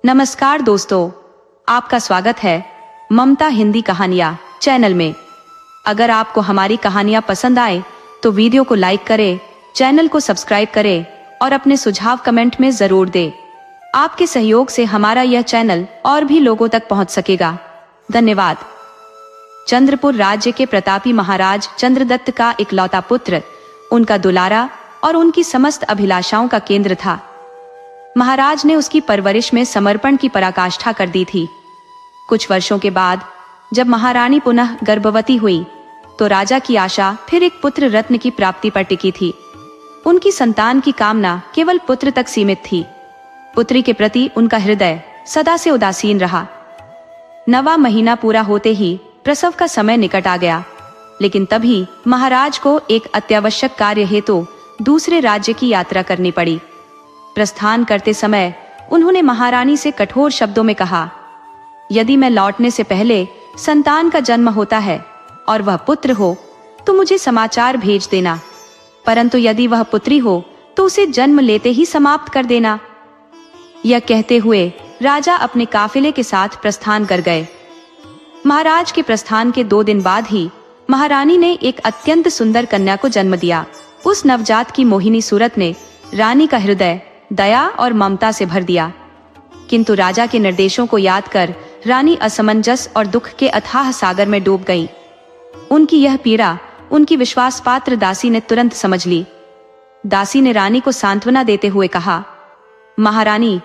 नमस्कार दोस्तों, आपका स्वागत है ममता हिंदी कहानियाँ चैनल में। अगर आपको हमारी कहानियाँ पसंद आए तो वीडियो को लाइक करें, चैनल को सब्सक्राइब करें और अपने सुझाव कमेंट में जरूर दें। आपके सहयोग से हमारा यह चैनल और भी लोगों तक पहुंच सकेगा। धन्यवाद। चंद्रपुर राज्य के प्रतापी महाराज चंद्रदत्त का इकलौता पुत्र, उनका दुलारा और उनकी समस्त अभिलाषाओं का केंद्र था। महाराज ने उसकी परवरिश में समर्पण की पराकाष्ठा कर दी थी। कुछ वर्षों के बाद जब महारानी पुनः गर्भवती हुई तो राजा की आशा फिर एक पुत्र रत्न की प्राप्ति पर टिकी थी। उनकी संतान की कामना केवल पुत्र तक सीमित थी। पुत्री के प्रति उनका हृदय सदा से उदासीन रहा। 9वां महीना पूरा होते ही प्रसव का समय निकट आ गया, लेकिन तभी महाराज को एक अत्यावश्यक कार्य हेतु दूसरे राज्य की यात्रा करनी पड़ी। प्रस्थान करते समय उन्होंने महारानी से कठोर शब्दों में कहा, यदि मैं लौटने से पहले संतान का जन्म होता है और वह पुत्र हो तो मुझे समाचार भेज देना, परंतु यदि वह पुत्री हो तो उसे जन्म लेते ही समाप्त कर देना। यह कहते हुए राजा अपने काफिले के साथ प्रस्थान कर गए। महाराज के प्रस्थान के 2 दिन बाद ही महारानी ने एक अत्यंत सुंदर कन्या को जन्म दिया। उस नवजात की मोहिनी सूरत ने रानी का हृदय दया और ममता से भर दिया, किंतु राजा के निर्देशों को याद कर रानी असमंजस और दुख के अथाह सागर में डूब गई। उनकी यह पीड़ा उनकी विश्वास पात्र दासी ने तुरंत समझ ली। दासी ने रानी को सांत्वना देते हुए कहा, महारानी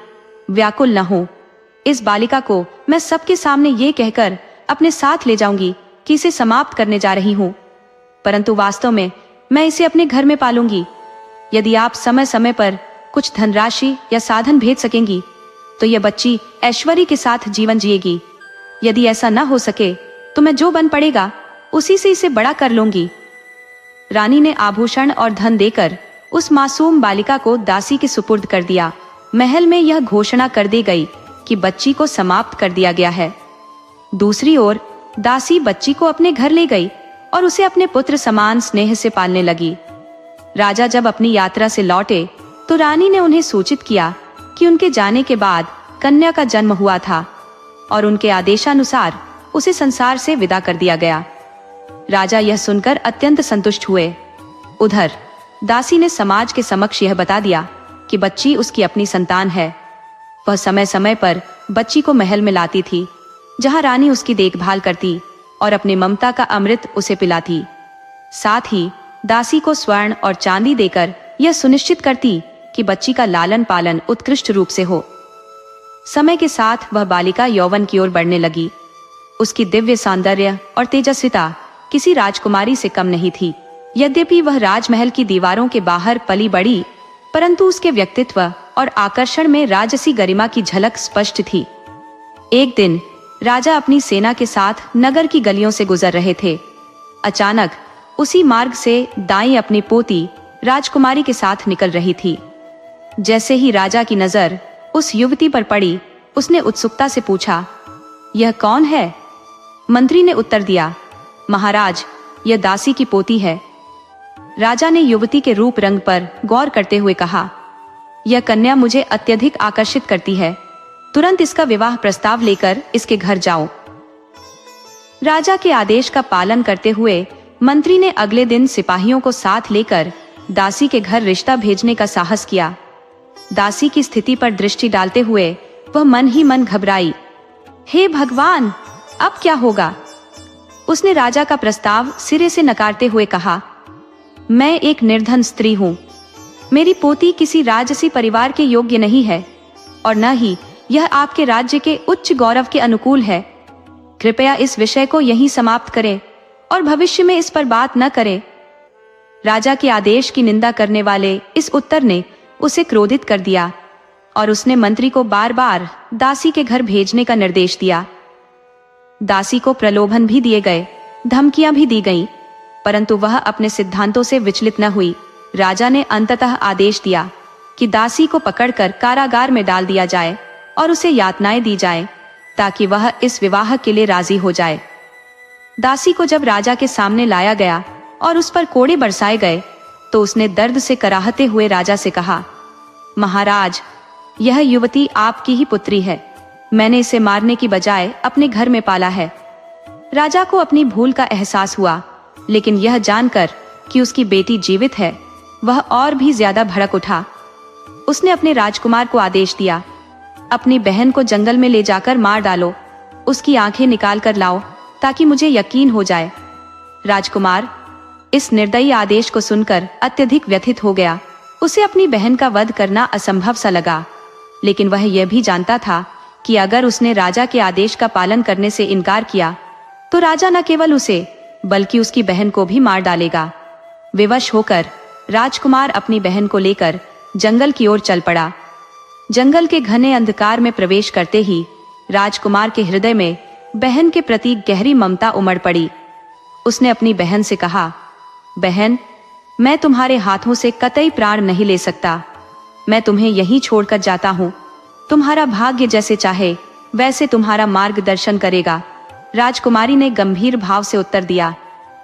व्याकुल न हो, इस बालिका को मैं सबके सामने ये कहकर अपने साथ ले जाऊंगी कि इसे समाप्त करने जा रही हूँ, परंतु वास्तव में मैं इसे अपने घर में पालूंगी। यदि आप समय समय पर कुछ धनराशि या साधन भेज सकेंगी तो यह बच्ची ऐश्वर्य के साथ जीवन जिएगी। यदि ऐसा न हो सके तो मैं जो बन पड़ेगा उसी से इसे बड़ा कर लूंगी। रानी ने आभूषण और धन देकर उस मासूम बालिका को दासी के सुपुर्द कर दिया। महल में यह घोषणा कर दी गई कि बच्ची को समाप्त कर दिया गया है। दूसरी ओर दासी बच्ची को अपने घर ले गई और उसे अपने पुत्र समान स्नेह से पालने लगी। राजा जब अपनी यात्रा से लौटे तो रानी ने उन्हें सूचित किया कि उनके जाने के बाद कन्या का जन्म हुआ था और उनके आदेशानुसार उसे संसार से विदा कर दिया गया। राजा यह सुनकर अत्यंत संतुष्ट हुए। उधर दासी ने समाज के समक्ष यह बता दिया कि बच्ची उसकी अपनी संतान है। वह समय समय पर बच्ची को महल में लाती थी, जहां रानी उसकी देखभाल करती और अपनी ममता का अमृत उसे पिलाती। साथ ही दासी को स्वर्ण और चांदी देकर यह सुनिश्चित करती कि बच्ची का लालन पालन उत्कृष्ट रूप से हो। समय के साथ वह बालिका यौवन की ओर बढ़ने लगी। उसकी दिव्य सौंदर्य और तेजस्विता किसी राजकुमारी से कम नहीं थी। यद्यपि वह राजमहल की दीवारों के बाहर पली बड़ी, परंतु उसके व्यक्तित्व और आकर्षण में राजसी गरिमा की झलक स्पष्ट थी। एक दिन राजा अपनी सेना के साथ नगर की गलियों से गुजर रहे थे। अचानक उसी मार्ग से दाई अपनी पोती राजकुमारी के साथ निकल रही थी। जैसे ही राजा की नजर उस युवती पर पड़ी, उसने उत्सुकता से पूछा, यह कौन है? मंत्री ने उत्तर दिया, महाराज, यह दासी की पोती है। राजा ने युवती के रूप रंग पर गौर करते हुए कहा, यह कन्या मुझे अत्यधिक आकर्षित करती है। तुरंत इसका विवाह प्रस्ताव लेकर इसके घर जाओ। राजा के आदेश का पालन करते हुए मंत्री ने अगले दिन सिपाहियों को साथ लेकर दासी के घर रिश्ता भेजने का साहस किया। दासी की स्थिति पर दृष्टि डालते हुए वह मन ही मन घबराई। हे भगवान, अब क्या होगा? उसने राजा का प्रस्ताव सिरे से नकारते हुए कहा, मैं एक निर्धन स्त्री हूँ। मेरी पोती किसी राजसी परिवार के योग्य नहीं है और न ही यह आपके राज्य के उच्च गौरव के अनुकूल है। कृपया इस विषय को यहीं समाप्त करें और भविष्य में इस पर बात न करें। राजा के आदेश की निंदा करने वाले इस उत्तर ने उसे क्रोधित कर दिया और उसने मंत्री को बार बार दासी के घर भेजने का निर्देश दिया। दासी को प्रलोभन भी दिए गए, धमकियां भी दी गईं, परंतु वह अपने सिद्धांतों से विचलित न हुई। राजा ने अंततः आदेश दिया कि दासी को पकड़कर कारागार में डाल दिया जाए और उसे यातनाएं दी जाए ताकि वह इस विवाह के लिए राजी हो जाए। दासी को जब राजा के सामने लाया गया और उस पर कोड़े बरसाए गए तो उसने दर्द से कराहते हुए राजा से कहा, महाराज, यह युवती आपकी ही पुत्री है। मैंने इसे मारने की बजाय अपने घर में पाला है। राजा को अपनी भूल का एहसास हुआ, लेकिन यह जानकर कि उसकी बेटी जीवित है, वह और भी ज्यादा भड़क उठा। उसने अपने राजकुमार को आदेश दिया, अपनी बहन को जंगल में ले जाकर मार डालो, उसकी आंखें निकाल कर लाओ ताकि मुझे यकीन हो जाए। राजकुमार इस निर्दयी आदेश को सुनकर अत्यधिक व्यथित हो गया। उसे अपनी बहन का वध करना असंभव सा लगा, लेकिन वह यह भी जानता था कि अगर उसने राजा के आदेश का पालन करने से इनकार किया तो राजा न केवल उसे बल्कि उसकी बहन को भी मार डालेगा। विवश होकर राजकुमार अपनी बहन को लेकर जंगल की ओर चल पड़ा। जंगल के घने अंधकार में प्रवेश करते ही राजकुमार के हृदय में बहन के प्रति गहरी ममता उमड़ पड़ी। उसने अपनी बहन से कहा, बहन, मैं तुम्हारे हाथों से कतई प्राण नहीं ले सकता। मैं तुम्हें यहीं छोड़कर जाता हूँ। तुम्हारा भाग्य जैसे चाहे वैसे तुम्हारा मार्गदर्शन करेगा। राजकुमारी ने गंभीर भाव से उत्तर दिया,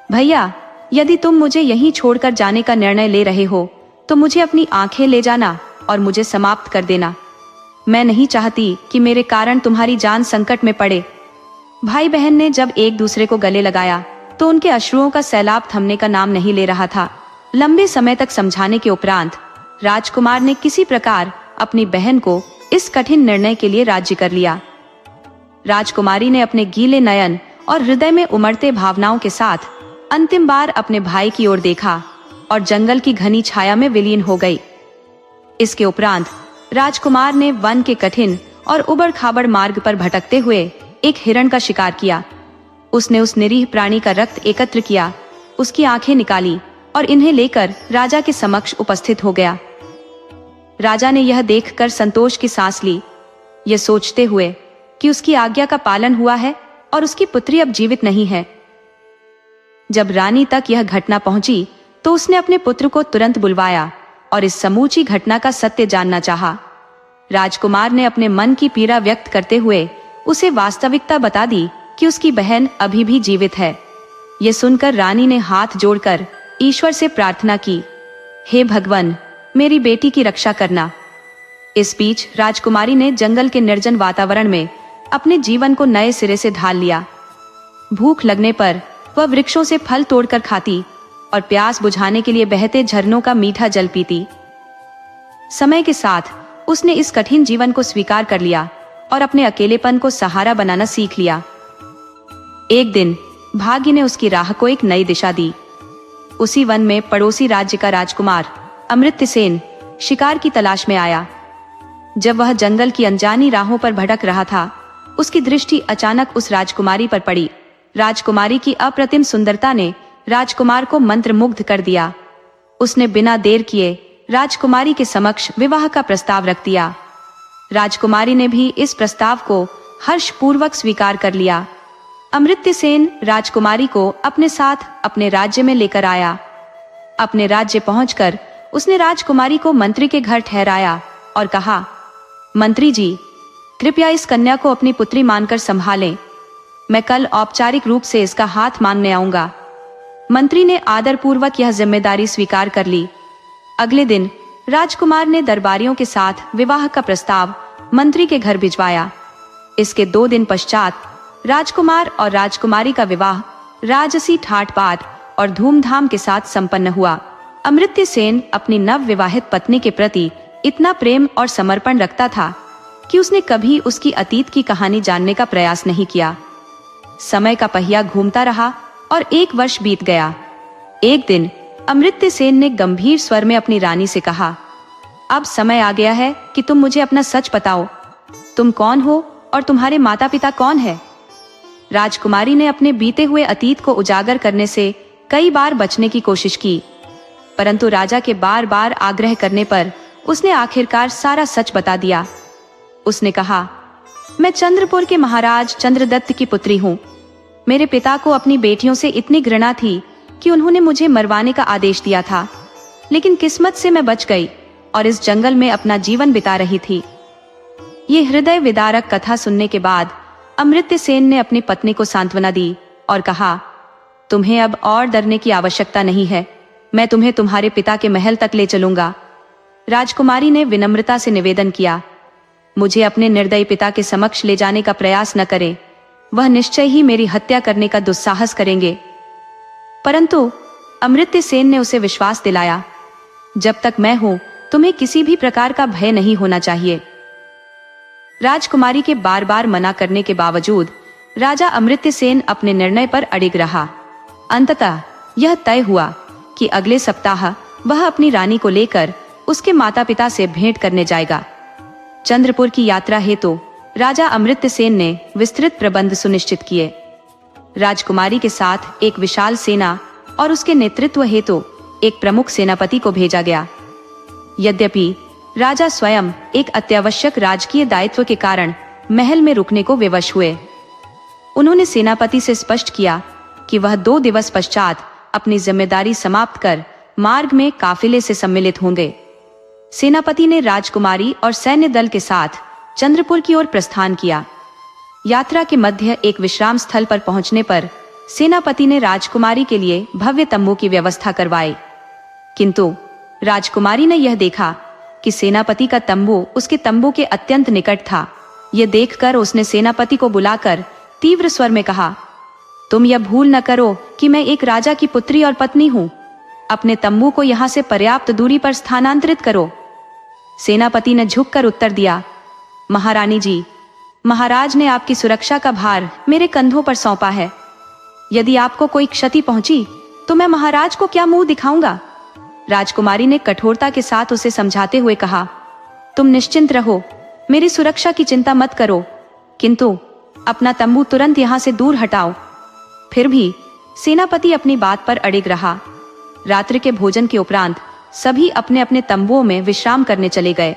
भैया, यदि तुम मुझे यहीं छोड़कर जाने का निर्णय ले रहे हो तो मुझे अपनी आंखें ले जाना और मुझे समाप्त कर देना। मैं नहीं चाहती कि मेरे कारण तुम्हारी जान संकट में पड़े। भाई बहन ने जब एक दूसरे को गले लगाया तो उनके अश्रुओं का सैलाब थमने का नाम नहीं ले रहा था। लंबे समय तक समझाने के उपरांत राजकुमार ने किसी प्रकार अपनी बहन को इस कठिन निर्णय के लिए राजी कर लिया। राजकुमारी ने अपने गीले नयन और हृदय में उमड़ते भावनाओं के साथ अंतिम बार अपने भाई की ओर देखा और जंगल की घनी छाया में विलीन हो गई। इसके उपरांत राजकुमार ने वन के कठिन और उबड़ खाबड़ मार्ग पर भटकते हुए एक हिरण का शिकार किया। उसने उस निरीह प्राणी का रक्त एकत्र किया, उसकी आंखें निकाली और इन्हें लेकर राजा के समक्ष उपस्थित हो गया। राजा ने यह देखकर संतोष की सांस ली, यह सोचते हुए कि उसकी आज्ञा का पालन हुआ है और उसकी पुत्री अब जीवित नहीं है। जब रानी तक यह घटना पहुंची तो उसने अपने पुत्र को तुरंत बुलवाया और इस समूची घटना का सत्य जानना चाहा। राजकुमार ने अपने मन की पीड़ा व्यक्त करते हुए उसे वास्तविकता बता दी कि उसकी बहन अभी भी जीवित है। यह सुनकर रानी ने हाथ जोड़कर ईश्वर से प्रार्थना की, हे भगवान, मेरी बेटी की रक्षा करना। इस बीच राजकुमारी ने जंगल के निर्जन वातावरण में अपने जीवन को नए सिरे से ढाल लिया। भूख लगने पर वह वृक्षों से फल तोड़कर खाती और प्यास बुझाने के लिए बहते झरनों का मीठा जल पीती। समय के साथ उसने इस कठिन जीवन को स्वीकार कर लिया और अपने अकेलेपन को सहारा बनाना सीख लिया। एक दिन भाग्य ने उसकी राह को एक नई दिशा दी। उसी वन में पड़ोसी राज्य का राजकुमार अमृतसेन शिकार की तलाश में आया। जब वह जंगल की अनजानी राहों पर भटक रहा था, उसकी दृष्टि अचानक उस राजकुमारी पर पड़ी। राजकुमारी की अप्रतिम सुंदरता ने राजकुमार को मंत्रमुग्ध कर दिया। उसने बिना देर किए राजकुमारी के समक्ष विवाह का प्रस्ताव रख दिया। राजकुमारी ने भी इस प्रस्ताव को हर्षपूर्वक स्वीकार कर लिया। अमृतसेन राजकुमारी को अपने साथ अपने राज्य में लेकर आया। अपने राज्य पहुंचकर उसने राजकुमारी को मंत्री के घर ठहराया और कहा, मंत्री जी, कृपया इस कन्या को अपनी पुत्री मानकर संभालें। मैं कल औपचारिक रूप से इसका हाथ मांगने आऊंगा। मंत्री ने आदरपूर्वक यह जिम्मेदारी स्वीकार कर ली। अगले दिन राजकुमार ने दरबारियों के साथ विवाह का प्रस्ताव मंत्री के घर भिजवाया। इसके 2 दिन पश्चात राजकुमार और राजकुमारी का विवाह राजसी ठाट बाट और धूमधाम के साथ संपन्न हुआ। अमृतसेन अपनी नव विवाहित पत्नी के प्रति इतना प्रेम और समर्पण रखता था कि उसने कभी उसकी अतीत की कहानी जानने का प्रयास नहीं किया। समय का पहिया घूमता रहा और 1 वर्ष बीत गया। एक दिन अमृतसेन ने गंभीर स्वर में अपनी रानी से कहा, अब समय आ गया है कि तुम मुझे अपना सच बताओ। तुम कौन हो और तुम्हारे माता पिता कौन है? राजकुमारी ने अपने बीते हुए अतीत को उजागर करने से कई बार बचने की कोशिश की, परंतु राजा के बार बार आग्रह करने पर उसने आखिरकार सारा सच बता दिया। उसने कहा, मैं चंद्रपुर के महाराज चंद्रदत्त की पुत्री हूँ। मेरे पिता को अपनी बेटियों से इतनी घृणा थी कि उन्होंने मुझे मरवाने का आदेश दिया था, लेकिन किस्मत से मैं बच गई और इस जंगल में अपना जीवन बिता रही थी। ये हृदय विदारक कथा सुनने के बाद अमृतसेन ने अपनी पत्नी को सांत्वना दी और कहा, तुम्हें अब और डरने की आवश्यकता नहीं है। मैं तुम्हें तुम्हारे पिता के महल तक ले चलूंगा। राजकुमारी ने विनम्रता से निवेदन किया, मुझे अपने निर्दयी पिता के समक्ष ले जाने का प्रयास न करें, वह निश्चय ही मेरी हत्या करने का दुस्साहस करेंगे। परंतु अमृत्य सेन ने उसे विश्वास दिलाया, जब तक मैं हूं तुम्हें किसी भी प्रकार का भय नहीं होना चाहिए। राजकुमारी के बार बार मना करने के बावजूद राजा अमृत्य सेन अपने निर्णय पर अड़िग रहा। अंततः यह तय हुआ कि अगले सप्ताह वह अपनी रानी को लेकर उसके माता पिता से भेंट करने जाएगा। चंद्रपुर की यात्रा हेतु राजा अमृत्य सेन ने विस्तृत प्रबंध सुनिश्चित किए। राजकुमारी के साथ एक विशाल सेना और उसके नेतृत्व हेतु एक प्रमुख सेनापति को भेजा गया। यद्यपि राजा स्वयं एक अत्यावश्यक राजकीय दायित्व के कारण महल में रुकने को विवश हुए। उन्होंने सेनापति से स्पष्ट किया कि वह 2 दिवस पश्चात अपनी जिम्मेदारी समाप्त कर मार्ग में काफिले से सम्मिलित होंगे। सेनापति ने राजकुमारी और सैन्य दल के साथ चंद्रपुर की ओर प्रस्थान किया। यात्रा के मध्य एक विश्राम स्थल पर पहुंचने पर सेनापति ने राजकुमारी के लिए भव्य तंबू की व्यवस्था करवाई, किंतु राजकुमारी ने यह देखा कि सेनापति का तंबू उसके तंबू के अत्यंत निकट था। यह देखकर उसने सेनापति को बुलाकर तीव्र स्वर में कहा, तुम यह भूल न करो कि मैं एक राजा की पुत्री और पत्नी हूँ। अपने तंबू को यहाँ से पर्याप्त दूरी पर स्थानांतरित करो। सेनापति ने झुककर उत्तर दिया, महारानी जी, महाराज ने आपकी सुरक्षा का भार मेरे कंधों पर सौंपा है। यदि आपको कोई क्षति पहुंची तो मैं महाराज को क्या मुंह दिखाऊंगा। राजकुमारी ने कठोरता के साथ उसे समझाते हुए कहा, तुम निश्चिंत रहो, मेरी सुरक्षा की चिंता मत करो, किंतु अपना तंबू तुरंत यहाँ से दूर हटाओ। फिर भी सेनापति अपनी बात पर अड़िग रहा। रात्रि के भोजन के उपरांत सभी अपने अपने तंबुओं में विश्राम करने चले गए,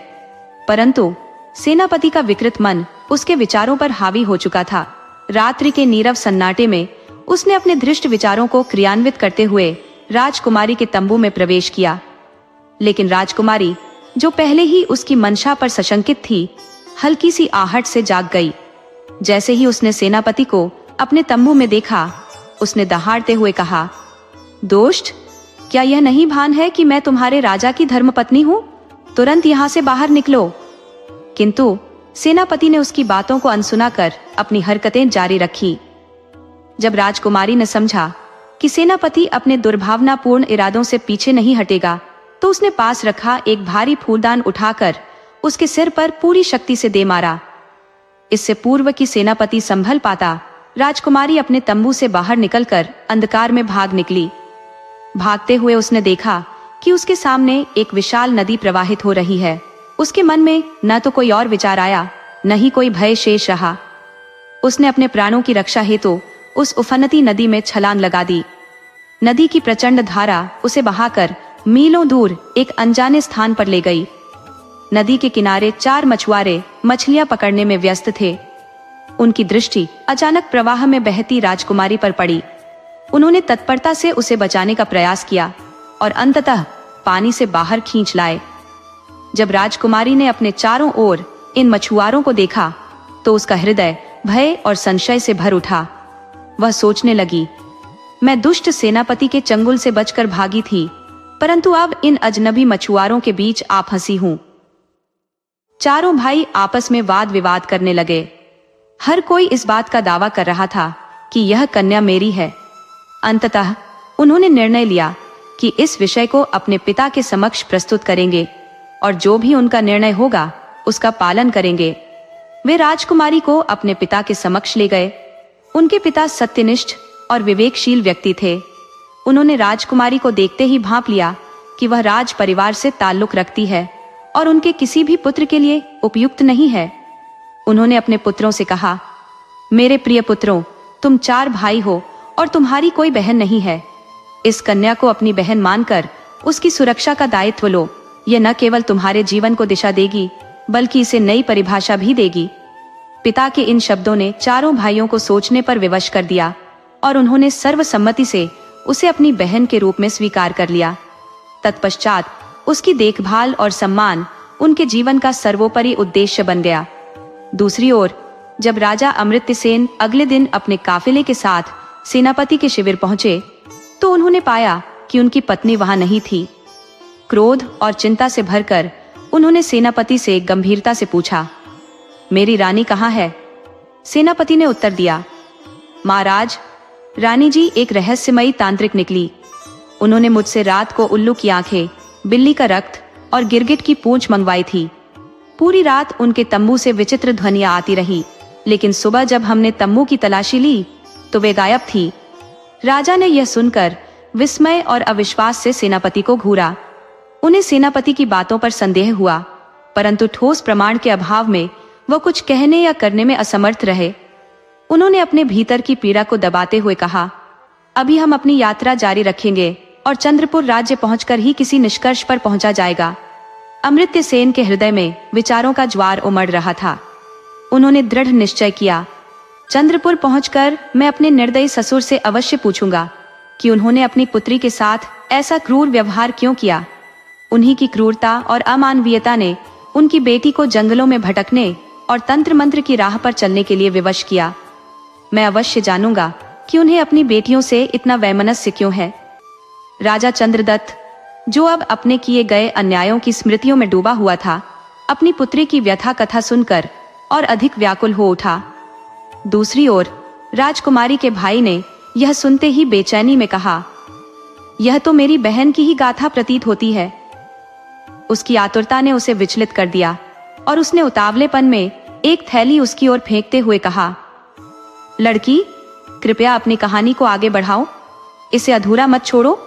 परंतु सेनापति का विकृत मन उसके विचारों पर हावी हो चुका था। रात्रि के नीरव सन्नाटे में उसने अपने धृष्ट विचारों को क्रियान्वित करते हुए राजकुमारी के तंबू में प्रवेश किया। लेकिन राजकुमारी, जो पहले ही उसकी मंशा पर सशंकित थी, हल्की सी आहट से जाग गई। जैसे ही उसने सेनापति को अपने तंबू में देखा, उसने दहाड़ते हुए कहा, दोस्त, क्या यह नहीं भान है कि मैं तुम्हारे राजा की धर्मपत्नी हूँ? तुरंत यहाँ से बाहर निकलो। किंतु सेनापति ने उसकी बातों को अनसुना कर अपनी हरकतें जारी रखी। जब राजकुमारी ने समझा कि सेनापति अपने दुर्भावनापूर्ण इरादों से पीछे नहीं हटेगा, तो उसने पास रखा एक भारी फूलदान उठाकर उसके सिर पर पूरी शक्ति से दे मारा। इससे पूर्व कि सेनापति संभल पाता, राजकुमारी अपने तंबू से बाहर निकलकर अंधकार में भाग निकली। भागते हुए उसने देखा कि उसके सामने एक विशाल नदी प्रवाहित हो रही है। उसके मन में न तो कोई और विचार आया, न ही कोई भय शेष रहा। उसने अपने प्राणों की रक्षा हेतु उस उफनती नदी में छलांग लगा दी। नदी की प्रचंड धारा उसे बहाकर मीलों दूर एक अनजाने स्थान पर ले गई। नदी के किनारे 4 मछुआरे मछलियां पकड़ने में व्यस्त थे। उनकी दृष्टि अचानक प्रवाह में बहती राजकुमारी पर पड़ी। उन्होंने तत्परता से उसे बचाने का प्रयास किया और अंततः पानी से बाहर खींच लाए। जब राजकुमारी ने अपने चारों ओर इन मछुआरों को देखा, तो उसका हृदय भय और संशय से भर उठा। वह सोचने लगी, मैं दुष्ट सेनापति के चंगुल से बचकर भागी थी, परंतु अब इन अजनबी मछुआरों के बीच आ फंसी हूं। चारों भाई आपस में वाद विवाद करने लगे। हर कोई इस बात का दावा कर रहा था कि यह कन्या मेरी है। अंततः उन्होंने निर्णय लिया कि इस विषय को अपने पिता के समक्ष प्रस्तुत करेंगे और जो भी उनका निर्णय होगा उसका पालन करेंगे। वे राजकुमारी को अपने पिता के समक्ष ले गए। उनके पिता सत्यनिष्ठ और विवेकशील व्यक्ति थे। उन्होंने राजकुमारी को देखते ही भांप लिया कि वह राज परिवार से ताल्लुक रखती है और उनके किसी भी पुत्र के लिए उपयुक्त नहीं है। उन्होंने अपने पुत्रों से कहा, मेरे प्रिय पुत्रों, तुम 4 भाई हो और तुम्हारी कोई बहन नहीं है। इस कन्या को अपनी बहन मानकर उसकी सुरक्षा का दायित्व लो। यह न केवल तुम्हारे जीवन को दिशा देगी, बल्कि इसे नई परिभाषा भी देगी। पिता के इन शब्दों ने चारों भाइयों को सोचने पर विवश कर दिया और उन्होंने सर्वसम्मति से उसे अपनी बहन के रूप में स्वीकार कर लिया। तत्पश्चात उसकी देखभाल और सम्मान उनके जीवन का सर्वोपरि उद्देश्य बन गया। दूसरी ओर जब राजा अमृत्य सेन अगले दिन अपने काफिले के साथ सेनापति के शिविर पहुंचे, तो उन्होंने पाया कि उनकी पत्नी वहां नहीं थी। क्रोध और चिंता से भरकर उन्होंने सेनापति से गंभीरता से पूछा, मेरी रानी कहाँ है? सेनापति ने उत्तर दिया, महाराज, रानी जी एक रहस्यमयी तांत्रिक निकली। उन्होंने मुझसे रात को उल्लू की आंखें, बिल्ली का रक्त और गिरगिट की पूंछ मंगवाई थी। पूरी रात उनके तंबू से विचित्र ध्वनियां आती रही, लेकिन सुबह जब हमने तंबू की तलाशी ली तो वे गायब थी। राजा ने यह सुनकर विस्मय और अविश्वास से सेनापति को घूरा। उन्हें सेनापति की बातों पर संदेह हुआ, परंतु ठोस प्रमाण के अभाव में वह कुछ कहने या करने में असमर्थ रहे। उन्होंने अपने भीतर की पीड़ा को दबाते हुए कहा, अभी हम अपनी यात्रा जारी रखेंगे और चंद्रपुर राज्य पहुंचकर ही किसी निष्कर्ष पर पहुंचा जाएगा। अमृत्य सेन के हृदय में विचारों का ज्वार उमड़ रहा था। उन्होंने दृढ़ निश्चय किया, चंद्रपुर पहुंचकर मैं अपने निर्दयी ससुर से अवश्य पूछूंगा कि उन्होंने अपनी पुत्री के साथ ऐसा क्रूर व्यवहार क्यों किया। उन्हीं की क्रूरता और अमानवीयता ने उनकी बेटी को जंगलों में भटकने और तंत्र मंत्र की राह पर चलने के लिए विवश किया। मैं अवश्य जानूंगा कि उन्हें अपनी बेटियों से इतना वैमनस्य क्यों है। राजा चंद्रदत्त, जो अब अपने किए गए अन्यायों की स्मृतियों में डूबा हुआ था, अपनी पुत्री की व्यथा कथा सुनकर और अधिक व्याकुल हो उठा। दूसरी ओर राजकुमारी के भाई ने यह सुनते ही बेचैनी में कहा, यह तो मेरी बहन की ही गाथा प्रतीत होती है। उसकी आतुरता ने उसे विचलित कर दिया और उसने उतावलेपन में एक थैली उसकी ओर फेंकते हुए कहा, लड़की, कृपया अपनी कहानी को आगे बढ़ाओ, इसे अधूरा मत छोड़ो।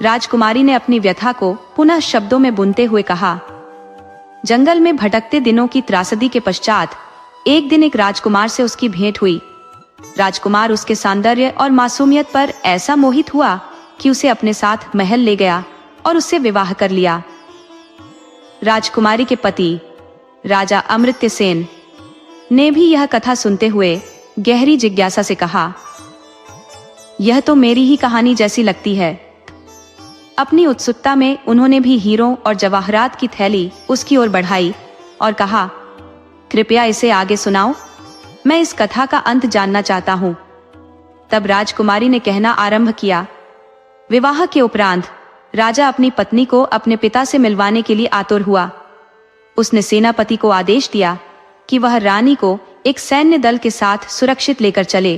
राजकुमारी ने अपनी व्यथा को पुनः शब्दों में बुनते हुए कहा, जंगल में भटकते दिनों की त्रासदी के पश्चात एक दिन एक राजकुमार से उसकी भेंट हुई। राजकुमार उसके सौंदर्य और मासूमियत पर ऐसा मोहित हुआ कि उसे अपने साथ महल ले गया और उससे विवाह कर लिया। राजकुमारी के पति राजा अमृत्य सेन ने भी यह कथा सुनते हुए गहरी जिज्ञासा से कहा, यह तो मेरी ही कहानी जैसी लगती है। अपनी उत्सुकता में उन्होंने भी हीरों और जवाहरात की थैली उसकी ओर बढ़ाई और कहा, कृपया इसे आगे सुनाओ, मैं इस कथा का अंत जानना चाहता हूँ। तब राजकुमारी ने कहना आरंभ किया, विवाह के उपरांत राजा अपनी पत्नी को अपने पिता से मिलवाने के लिए आतुर हुआ। उसने सेनापति को आदेश दिया कि वह रानी को एक सैन्य दल के साथ सुरक्षित लेकर चले।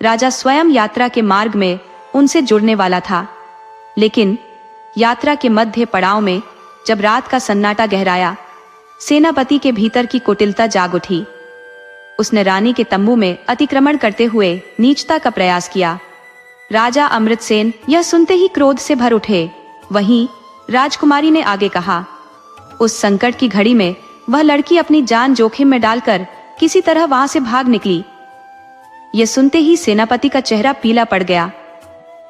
राजा स्वयं यात्रा के मार्ग में उनसे जुड़ने वाला था, लेकिन यात्रा के मध्य पड़ाव में जब रात का सन्नाटा गहराया, सेनापति के भीतर की कुटिलता जाग उठी। उसने रानी के तंबू में अतिक्रमण करते हुए नीचता का प्रयास किया। राजा अमृतसेन यह सुनते ही क्रोध से भर उठे। वहीं राजकुमारी ने आगे कहा, उस संकट की घड़ी में वह लड़की अपनी जान जोखिम में डालकर किसी तरह वहां से भाग निकली। यह सुनते ही सेनापति का चेहरा पीला पड़ गया।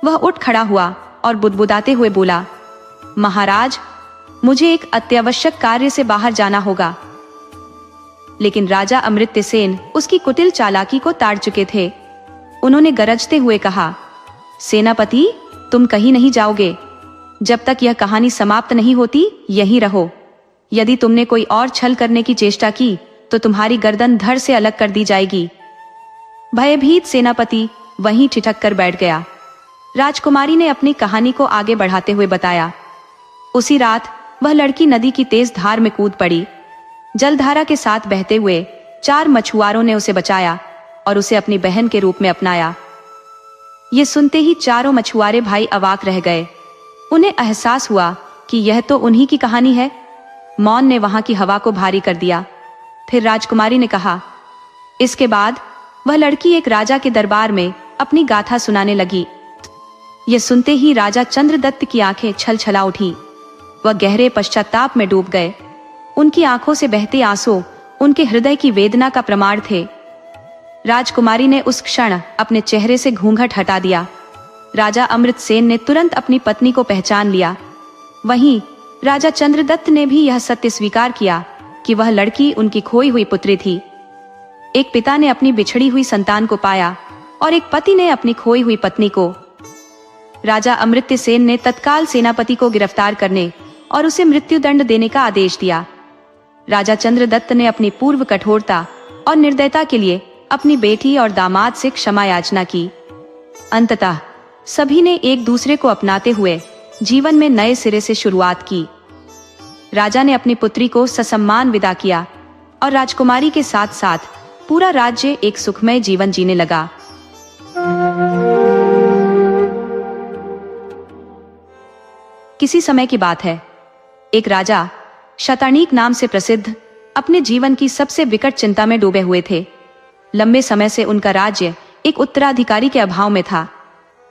वह उठ खड़ा हुआ और बुदबुदाते हुए बोला, महाराज, मुझे एक अत्यावश्यक कार्य से बाहर जाना होगा। लेकिन राजा अमृत्य सेन उसकी कुटिल चालाकी को ताड़ चुके थे। उन्होंने गरजते हुए कहा, सेनापति, तुम कहीं नहीं जाओगे। जब तक यह कहानी समाप्त नहीं होती यहीं रहो। यदि तुमने कोई और छल करने की चेष्टा की तो तुम्हारी गर्दन धड़ से अलग कर दी जाएगी। भयभीत सेनापति वहीं ठिठक कर बैठ गया। राजकुमारी ने अपनी कहानी को आगे बढ़ाते हुए बताया, उसी रात वह लड़की नदी की तेज धार में कूद पड़ी। जलधारा के साथ बहते हुए 4 मछुआरों ने उसे बचाया और उसे अपनी बहन के रूप में अपनाया। ये सुनते ही चारों मछुआरे भाई अवाक रह गए। उन्हें एहसास हुआ कि यह तो उन्हीं की कहानी है। मौन ने वहां की हवा को भारी कर दिया। फिर राजकुमारी ने कहा, इसके बाद वह लड़की एक राजा के दरबार में अपनी गाथा सुनाने लगी। यह सुनते ही राजा चंद्रदत्त की आंखें छलछला उठी। वह गहरे पश्चाताप में डूब गए। उनकी आंखों से बहते आंसू उनके हृदय की वेदना का प्रमाण थे। राजकुमारी ने उस क्षण अपने चेहरे से घूंघट हटा दिया। राजा अमृतसेन ने तुरंत अपनी पत्नी को पहचान लिया। वहीं राजा चंद्रदत्त ने भी यह सत्य स्वीकार किया कि वह लड़की उनकी खोई हुई पुत्री थी। एक पिता ने अपनी बिछड़ी हुई संतान को पाया और एक पति ने अपनी खोई हुई पत्नी को। राजा अमृत्य सेन ने तत्काल सेनापति को गिरफ्तार करने और उसे मृत्युदंड देने का आदेश दिया। राजा चंद्रदत्त ने अपनी पूर्व कठोरता और निर्दयता के लिए अपनी बेटी और दामाद से क्षमा याचना की। अंततः सभी ने एक दूसरे को अपनाते हुए जीवन में नए सिरे से शुरुआत की। राजा ने अपनी पुत्री को ससम्मान विदा किया और राजकुमारी के साथ साथ पूरा राज्य एक सुखमय जीवन जीने लगा। किसी समय की बात है, एक राजा शतानीक नाम से प्रसिद्ध अपने जीवन की सबसे विकट चिंता में डूबे हुए थे। लंबे समय से उनका राज्य एक उत्तराधिकारी के अभाव में था।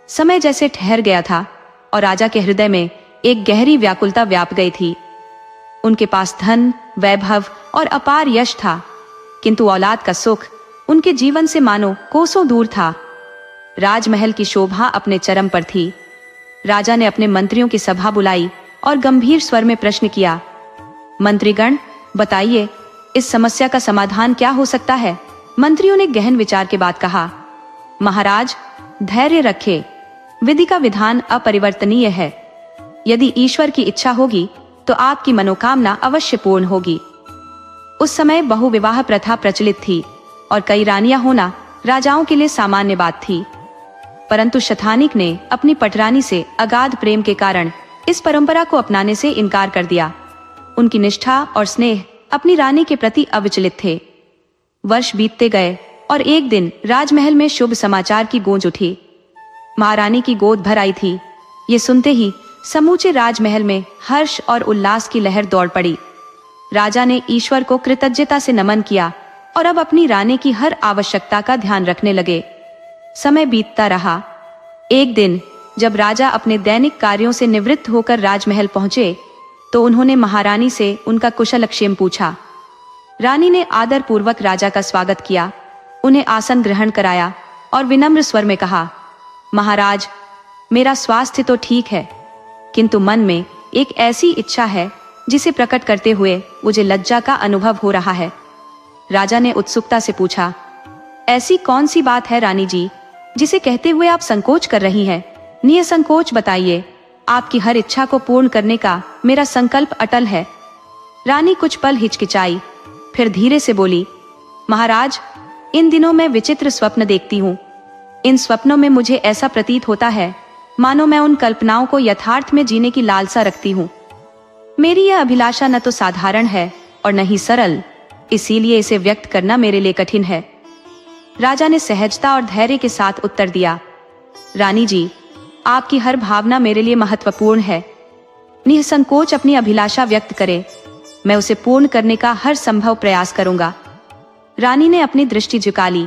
समय जैसे ठहर गया था और राजा के हृदय में एक गहरी व्याकुलता व्याप गई थी। उनके पास धन, वैभव और अपार यश था, किंतु औलाद का सुख उनके जीवन से मानो कोसों दूर था। राजमहल की शोभा अपने चरम पर थी। राजा ने अपने मंत्रियों की सभा बुलाई और गंभीर स्वर में प्रश्न किया, मंत्रीगण, बताइए, इस समस्या का समाधान क्या हो सकता है? मंत्रियों ने गहन विचार के बाद कहा, महाराज, धैर्य रखें। विधि का विधान अपरिवर्तनीय है। यदि ईश्वर की इच्छा होगी तो आपकी मनोकामना अवश्य पूर्ण होगी। उस समय बहुविवाह प्रथा प्रचलित थी और कई रानियां होना राजाओं के लिए सामान्य बात थी। परंतु शतानीक ने अपनी पटरानी से अगाध प्रेम के कारण इस परंपरा को अपनाने से इनकार कर दिया। उनकी निष्ठा और स्नेह अपनी रानी के प्रति अविचलित थे। वर्ष बीतते गए और एक दिन राजमहल में शुभ समाचार की गूंज उठी। महारानी की गोद भर आई थी। ये सुनते ही समूचे राजमहल में हर्ष और उल्लास की लहर दौड़ पड़ी। राजा ने ईश्वर को कृतज्ञता से नमन किया और अब अपनी रानी की हर आवश्यकता का ध्यान रखने लगे। समय बीतता रहा। एक दिन जब राजा अपने दैनिक कार्यों से निवृत्त होकर राजमहल पहुंचे तो उन्होंने महारानी से उनका कुशलक्षेम पूछा। रानी ने आदर पूर्वक राजा का स्वागत किया, उन्हें आसन ग्रहण कराया और विनम्र स्वर में कहा, महाराज, मेरा स्वास्थ्य तो ठीक है, किंतु मन में एक ऐसी इच्छा है जिसे प्रकट करते हुए मुझे लज्जा का अनुभव हो रहा है। राजा ने उत्सुकता से पूछा, ऐसी कौन सी बात है रानी जी, जिसे कहते हुए आप संकोच कर रही हैं? निसंकोच बताइए, आपकी हर इच्छा को पूर्ण करने का मेरा संकल्प अटल है। रानी कुछ पल हिचकिचाई, फिर धीरे से बोली, महाराज, इन दिनों मैं विचित्र स्वप्न देखती हूँ। इन स्वप्नों में मुझे ऐसा प्रतीत होता है मानो मैं उन कल्पनाओं को यथार्थ में जीने की लालसा रखती हूँ। मेरी यह अभिलाषा न तो साधारण है और न ही सरल, इसीलिए इसे व्यक्त करना मेरे लिए कठिन है। राजा ने सहजता और धैर्य के साथ उत्तर दिया, रानी जी, आपकी हर भावना मेरे लिए महत्वपूर्ण है। निसंकोच अपनी अभिलाषा व्यक्त करें, मैं उसे पूर्ण करने का हर संभव प्रयास करूंगा। रानी ने अपनी दृष्टि झुका ली,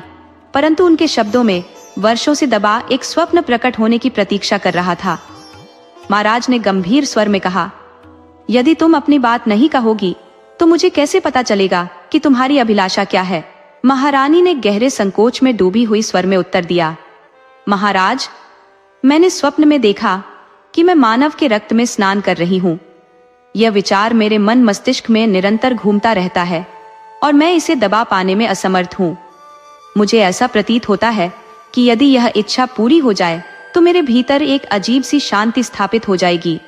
परंतु उनके शब्दों में वर्षों से दबा एक स्वप्न प्रकट होने की प्रतीक्षा कर रहा था। महाराज ने गंभीर स्वर में कहा, यदि तुम अपनी बात नहीं कहोगी तो मुझे कैसे पता चलेगा कि तुम्हारी अभिलाषा क्या है? महारानी ने गहरे संकोच में डूबी हुई स्वर में उत्तर दिया, महाराज, मैंने स्वप्न में देखा कि मैं मानव के रक्त में स्नान कर रही हूँ। यह विचार मेरे मन मस्तिष्क में निरंतर घूमता रहता है और मैं इसे दबा पाने में असमर्थ हूँ। मुझे ऐसा प्रतीत होता है कि यदि यह इच्छा पूरी हो जाए तो मेरे भीतर एक अजीब सी शांति स्थापित हो जाएगी।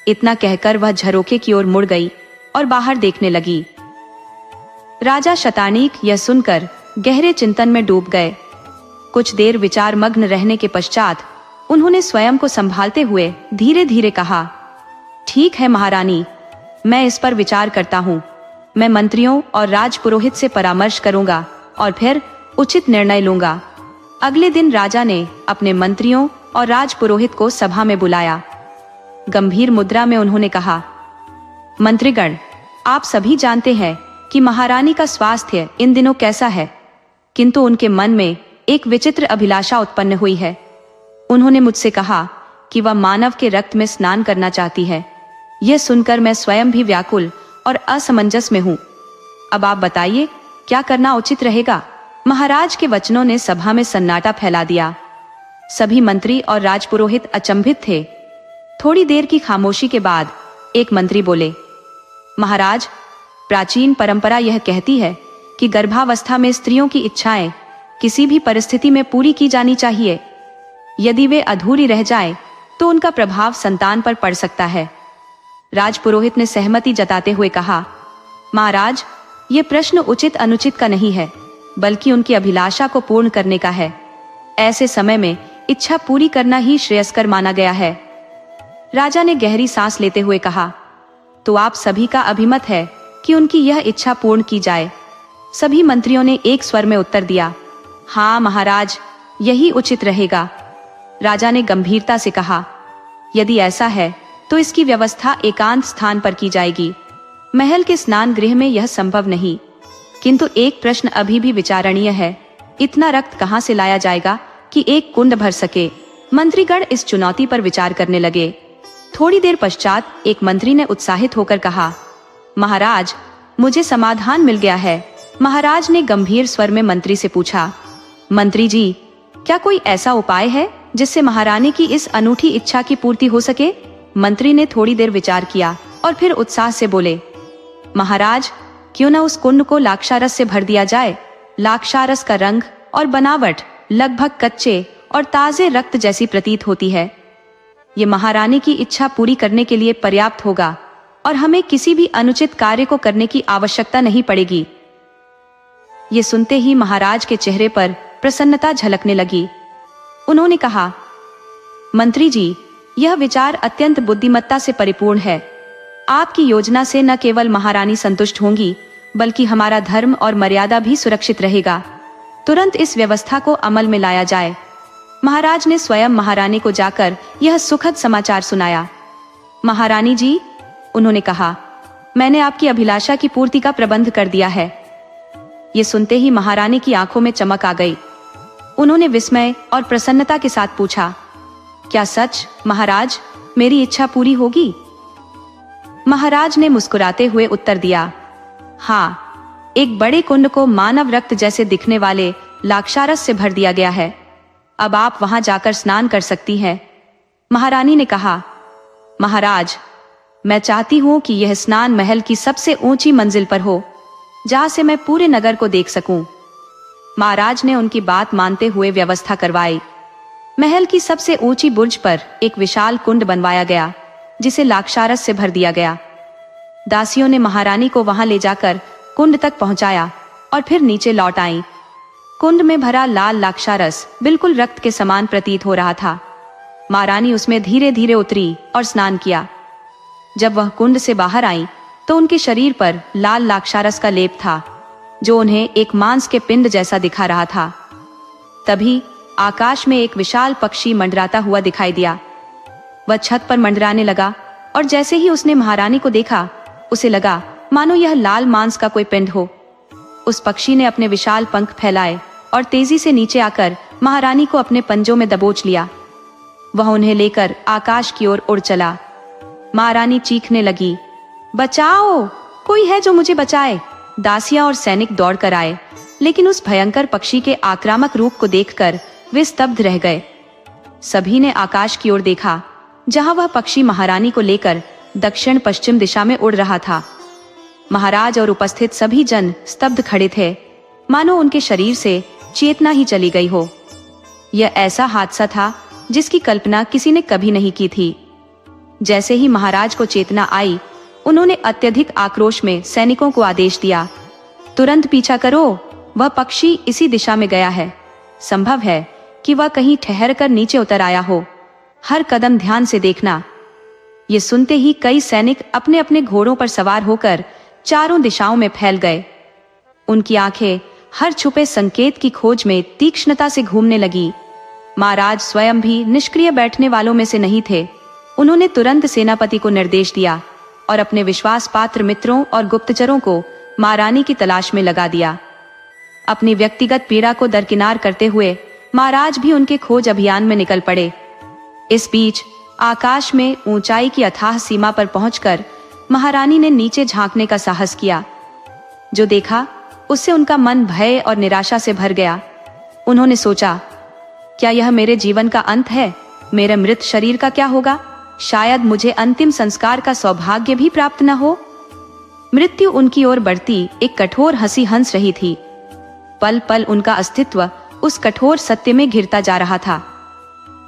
इतना कहकर वह झरोखे की ओर मुड़ गई और बाहर देखने लगी। राजा शतानीक यह सुनकर गहरे चिंतन में डूब गए। कुछ देर विचार मग्न रहने के पश्चात उन्होंने स्वयं को संभालते हुए धीरे धीरे कहा, ठीक है महारानी, मैं इस पर विचार करता हूँ। मैं मंत्रियों और राजपुरोहित से परामर्श करूंगा और फिर उचित निर्णय लूंगा। अगले दिन राजा ने अपने मंत्रियों और राजपुरोहित को सभा में बुलाया। गंभीर मुद्रा में उन्होंने कहा, मंत्रीगण, आप सभी जानते हैं कि महारानी का स्वास्थ्य इन दिनों कैसा है, किंतु उनके मन में एक विचित्र अभिलाषा उत्पन्न हुई है। उन्होंने मुझसे कहा कि वह मानव के रक्त में स्नान करना चाहती है। यह सुनकर मैं स्वयं भी व्याकुल और असमंजस में हूँ। अब आप बताइए, क्या करना उचित रहेगा? महाराज के वचनों ने सभा में सन्नाटा फैला दिया। सभी मंत्री और राजपुरोहित अचंभित थे। थोड़ी देर की खामोशी के बाद एक मंत्री बोले, महाराज, प्राचीन परंपरा यह कहती है कि गर्भावस्था में स्त्रियों की इच्छाएं किसी भी परिस्थिति में पूरी की जानी चाहिए। यदि वे अधूरी रह जाए तो उनका प्रभाव संतान पर पड़ सकता है। राजपुरोहित ने सहमति जताते हुए कहा, महाराज, ये प्रश्न उचित अनुचित का नहीं है, बल्कि उनकी अभिलाषा को पूर्ण करने का है। ऐसे समय में इच्छा पूरी करना ही श्रेयस्कर माना गया है। राजा ने गहरी सांस लेते हुए कहा, तो आप सभी का अभिमत है कि उनकी यह इच्छा पूर्ण की जाए। सभी मंत्रियों ने एक स्वर में उत्तर दिया, हाँ महाराज, यही उचित रहेगा। राजा ने गंभीरता से कहा, यदि ऐसा है तो इसकी व्यवस्था एकांत स्थान पर की जाएगी। महल के स्नान गृह में यह संभव नहीं। किंतु एक प्रश्न अभी भी विचारणीय है, इतना रक्त कहाँ से लाया जाएगा कि एक कुंड भर सके। मंत्रीगण इस चुनौती पर विचार करने लगे। थोड़ी देर पश्चात एक मंत्री ने उत्साहित होकर कहा, महाराज, मुझे समाधान मिल गया है। महाराज ने गंभीर स्वर में मंत्री से पूछा, मंत्री जी, क्या कोई ऐसा उपाय है जिससे महारानी की इस अनूठी इच्छा की पूर्ति हो सके? मंत्री ने थोड़ी देर विचार किया और फिर उत्साह से बोले, महाराज, क्यों न उस कुंड को लाक्षारस से भर दिया जाए। लाक्षारस का रंग और बनावट लगभग कच्चे और ताजे रक्त जैसी प्रतीत होती है। ये महारानी की इच्छा पूरी करने के लिए पर्याप्त होगा और हमें किसी भी अनुचित कार्य को करने की आवश्यकता नहीं पड़ेगी। ये सुनते ही महाराज के चेहरे पर प्रसन्नता झलकने लगी। उन्होंने कहा, मंत्री जी, यह विचार अत्यंत बुद्धिमत्ता से परिपूर्ण है। आपकी योजना से न केवल महारानी संतुष्ट होंगी, बल्कि हमारा धर्म और मर्यादा भी सुरक्षित रहेगा। तुरंत इस व्यवस्था को अमल में लाया जाए। महाराज ने स्वयं महारानी को जाकर यह सुखद समाचार सुनाया। महारानी जी, उन्होंने कहा, मैंने आपकी अभिलाषा की पूर्ति का प्रबंध कर दिया है। ये सुनते ही महारानी की आंखों में चमक आ गई। उन्होंने विस्मय और प्रसन्नता के साथ पूछा, क्या सच महाराज, मेरी इच्छा पूरी होगी? महाराज ने मुस्कुराते हुए उत्तर दिया, हाँ, एक बड़े कुंड को मानव रक्त जैसे दिखने वाले लाक्षारस से भर दिया गया है। अब आप वहां जाकर स्नान कर सकती हैं। महारानी ने कहा, महाराज, मैं चाहती हूं कि यह स्नान महल की सबसे ऊंची मंजिल पर हो, जहां से मैं पूरे नगर को देख सकूं। महाराज ने उनकी बात मानते हुए व्यवस्था करवाई। महल की सबसे ऊंची बुर्ज पर एक विशाल कुंड बनवाया गया, जिसे लाक्षारस से भर दिया गया। दासियों ने महारानी को वहां ले जाकर कुंड तक पहुंचाया और फिर नीचे लौट आईं। कुंड में भरा लाल लाक्षारस बिल्कुल रक्त के समान प्रतीत हो रहा था। महारानी उसमें धीरे धीरे उतरी और स्नान किया। जब वह कुंड से बाहर आई तो उनके शरीर पर लाल लाक्षारस का लेप था, जो उन्हें एक मांस के पिंड जैसा दिखा रहा था। तभी आकाश में एक विशाल पक्षी मंडराता हुआ दिखाई दिया। वह छत पर मंडराने लगा और जैसे ही उसने महारानी को देखा, उसे लगा मानो यह लाल मांस का कोई पिंड हो। उस पक्षी ने अपने विशाल पंख फैलाए और तेजी से नीचे आकर महारानी को अपने पंजों में दबोच लिया। वह उन्हें लेकर आकाश की ओर उड़ चला। महारानी चीखने लगी, बचाओ, कोई है जो मुझे बचाए। दासियां और सैनिक दौड़कर आए, लेकिन उस भयंकर पक्षी के आक्रामक रूप को देखकर वे स्तब्ध रह गए। सभी ने आकाश की ओर देखा, जहां वह पक्षी महारानी को लेकर दक्षिण पश्चिम दिशा में उड़ रहा था। महाराज और उपस्थित सभी जन स्तब्ध खड़े थे, मानो उनके शरीर से चेतना ही चली गई हो। यह ऐसा हादसा था जिसकी कल्पना किसी ने कभी नहीं की थी। जैसे ही महाराज को चेतना आई, उन्होंने अत्यधिक आक्रोश में सैनिकों को आदेश दिया, तुरंत पीछा करो, वह पक्षी इसी दिशा में गया है। संभव है कि वह कहीं ठहर कर नीचे उतर आया हो। हर कदम ध्यान से देखना। ये सुनते ही कई सैनिक अपने अपने घोड़ों पर सवार होकर चारों दिशाओं में फैल गए। उनकी आंखें हर छुपे संकेत की खोज में तीक्ष्णता से घूमने लगी। महाराज स्वयं भी निष्क्रिय बैठने वालों में से नहीं थे। उन्होंने तुरंत सेनापति को निर्देश दिया और अपने विश्वास पात्र मित्रों और गुप्तचरों को महारानी की तलाश में लगा दिया। अपनी व्यक्तिगत पीड़ा को दरकिनार करते हुए महाराज भी उनके खोज अभियान में निकल पड़े। इस बीच आकाश में ऊंचाई की अथाह सीमा पर पहुंचकर महारानी ने नीचे झांकने का साहस किया। जो देखा उससे उनका मन भय और निराशा से भर गया। उन्होंने सोचा, क्या यह मेरे जीवन का अंत है? मेरे मृत शरीर का क्या होगा? शायद मुझे अंतिम संस्कार का सौभाग्य भी प्राप्त न हो। मृत्यु उनकी ओर बढ़ती एक कठोर हंसी हंस रही थी। पल पल उनका अस्तित्व उस कठोर सत्य में घिरता जा रहा था।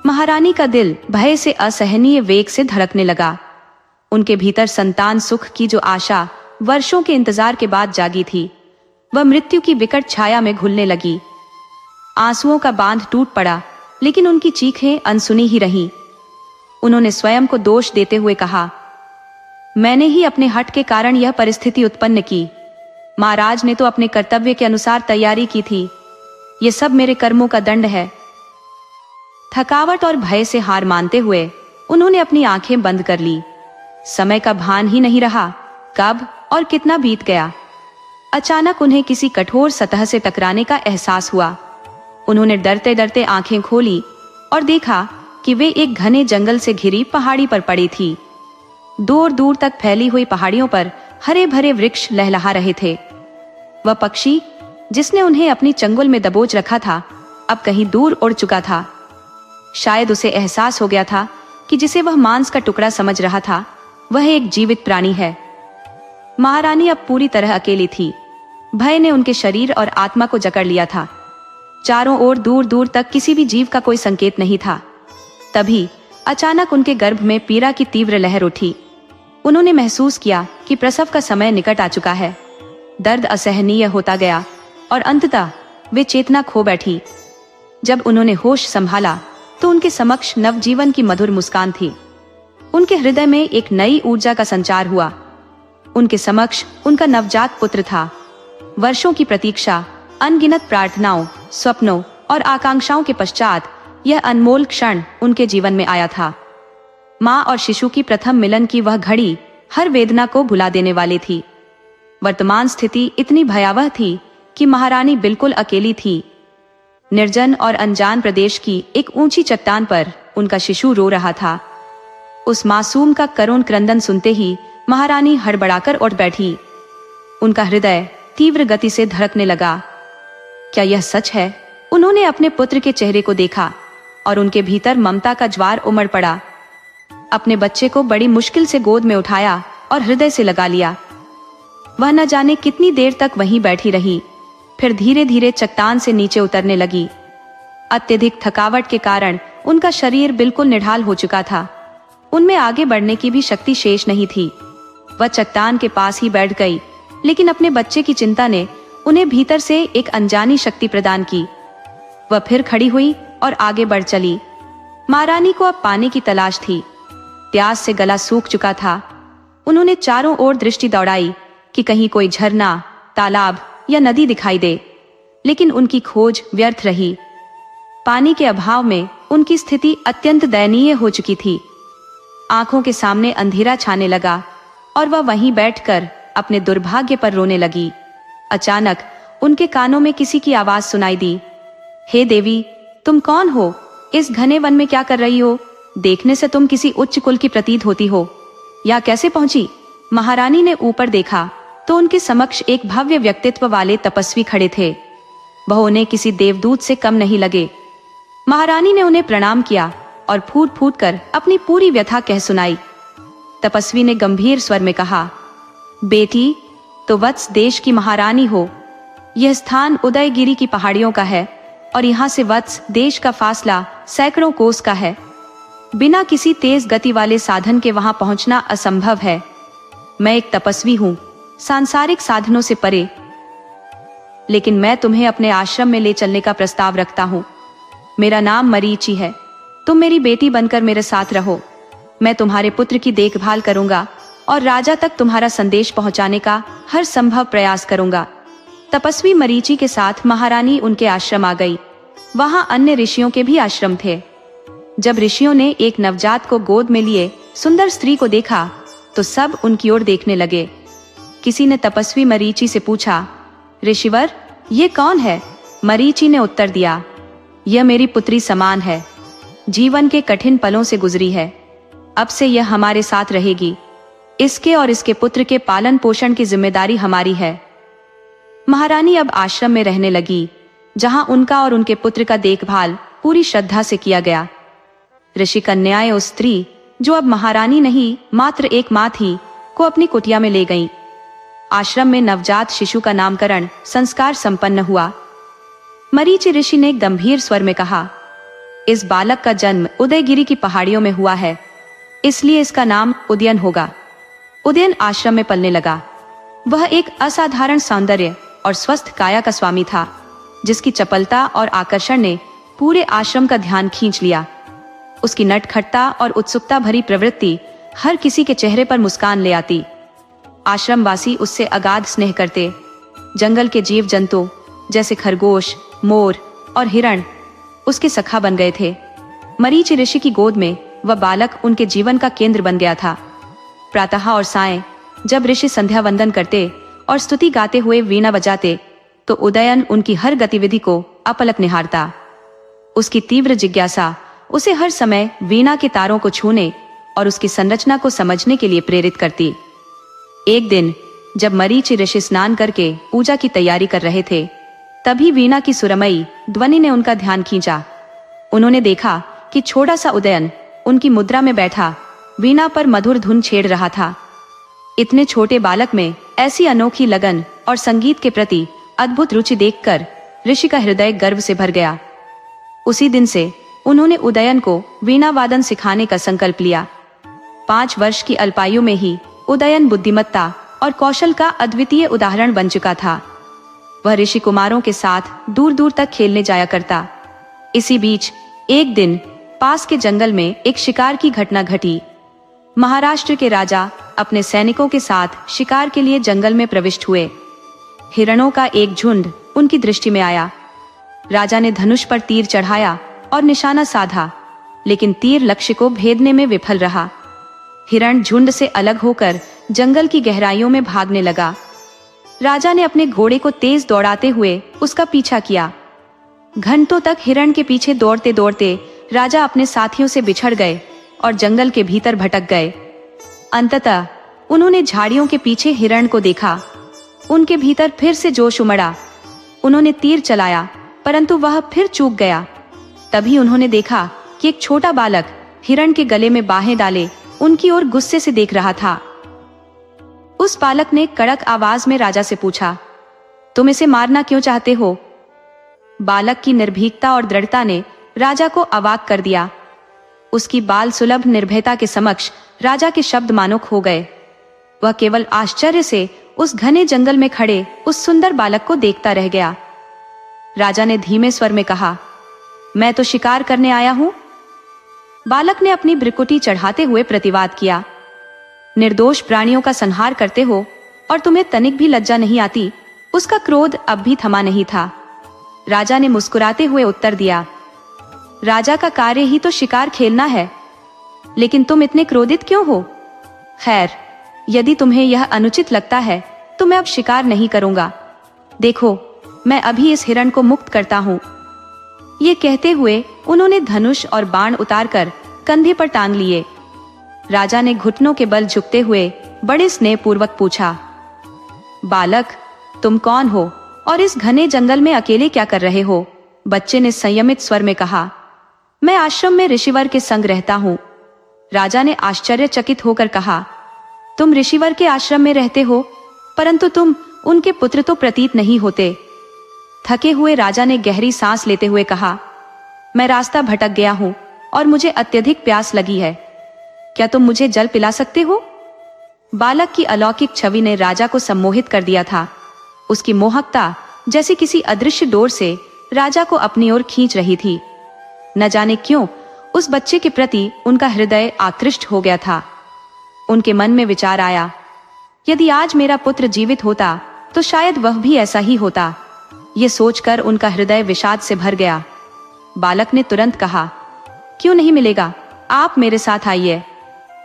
महारानी का दिल भय से असहनीय वेग से धड़कने लगा। उनके भीतर संतान सुख की जो आशा वर्षों के इंतजार के बाद जागी थी, वह मृत्यु की विकट छाया में घुलने लगी। आंसुओं का बांध टूट पड़ा, लेकिन उनकी चीखें अनसुनी ही रहीं। उन्होंने स्वयं को दोष देते हुए कहा, मैंने ही अपने हठ के कारण यह परिस्थिति उत्पन्न की। महाराज ने तो अपने कर्तव्य के अनुसार तैयारी की थी। ये सब मेरे कर्मों का दंड है। थकावट और भय से हार मानते हुए उन्होंने अपनी आंखें बंद कर ली। समय का भान ही नहीं रहा, कब और कितना बीत गया। अचानक उन्हें किसी कठोर सतह से टकराने का एहसास हुआ। उन्होंने डरते डरते आंखें खोली और देखा कि वे एक घने जंगल से घिरी पहाड़ी पर पड़ी थी। दूर दूर तक फैली हुई पहाड़ियों पर हरे भरे वृक्ष लहलहा रहे थे। वह पक्षी जिसने उन्हें अपनी चंगुल में दबोच रखा था, अब कहीं दूर उड़ चुका था। शायद उसे एहसास हो गया था कि जिसे वह मांस का टुकड़ा समझ रहा था, वह एक जीवित प्राणी है। महारानी अब पूरी तरह अकेली थी। भय ने उनके शरीर और आत्मा को जकड़ लिया था। चारों ओर दूर दूर तक किसी भी जीव का कोई संकेत नहीं था। तभी अचानक उनके गर्भ में पीड़ा की तीव्र लहर उठी। उन्होंने महसूस किया कि प्रसव का समय निकट आ चुका है। दर्द असहनीय होता गया और अंततः वे चेतना खो बैठी। जब उन्होंने होश संभाला तो उनके समक्ष नवजीवन की मधुर मुस्कान थी। उनके हृदय में एक नई ऊर्जा का संचार हुआ। उनके समक्ष उनका नवजात पुत्र था। वर्षों की प्रतीक्षा, अनगिनत प्रार्थनाओं, स्वप्नों और आकांक्षाओं के पश्चात यह अनमोल क्षण उनके जीवन में आया था। माँ और शिशु की प्रथम मिलन की वह घड़ी हर वेदना को भुला देने वाली थी। वर्तमान स्थिति इतनी भयावह थी कि महारानी बिल्कुल अकेली थी। निर्जन और अनजान प्रदेश की एक ऊंची चट्टान पर उनका शिशु रो रहा था। उस मासूम का करुण क्रंदन सुनते ही महारानी हड़बड़ाकर उठ बैठी। उनका हृदय तीव्र गति से धड़कने लगा। क्या यह सच है? उन्होंने अपने पुत्र के चेहरे को देखा और उनके भीतर ममता का ज्वार उमड़ पड़ा। अपने बच्चे को बड़ी मुश्किल से गोद में उठाया और हृदय से लगा लिया। वह न जाने कितनी देर तक वहीं बैठी रही, फिर धीरे धीरे चट्टान से नीचे उतरने लगी। अत्यधिक थकावट के कारण उनका शरीर बिल्कुल निढाल हो चुका था। उनमें आगे बढ़ने की भी शक्ति शेष नहीं थी। वह चट्टान के पास ही बैठ गई, लेकिन अपने बच्चे की चिंता ने उन्हें भीतर से एक अनजानी शक्ति प्रदान की। वह फिर खड़ी हुई और आगे बढ़ चली। महारानी को अब पानी की तलाश थी। प्यास से गला सूख चुका था। उन्होंने चारों ओर दृष्टि दौड़ाई कि कहीं कोई झरना, तालाब या नदी दिखाई दे, लेकिन उनकी खोज व्यर्थ रही। पानी के अभाव में उनकी स्थिति अत्यंत दयनीय हो चुकी थी। आंखों के सामने अंधेरा छाने लगा और वह वहीं बैठकर अपने दुर्भाग्य पर रोने लगी। अचानक उनके कानों में किसी की आवाज सुनाई दी। हे देवी, तुम कौन हो? इस घने वन में क्या कर रही हो? देखने से तुम किसी उच्च कुल की प्रतीत होती हो। या कैसे पहुंची? महारानी ने ऊपर देखा तो उनके समक्ष एक भव्य व्यक्तित्व वाले तपस्वी खड़े थे। वह उन्हें किसी देवदूत से कम नहीं लगे। महारानी ने उन्हें प्रणाम किया और फूट फूट कर अपनी पूरी व्यथा कह सुनाई। तपस्वी ने गंभीर स्वर में कहा, बेटी, तो वत्स देश की महारानी हो। यह स्थान उदयगिरी की पहाड़ियों का है और यहाँ से वत्स देश का फासला सैकड़ों कोस का है। बिना किसी तेज गति वाले साधन के वहां पहुंचना असंभव है। मैं एक तपस्वी हूँ, सांसारिक साधनों से परे, लेकिन मैं तुम्हें अपने आश्रम में ले चलने का प्रस्ताव रखता हूँ। मेरा नाम मरीचि है। तुम मेरी बेटी बनकर मेरे साथ रहो। मैं तुम्हारे पुत्र की देखभाल करूंगा और राजा तक तुम्हारा संदेश पहुंचाने का हर संभव प्रयास करूंगा। तपस्वी मरीचि के साथ महारानी उनके आश्रम आ गई। वहां अन्य ऋषियों के भी आश्रम थे। जब ऋषियों ने एक नवजात को गोद में लिए सुंदर स्त्री को देखा तो सब उनकी ओर देखने लगे। किसी ने तपस्वी मरीचि से पूछा, ऋषिवर, ये कौन है? मरीचि ने उत्तर दिया, यह मेरी पुत्री समान है। जीवन के कठिन पलों से गुजरी है। अब से यह हमारे साथ रहेगी। इसके और इसके पुत्र के पालन पोषण की जिम्मेदारी हमारी है। महारानी अब आश्रम में रहने लगी, जहां उनका और उनके पुत्र का देखभाल पूरी श्रद्धा से किया गया। ऋषि कन्याएं उस स्त्री, जो अब महारानी नहीं मात्र एक माँ थी, को अपनी कुटिया में ले गईं। आश्रम में नवजात शिशु का नामकरण संस्कार संपन्न हुआ। मरीचि ऋषि ने गंभीर स्वर में कहा, इस बालक का जन्म उदयगिरी की पहाड़ियों में हुआ है, इसलिए इसका नाम उदयन होगा। उदयन आश्रम में पलने लगा। वह एक असाधारण सौंदर्य और स्वस्थ काया का स्वामी था, जिसकी चपलता और आकर्षण ने पूरे आश्रम का ध्यान खींच लिया। उसकी नटखटता और उत्सुकता भरी प्रवृत्ति हर किसी के चेहरे पर मुस्कान ले आती। आश्रमवासी उससे अगाध स्नेह करते। जंगल के जीव जंतु जैसे खरगोश, मोर और हिरण उसके सखा बन गए थे। मरीचि ऋषि की गोद में वह बालक उनके जीवन का केंद्र बन गया था। प्रातः और सायं जब ऋषि संध्या वंदन करते और स्तुति गाते हुए वीणा बजाते तो उदयन उनकी हर गतिविधि को अपलक निहारता। उसकी तीव्र जिज्ञासा उसे हर समय वीणा के तारों को छूने और उसकी संरचना को समझने के लिए प्रेरित करती। एक दिन जब मरीचि ऋषि स्नान करके पूजा की तैयारी कर रहे थे, तभी वीणा की सुरमयी ध्वनि ने उनका ध्यान खींचा। उन्होंने देखा कि छोटा सा उदयन उनकी मुद्रा में बैठा वीणा पर मधुर धुन छेड़ रहा था। इतने छोटे बालक में ऐसी अनोखी लगन और संगीत के प्रति अद्भुत रुचि देखकर ऋषि का हृदय गर्व से भर गया। उसी दिन से उन्होंने उदयन को वीणा वादन सिखाने का संकल्प लिया। 5 वर्ष की अल्पायु में ही उदयन बुद्धिमत्ता और कौशल का अद्वितीय उदाहरण बन चुका था। वह ऋषि कुमारों के साथ दूर दूर तक खेलने जाया करता। इसी बीच एक दिन पास के जंगल में एक शिकार की घटना घटी। महाराष्ट्र के राजा अपने सैनिकों के साथ शिकार के लिए जंगल में प्रविष्ट हुए। हिरणों का एक झुंड उनकी दृष्टि में आया। राजा ने धनुष पर तीर चढ़ाया और निशाना साधा, लेकिन तीर लक्ष्य को भेदने में विफल रहा। हिरण झुंड से अलग होकर जंगल की गहराइयों में भागने लगा। राजा ने अपने घोड़े को तेज दौड़ाते हुए उसका पीछा किया। घंटों तक हिरण के पीछे दौड़ते दौड़ते राजा अपने साथियों से बिछड़ गए और जंगल के भीतर भटक गए। अंततः उन्होंने झाड़ियों के पीछे हिरण को देखा। उनके भीतर फिर से जोश उमड़ा। उन्होंने तीर चलाया, परंतु वह फिर चूक गया। तभी उन्होंने देखा कि एक छोटा बालक हिरण के गले में बाहें डाले उनकी ओर गुस्से से देख रहा था। उस बालक ने कड़क आवाज में राजा से पूछा, तुम इसे मारना क्यों चाहते हो? बालक की निर्भीकता और दृढ़ता ने राजा को अवाक कर दिया। उसकी बाल सुलभ निर्भयता के समक्ष राजा के शब्द मानोक हो गए। वह केवल आश्चर्य से उस घने जंगल में खड़े उस सुंदर बालक को देखता रह गया। राजा ने धीमे स्वर में कहा, मैं तो शिकार करने आया हूं। बालक ने अपनी भ्रिकुटी चढ़ाते हुए प्रतिवाद किया, निर्दोष प्राणियों का संहार करते हो और तुम्हें तनिक भी लज्जा नहीं आती? उसका क्रोध अब भी थमा नहीं था। राजा ने मुस्कुराते हुए उत्तर दिया, राजा का कार्य ही तो शिकार खेलना है, लेकिन तुम इतने क्रोधित क्यों हो? खैर, यदि तुम्हें यह अनुचित लगता है तो मैं अब शिकार नहीं करूंगा। देखो, मैं अभी इस हिरण को मुक्त करता हूं। ये कहते हुए उन्होंने धनुष और बाण उतारकर कंधे पर टांग लिए। राजा ने घुटनों के बल झुकते हुए बड़े स्नेहपूर्वक पूछा, बालक, तुम कौन हो और इस घने जंगल में अकेले क्या कर रहे हो? बच्चे ने संयमित स्वर में कहा, मैं आश्रम में ऋषिवर के संग रहता हूं। राजा ने आश्चर्यचकित होकर कहा, तुम ऋषिवर के आश्रम में रहते हो, परंतु तुम उनके पुत्र तो प्रतीत नहीं होते। थके हुए राजा ने गहरी सांस लेते हुए कहा, मैं रास्ता भटक गया हूं और मुझे अत्यधिक प्यास लगी है। क्या तुम मुझे जल पिला सकते हो? बालक की अलौकिक छवि ने राजा को सम्मोहित कर दिया था। उसकी मोहकता जैसे किसी अदृश्य डोर से राजा को अपनी ओर खींच रही थी। न जाने क्यों उस बच्चे के प्रति उनका हृदय आकृष्ट हो गया था। उनके मन में विचार आया, यदि आज मेरा पुत्र जीवित होता तो शायद वह भी ऐसा ही होता। ये सोचकर उनका हृदय विषाद से भर गया। बालक ने तुरंत कहा, क्यों नहीं मिलेगा, आप मेरे साथ आइए।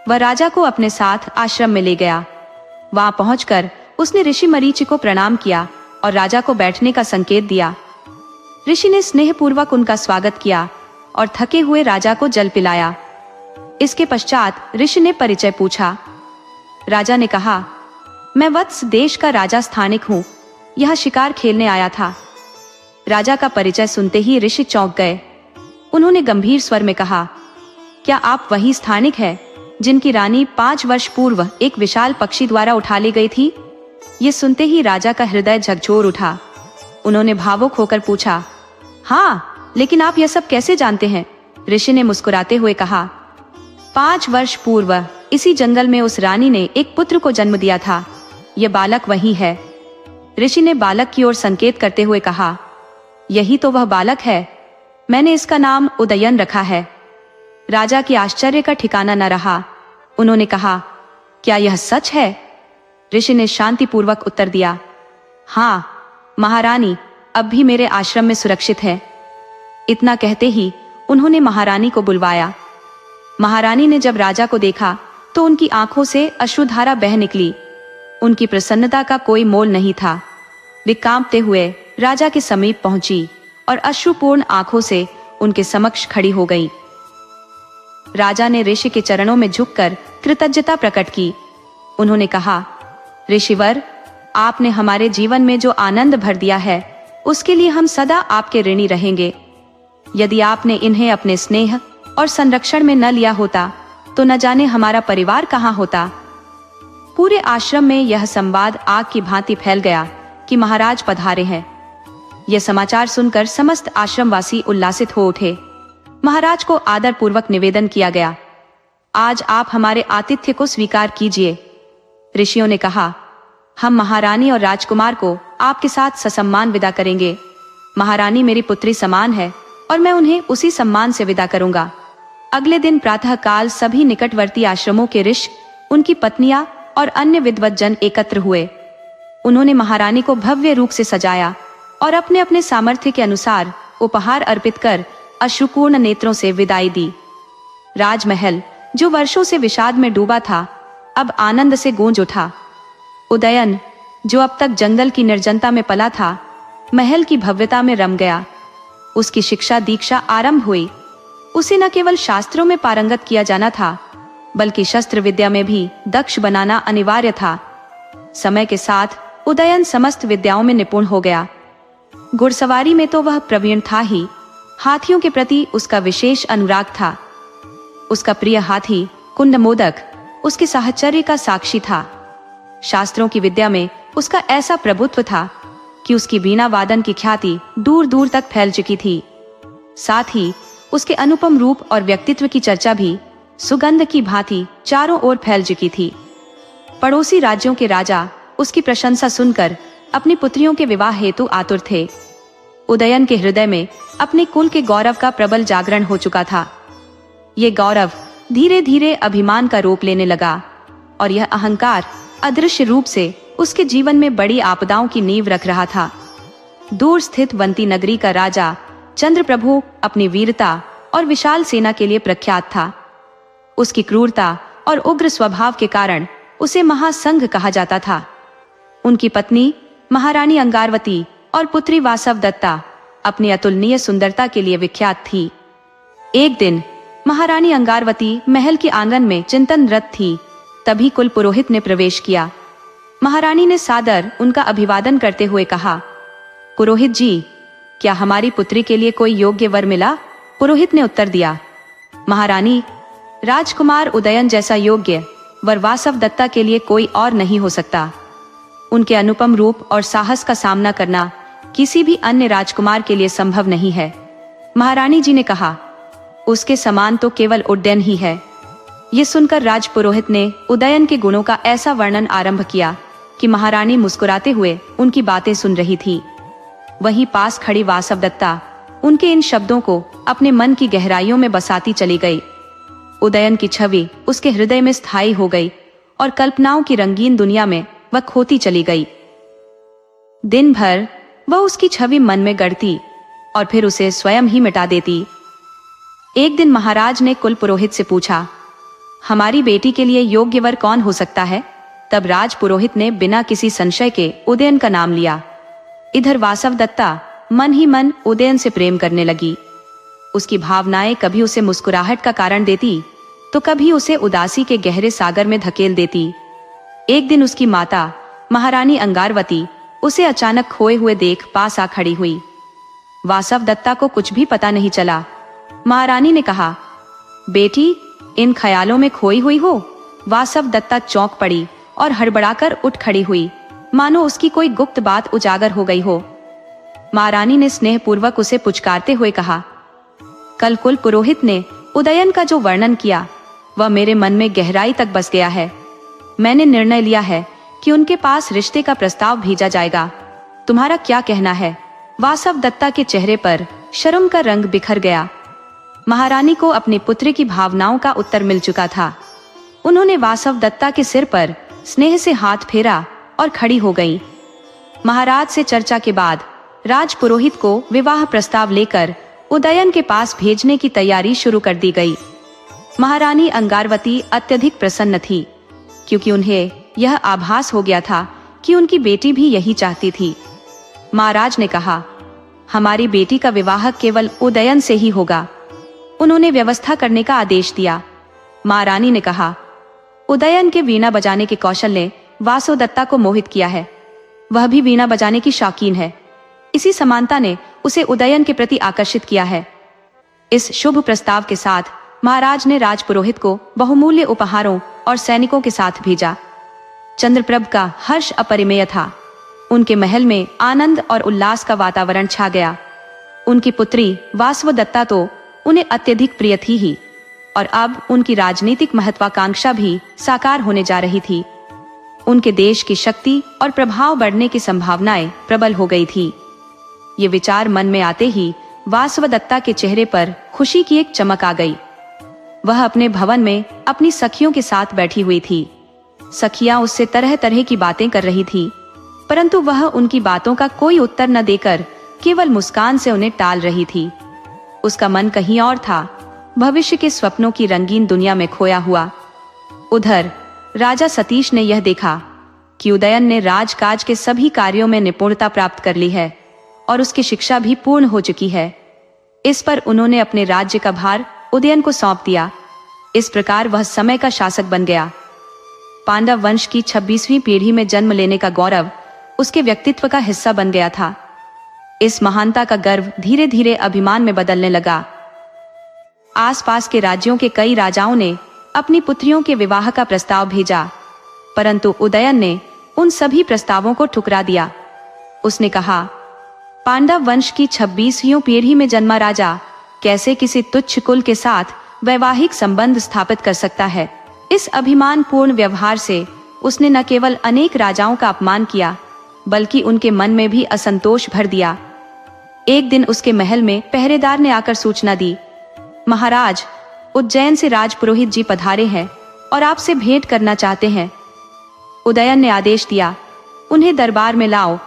वह राजा को अपने साथ आश्रम में ले गया। वहां पहुंचकर उसने ऋषि मरीचि को प्रणाम किया और राजा को बैठने का संकेत दिया। ऋषि ने स्नेहपूर्वक उनका स्वागत किया और थके हुए राजा को जल पिलाया। इसके पश्चात ऋषि ने परिचय पूछा। राजा ने कहा, मैं वत्स देश का राजा स्थानिक हूँ, यह शिकार खेलने आया था। राजा का परिचय सुनते ही ऋषि चौंक गए। उन्होंने गंभीर स्वर में कहा, क्या आप वही स्थानिक है जिनकी रानी 5 वर्ष पूर्व एक विशाल पक्षी द्वारा उठा ली गई थी? ये सुनते ही राजा का हृदय झकझोर उठा। उन्होंने भावुक होकर पूछा, हाँ, लेकिन आप यह सब कैसे जानते हैं? ऋषि ने मुस्कुराते हुए कहा, 5 वर्ष पूर्व इसी जंगल में उस रानी ने एक पुत्र को जन्म दिया था। यह बालक वही है। ऋषि ने बालक की ओर संकेत करते हुए कहा, यही तो वह बालक है। मैंने इसका नाम उदयन रखा है। राजा की आश्चर्य का ठिकाना न रहा। उन्होंने कहा, क्या यह सच है? ऋषि ने शांतिपूर्वक उत्तर दिया, हाँ महारानी, अब भी मेरे आश्रम में सुरक्षित है। इतना कहते ही उन्होंने महारानी को बुलवाया। महारानी ने जब राजा को देखा तो उनकी आंखों से अश्रुधारा बह निकली। उनकी प्रसन्नता का कोई मोल नहीं था। वे कांपते हुए राजा के समीप पहुंची और अश्रुपूर्ण आंखों से उनके समक्ष खड़ी हो गई। राजा ने ऋषि के चरणों में झुककर कृतज्ञता प्रकट की। उन्होंने कहा, ऋषिवर, आपने हमारे जीवन में जो आनंद भर दिया है उसके लिए हम सदा आपके ऋणी रहेंगे। यदि आपने इन्हें अपने स्नेह और संरक्षण में न लिया होता तो न जाने हमारा परिवार कहाँ होता। पूरे आश्रम में यह संवाद आग की भांति फैल गया कि महाराज पधारे हैं। यह समाचार सुनकर समस्त आश्रमवासी उल्लासित हो उठे। महाराज को आदर पूर्वक निवेदन किया गया, आज आप हमारे आतिथ्य को स्वीकार कीजिए। ऋषियों ने कहा, हम महारानी और राजकुमार को आपके साथ ससम्मान विदा करेंगे। महारानी मेरी पुत्री समान है और मैं उन्हें उसी सम्मान से विदा करूंगा। अगले दिन प्रातःकाल सभी निकटवर्ती आश्रमों के ऋषि, उनकी पत्नियां और अन्य विद्वत जन एकत्र हुए। उन्होंने महारानी को भव्य रूप से सजाया और अपने अपने सामर्थ्य के अनुसार उपहार अर्पित कर अश्रुपूर्ण नेत्रों से विदाई दी। राजमहल, जो वर्षों से विषाद में डूबा था, अब आनंद से गूंज उठा। उदयन, जो अब तक जंगल की निर्जनता में पला था, महल की भव्यता में रम गया। उसकी शिक्षा दीक्षा आरंभ हुई। उसे न केवल शास्त्रों में पारंगत किया जाना था, बल्कि शस्त्र विद्या में भी दक्ष बनाना अनिवार्य था। समय के साथ उदयन समस्त विद्याओं में निपुण हो गया। घुड़सवारी में तो वह प्रवीण था ही, हाथियों के प्रति उसका विशेष अनुराग था। उसका प्रिय हाथी कुंडमोदक उसके साहचर्य का साक्षी था। शास्त्रों की विद्या में उसका ऐसा प्रभुत्व था कि उसकी वीणा वादन की ख्याति दूर दूर तक फैल चुकी थी। साथ ही उसके अनुपम रूप और व्यक्तित्व की चर्चा भी सुगंध की भांति चारों ओर फैल चुकी थी। पड़ोसी राज्यों के राजा उसकी प्रशंसा सुनकर अपनी पुत्रियों के विवाह हेतु आतुर थे। उदयन के हृदय में अपने कुल के गौरव का प्रबल जागरण हो चुका था। ये गौरव धीरे धीरे अभिमान का रूप लेने लगा और यह अहंकार अदृश्य रूप से उसके जीवन में बड़ी आपदाओं की नींव रख रहा था। दूर स्थित वंती नगरी का राजा चंद्रप्रभु अपनी वीरता और विशाल सेना के लिए प्रख्यात था। उसकी क्रूरता और उग्र स्वभाव के कारण उसे महासंघ कहा जाता था। उनकी पत्नी महारानी अंगारवती और पुत्री वासव दत्ता अपनी अतुलनीय सुंदरता के लिए विख्यात थी। एक दिन महारानी अंगारवती महल के आंगन में चिंतनरत थी, तभी कुल पुरोहित ने प्रवेश किया। महारानी ने सादर उनका अभिवादन करते हुए कहा, पुरोहित जी, क्या हमारी पुत्री के लिए कोई योग्य वर मिला? पुरोहित ने उत्तर दिया, महारानी, राजकुमार उदयन जैसा योग्य वर वासव दत्ता के लिए कोई और नहीं हो सकता। उनके अनुपम रूप और साहस का सामना करना किसी भी अन्य राजकुमार के लिए संभव नहीं है। महारानी जी ने कहा, उसके समान तो केवल उड्डयन ही है। ये सुनकर राजपुरोहित ने उदयन के गुणों का ऐसा वर्णन आरंभ किया कि महारानी मुस्कुराते हुए उनकी बातें सुन रही थी। वहीं पास खड़ी वासव दत्ता उनके इन शब्दों को अपने मन की गहराइयों में बसाती चली गई। उदयन की छवि उसके हृदय में स्थायी हो गई और कल्पनाओं की रंगीन दुनिया में वह खोती चली गई। दिन भर वह उसकी छवि मन में गढ़ती और फिर उसे स्वयं ही मिटा देती। एक दिन महाराज ने कुल पुरोहित से पूछा, हमारी बेटी के लिए योग्य वर कौन हो सकता है? तब राज पुरोहित ने बिना किसी संशय के उदयन का नाम लिया। इधर वासव दत्ता मन ही मन उदयन से प्रेम करने लगी। उसकी भावनाएं कभी उसे मुस्कुराहट का कारण देती तो कभी उसे उदासी के गहरे सागर में धकेल देती। एक दिन उसकी माता महारानी अंगारवती उसे अचानक खोए हुए देख पास आ खड़ी हुई। वासव दत्ता को कुछ भी पता नहीं चला। महारानी ने कहा, बेटी, इन ख्यालों में खोई हुई हो? वासव दत्ता चौंक पड़ी और हड़बड़ाकर उठ खड़ी हुई, मानो उसकी कोई गुप्त बात उजागर हो गई हो। महारानी ने स्नेहपूर्वक उसे पुचकारते हुए कहा, कल कुल पुरोहित ने उदयन का जो वर्णन किया वह मेरे मन में गहराई तक बस गया है। मैंने निर्णय लिया है कि उनके पास रिश्ते का प्रस्ताव भेजा जाएगा। तुम्हारा क्या कहना है? वासव दत्ता के चेहरे पर शर्म का रंग बिखर गया। महारानी को अपनी पुत्री की भावनाओं का उत्तर मिल चुका था। उन्होंने वासव दत्ता के सिर पर स्नेह से हाथ फेरा और खड़ी हो गईं। महाराज से चर्चा के बाद राज पुरोहित को विवाह प्रस्ताव लेकर उदयन के पास भेजने की तैयारी शुरू कर दी गई। महारानी अंगारवती अत्यधिक प्रसन्न थी, क्योंकि उन्हें यह आभास हो गया था कि उनकी बेटी भी यही चाहती थी। महाराज ने कहा, हमारी बेटी का विवाह केवल उदयन से ही होगा। उन्होंने व्यवस्था करने का आदेश दिया। महारानी ने कहा, उदयन के वीणा बजाने के कौशल ने वासवदत्ता को मोहित किया है। वह भी वीणा बजाने की शौकीन है। इसी समानता ने उसे उदयन के प्रति आकर्षित किया है। इस शुभ प्रस्ताव के साथ महाराज ने राजपुरोहित को बहुमूल्य उपहारों और सैनिकों के साथ भेजा। चंद्रप्रभ का हर्ष अपरिमेय था। उनके महल में आनंद और उल्लास का वातावरण छा गया। उनकी पुत्री वासवदत्ता तो उन्हें अत्यधिक प्रिय थी ही, और अब उनकी राजनीतिक महत्वाकांक्षा भी साकार होने जा रही थी। उनके देश की शक्ति और प्रभाव बढ़ने की संभावनाएं प्रबल हो गई थी। ये विचार मन में आते ही वासवदत्ता के चेहरे पर खुशी की एक चमक आ गई। वह अपने भवन में अपनी सखियों के साथ बैठी हुई थी। सखियां उससे तरह तरह की बातें कर रही थी, परंतु वह उनकी बातों का कोई उत्तर न देकर केवल मुस्कान से उन्हें टाल रही थी। उसका मन कहीं और था, भविष्य के स्वप्नों की रंगीन दुनिया में खोया हुआ। उधर राजा सतीश ने यह देखा कि उदयन ने राजकाज के सभी कार्यों में निपुणता प्राप्त कर ली है और उसकी शिक्षा भी पूर्ण हो चुकी है। इस पर उन्होंने अपने राज्य का भार उदयन को सौंप दिया। इस प्रकार वह समय का शासक बन गया। पांडव वंश की 26वीं पीढ़ी में जन्म लेने का गौरव उसके व्यक्तित्व का हिस्सा बन गया था। इस महानता का गर्व धीरे धीरे अभिमान में बदलने लगा। आसपास के राज्यों के कई राजाओं ने अपनी पुत्रियों के विवाह का प्रस्ताव भेजा, परंतु उदयन ने उन सभी प्रस्तावों को ठुकरा दिया। उसने कहा, पांडव वंश की 26वीं पीढ़ी में जन्मा राजा कैसे किसी तुच्छ कुल के साथ वैवाहिक संबंध स्थापित कर सकता है। इस अभिमान पूर्ण व्यवहार से उसने न केवल अनेक राजाओं का अपमान किया, बल्कि उनके मन में भी असंतोष भर दिया। एक दिन उसके महल में पहरेदार ने आकर सूचना दी, महाराज, उज्जैन से राजपुरोहित जी पधारे हैं और आपसे भेंट करना चाहते हैं। उदयन ने आदेश दिया, उन्हें दरबार में लाओ।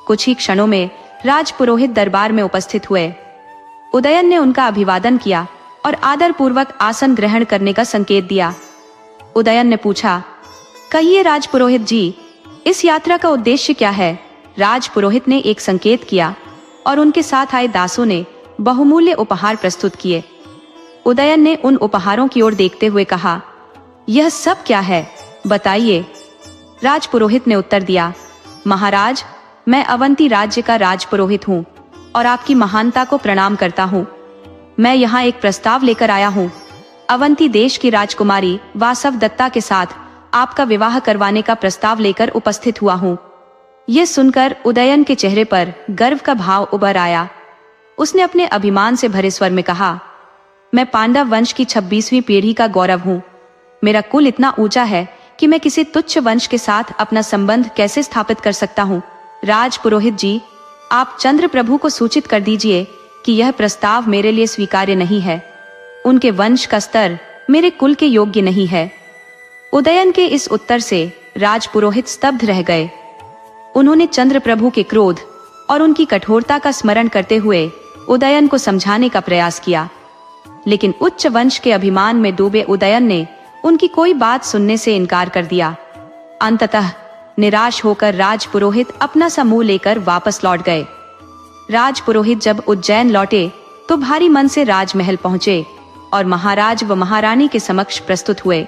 कुछ ही क्षणों में राजपुरोहित दरबार में उपस्थित हुए। उदयन ने उनका अभिवादन किया और आदर पूर्वक आसन ग्रहण करने का संकेत दिया। उदयन ने पूछा, कहिए राजपुरोहित जी, इस यात्रा का उद्देश्य क्या है? राजपुरोहित ने एक संकेत किया और उनके साथ आए दासों ने बहुमूल्य उपहार प्रस्तुत किए। उदयन ने उन उपहारों की ओर देखते हुए कहा, यह सब क्या है, बताइए। राजपुरोहित ने उत्तर दिया, महाराज, मैं अवंती राज्य का राजपुरोहित हूँ और आपकी महानता को प्रणाम करता हूँ। मैं यहाँ एक प्रस्ताव लेकर आया हूँ। अवंती देश की राजकुमारी वासवदत्ता के साथ आपका विवाह करवाने का प्रस्ताव लेकर उपस्थित हुआ हूँ। यह सुनकर उदयन के चेहरे पर गर्व का भाव उभर आया। उसने अपने अभिमान से भरे स्वर में कहा, मैं पांडव वंश की 26वीं पीढ़ी का गौरव हूँ। मेरा कुल इतना ऊंचा है कि मैं किसी तुच्छ वंश के साथ अपना संबंध कैसे स्थापित कर सकता हूँ। राजपुरोहित जी, आप चंद्र प्रभु को सूचित कर दीजिए कि यह प्रस्ताव मेरे लिए स्वीकार्य नहीं है। उनके वंश का स्तर मेरे कुल के योग्य नहीं है। उदयन के इस उत्तर से राजपुरोहित स्तब्ध रह गए। उन्होंने चंद्र प्रभु के क्रोध और उनकी कठोरता का स्मरण करते हुए उदयन को समझाने का प्रयास किया, लेकिन उच्च वंश के अभिमान में डूबे उदयन ने उनकी कोई बात सुनने से इनकार कर दिया। अंततः निराश होकर राजपुरोहित अपना सा मुंह लेकर वापस लौट गए। राजपुरोहित जब उज्जैन लौटे तो भारी मन से राजमहल पहुंचे और महाराज व महारानी के समक्ष प्रस्तुत हुए।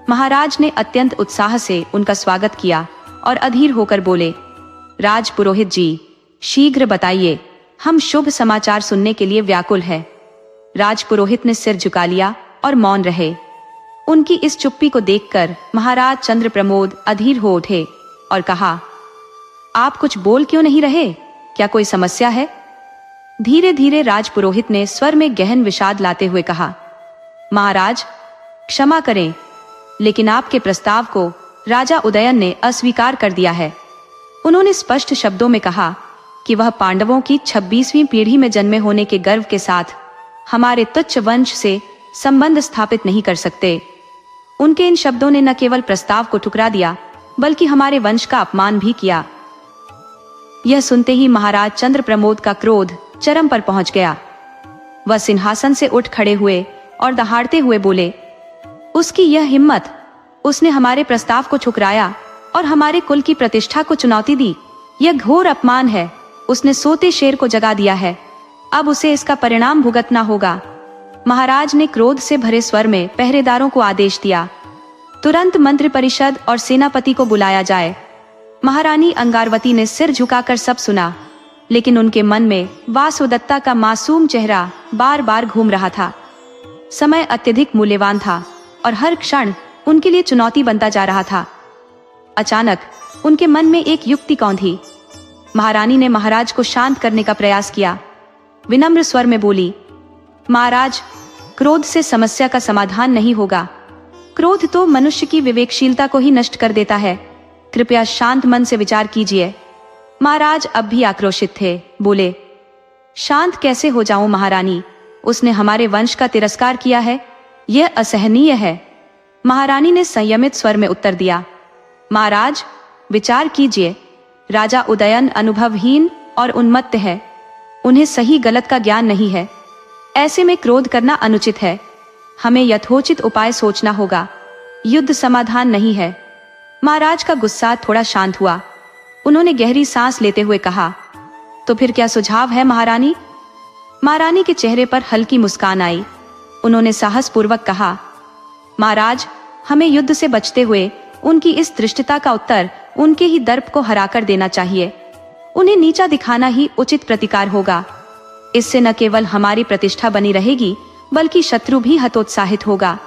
महाराज ने अत्यंत उत्साह से उनका स्वागत किया और अधीर होकर बोले, राजपुरोहित जी, शीघ्र बताइए, हम शुभ समाचार सुनने के लिए व्याकुल हैं। राजपुरोहित ने सिर झुका लिया और मौन रहे। उनकी इस चुप्पी को देखकर महाराज चंद्र प्रमोद अधीर हो उठे और कहा, आप कुछ बोल क्यों नहीं रहे? क्या कोई समस्या है? धीरे धीरे राजपुरोहित ने स्वर में गहन विषाद लाते हुए कहा, महाराज, क्षमा करें, लेकिन आपके प्रस्ताव को राजा उदयन ने अस्वीकार कर दिया है। उन्होंने स्पष्ट शब्दों में कहा कि वह पांडवों की 26वीं पीढ़ी में जन्मे होने के गर्व के साथ हमारे तुच्छ वंश से संबंध स्थापित नहीं कर सकते। उनके इन शब्दों ने न केवल प्रस्ताव को ठुकरा दिया बल्कि हमारे वंश का अपमान भी किया। यह सुनते ही महाराज चंद्रप्रमोद का क्रोध चरम पर पहुंच गया। वह सिंहासन से उठ खड़े हुए और दहाड़ते हुए बोले, उसकी यह हिम्मत! उसने हमारे प्रस्ताव को ठुकराया और हमारे कुल की प्रतिष्ठा को चुनौती दी। यह घोर अपमान है। उसने सोते शेर को जगा दिया है। अब उसे इसका परिणाम भुगतना होगा। महाराज ने क्रोध से भरे स्वर में पहरेदारों को आदेश दिया, तुरंत मंत्रिपरिषद और सेनापति को बुलाया जाए। महारानी अंगारवती ने सिर झुकाकर सब सुना, लेकिन उनके मन में वासुदत्ता का मासूम चेहरा बार बार घूम रहा था। समय अत्यधिक मूल्यवान था और हर क्षण उनके लिए चुनौती बनता जा रहा था। अचानक उनके मन में एक युक्ति कौंधी। महारानी ने महाराज को शांत करने का प्रयास किया। विनम्र स्वर में बोली, महाराज, क्रोध से समस्या का समाधान नहीं होगा। क्रोध तो मनुष्य की विवेकशीलता को ही नष्ट कर देता है। कृपया शांत मन से विचार कीजिए। महाराज अब भी आक्रोशित थे। बोले, शांत कैसे हो जाऊं महारानी? उसने हमारे वंश का तिरस्कार किया है। यह असहनीय है। महारानी ने संयमित स्वर में उत्तर दिया, महाराज, विचार कीजिए। राजा उदयन अनुभवहीन और उन्मत्त है। उन्हें सही गलत का ज्ञान नहीं है। ऐसे में क्रोध करना अनुचित है। हमें यथोचित उपाय सोचना होगा। युद्ध समाधान नहीं है। महाराज का गुस्सा थोड़ा शांत हुआ। उन्होंने गहरी सांस लेते हुए कहा, तो फिर क्या सुझाव है महारानी? महारानी के चेहरे पर हल्की मुस्कान आई। उन्होंने साहसपूर्वक कहा, महाराज, हमें युद्ध से बचते हुए उनकी इस धृष्टता का उत्तर उनके ही दर्प को हराकर देना चाहिए। उन्हें नीचा दिखाना ही उचित प्रतिकार होगा। इससे न केवल हमारी प्रतिष्ठा बनी रहेगी बल्कि शत्रु भी हतोत्साहित होगा।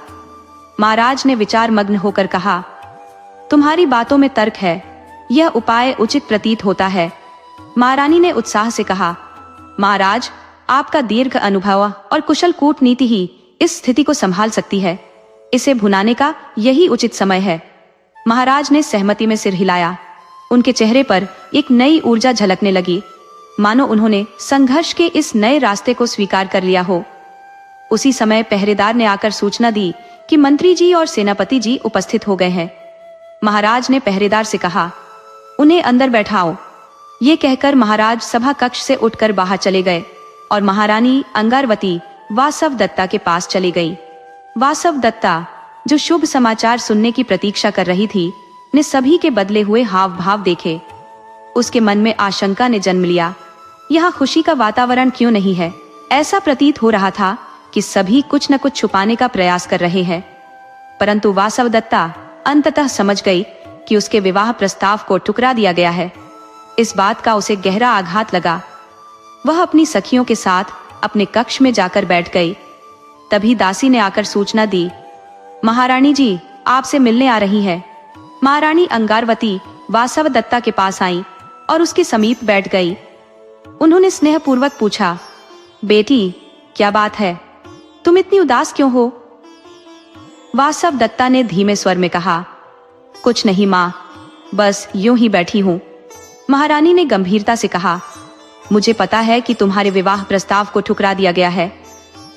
महाराज ने विचार मग्न होकर कहा, तुम्हारी बातों में तर्क है। यह उपाय उचित प्रतीत होता है। महारानी ने उत्साह से कहा, महाराज, आपका दीर्घ अनुभव और कुशल कूटनीति ही इस स्थिति को संभाल सकती है। इसे भुनाने का यही उचित समय है। महाराज ने सहमति में सिर हिलाया। उनके चेहरे पर एक नई ऊर्जा झलकने लगी, मानो उन्होंने संघर्ष के इस नए रास्ते को स्वीकार कर लिया हो। उसी समय पहरेदार ने आकर सूचना दी कि मंत्री जी और सेनापति जी उपस्थित हो गए हैं। महाराज ने पहरेदार से कहा, उन्हें अंदर बैठाओ। ये कहकर महाराज सभा कक्ष से उठकर बाहर चले गए और महारानी अंगारवती वासवदत्ता के पास चली गई। वासवदत्ता, जो शुभ समाचार सुनने की प्रतीक्षा कर रही थी, ने सभी के बदले हुए हाव भाव देखे। उसके मन में आशंका ने जन्म लिया। यहाँ खुशी का वातावरण क्यों नहीं है? ऐसा प्रतीत हो रहा था कि सभी कुछ न कुछ छुपाने का प्रयास कर रहे हैं। परंतु वासवदत्ता अंततः समझ गई कि उसके विवाह प्रस्ताव को ठुकरा दिया गया है। इस बात का उसे गहरा आघात लगा। वह अपनी सखियों के साथ अपने कक्ष में जाकर बैठ गई। तभी दासी ने आकर सूचना दी, महारानी जी आपसे मिलने आ रही है। महारानी अंगारवती वासवदत्ता के पास आई और उसके समीप बैठ गई। उन्होंने स्नेहपूर्वक पूछा, बेटी, क्या बात है? तुम इतनी उदास क्यों हो? वासवदत्ता ने धीमे स्वर में कहा, कुछ नहीं माँ, बस यूं ही बैठी हूं। महारानी ने गंभीरता से कहा, मुझे पता है कि तुम्हारे विवाह प्रस्ताव को ठुकरा दिया गया है।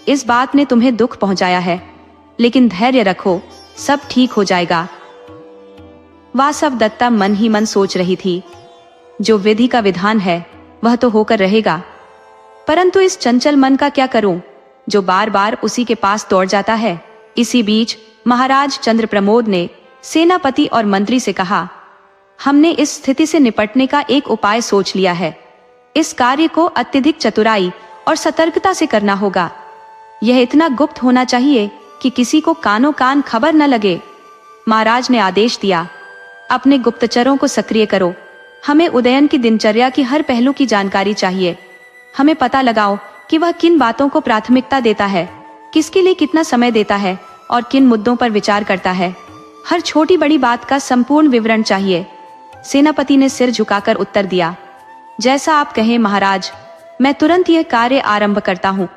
इस बात ने तुम्हें दुख पहुंचाया है, लेकिन धैर्य रखो, सब ठीक हो जाएगा। वासवदत्ता मन ही मन सोच रही थी, जो विधि का विधान है वह तो होकर रहेगा, परंतु इस चंचल मन का क्या करूं, जो बार बार उसी के पास दौड़ जाता है। इसी बीच महाराज चंद्रप्रमोद ने सेनापति और मंत्री से कहा, हमने इस स्थिति से निपटने का एक उपाय सोच लिया है। इस कार्य को अत्यधिक चतुराई और सतर्कता से करना होगा। यह इतना गुप्त होना चाहिए कि किसी को कानों कान खबर न लगे। महाराज ने आदेश दिया, अपने गुप्तचरों को सक्रिय करो। हमें उदयन की दिनचर्या की हर पहलू की जानकारी चाहिए। हमें पता लगाओ कि वह किन बातों को प्राथमिकता देता है, किसके लिए कितना समय देता है और किन मुद्दों पर विचार करता है। हर छोटी बड़ी बात का संपूर्ण विवरण चाहिए। सेनापति ने सिर झुकाकर उत्तर दिया, जैसा आप कहें महाराज, मैं तुरंत यह कार्य आरंभ करता हूँ।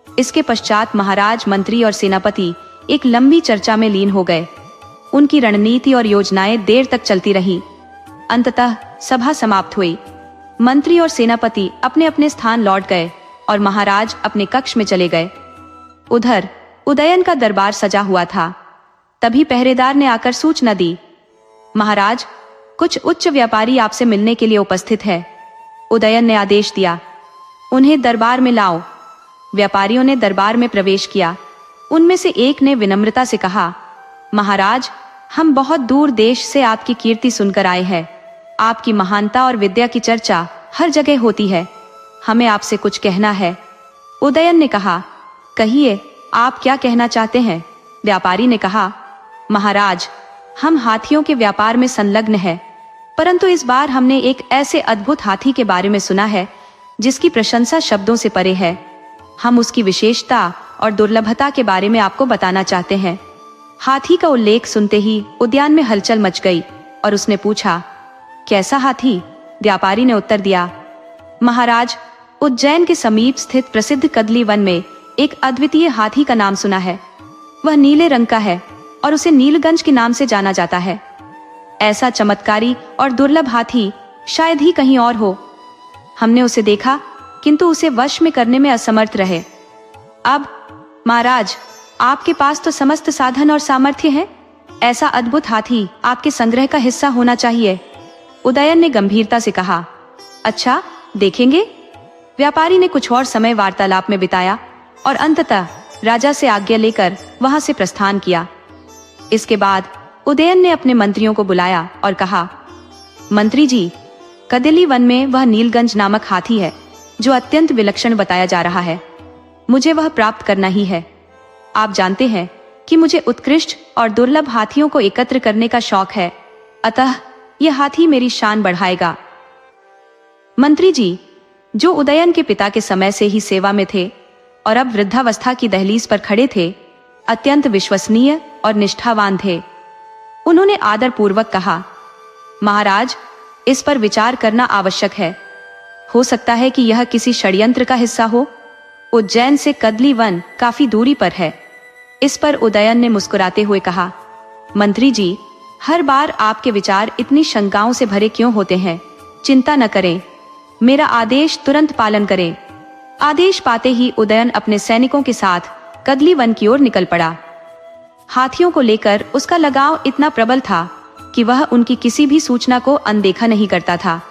इसके पश्चात महाराज, मंत्री और सेनापति एक लंबी चर्चा में लीन हो गए। उनकी रणनीति और योजनाएं देर तक चलती रही। अंततः सभा समाप्त हुई। मंत्री और सेनापति अपने अपने स्थान लौट गए और महाराज अपने कक्ष में चले गए। उधर उदयन का दरबार सजा हुआ था। तभी पहरेदार ने आकर सूचना दी, महाराज, कुछ उच्च व्यापारी आपसे मिलने के लिए उपस्थित है। उदयन ने आदेश दिया, उन्हें दरबार में लाओ। व्यापारियों ने दरबार में प्रवेश किया। उनमें से एक ने विनम्रता से कहा, महाराज, हम बहुत दूर देश से आपकी कीर्ति सुनकर आए हैं। आपकी महानता और विद्या की चर्चा हर जगह होती है। हमें आपसे कुछ कहना है। उदयन ने कहा, कहिए, आप क्या कहना चाहते हैं? व्यापारी ने कहा, महाराज, हम हाथियों के व्यापार में संलग्न हैं, परंतु इस बार हमने एक ऐसे अद्भुत हाथी के बारे में सुना है जिसकी प्रशंसा शब्दों से परे है। हम उसकी विशेषता और दुर्लभता के बारे में आपको बताना चाहते हैं। हाथी का उल्लेख सुनते ही उद्यान में हलचल मच गई और उसने पूछा, कैसा हाथी? व्यापारी ने उत्तर दिया, महाराज, उज्जैन के समीप स्थित प्रसिद्ध कदली वन में एक अद्वितीय हाथी का नाम सुना है। वह नीले रंग का है और उसे नीलगंज के नाम से जाना जाता है। ऐसा चमत्कारी और दुर्लभ हाथी शायद ही कहीं और हो। हमने उसे देखा, किंतु उसे वश में करने में असमर्थ रहे। अब महाराज, आपके पास तो समस्त साधन और सामर्थ्य है। ऐसा अद्भुत हाथी आपके संग्रह का हिस्सा होना चाहिए। उदयन ने गंभीरता से कहा, अच्छा, देखेंगे। व्यापारी ने कुछ और समय वार्तालाप में बिताया और अंततः राजा से आज्ञा लेकर वहां से प्रस्थान किया। इसके बाद उदयन ने अपने मंत्रियों को बुलाया और कहा, मंत्री जी, कदली वन में वह नीलगंज नामक हाथी है जो अत्यंत विलक्षण बताया जा रहा है। मुझे वह प्राप्त करना ही है। आप जानते हैं कि मुझे उत्कृष्ट और दुर्लभ हाथियों को एकत्र करने का शौक है, अतः यह हाथी मेरी शान बढ़ाएगा। मंत्री जी, जो उदयन के पिता के समय से ही सेवा में थे और अब वृद्धावस्था की दहलीज पर खड़े थे, अत्यंत विश्वसनीय और निष्ठावान थे। उन्होंने आदर पूर्वक कहा, महाराज, इस पर विचार करना आवश्यक है। हो सकता है कि यह किसी षड्यंत्र का हिस्सा हो। उज्जैन से कदली वन काफी दूरी पर है। इस पर उदयन ने मुस्कुराते हुए कहा, मंत्री जी, हर बार आपके विचार इतनी शंकाओं से भरे क्यों होते हैं? चिंता न करें, मेरा आदेश तुरंत पालन करें। आदेश पाते ही उदयन अपने सैनिकों के साथ कदली वन की ओर निकल पड़ा। हाथियों को लेकर उसका लगाव इतना प्रबल था कि वह उनकी किसी भी सूचना को अनदेखा नहीं करता था।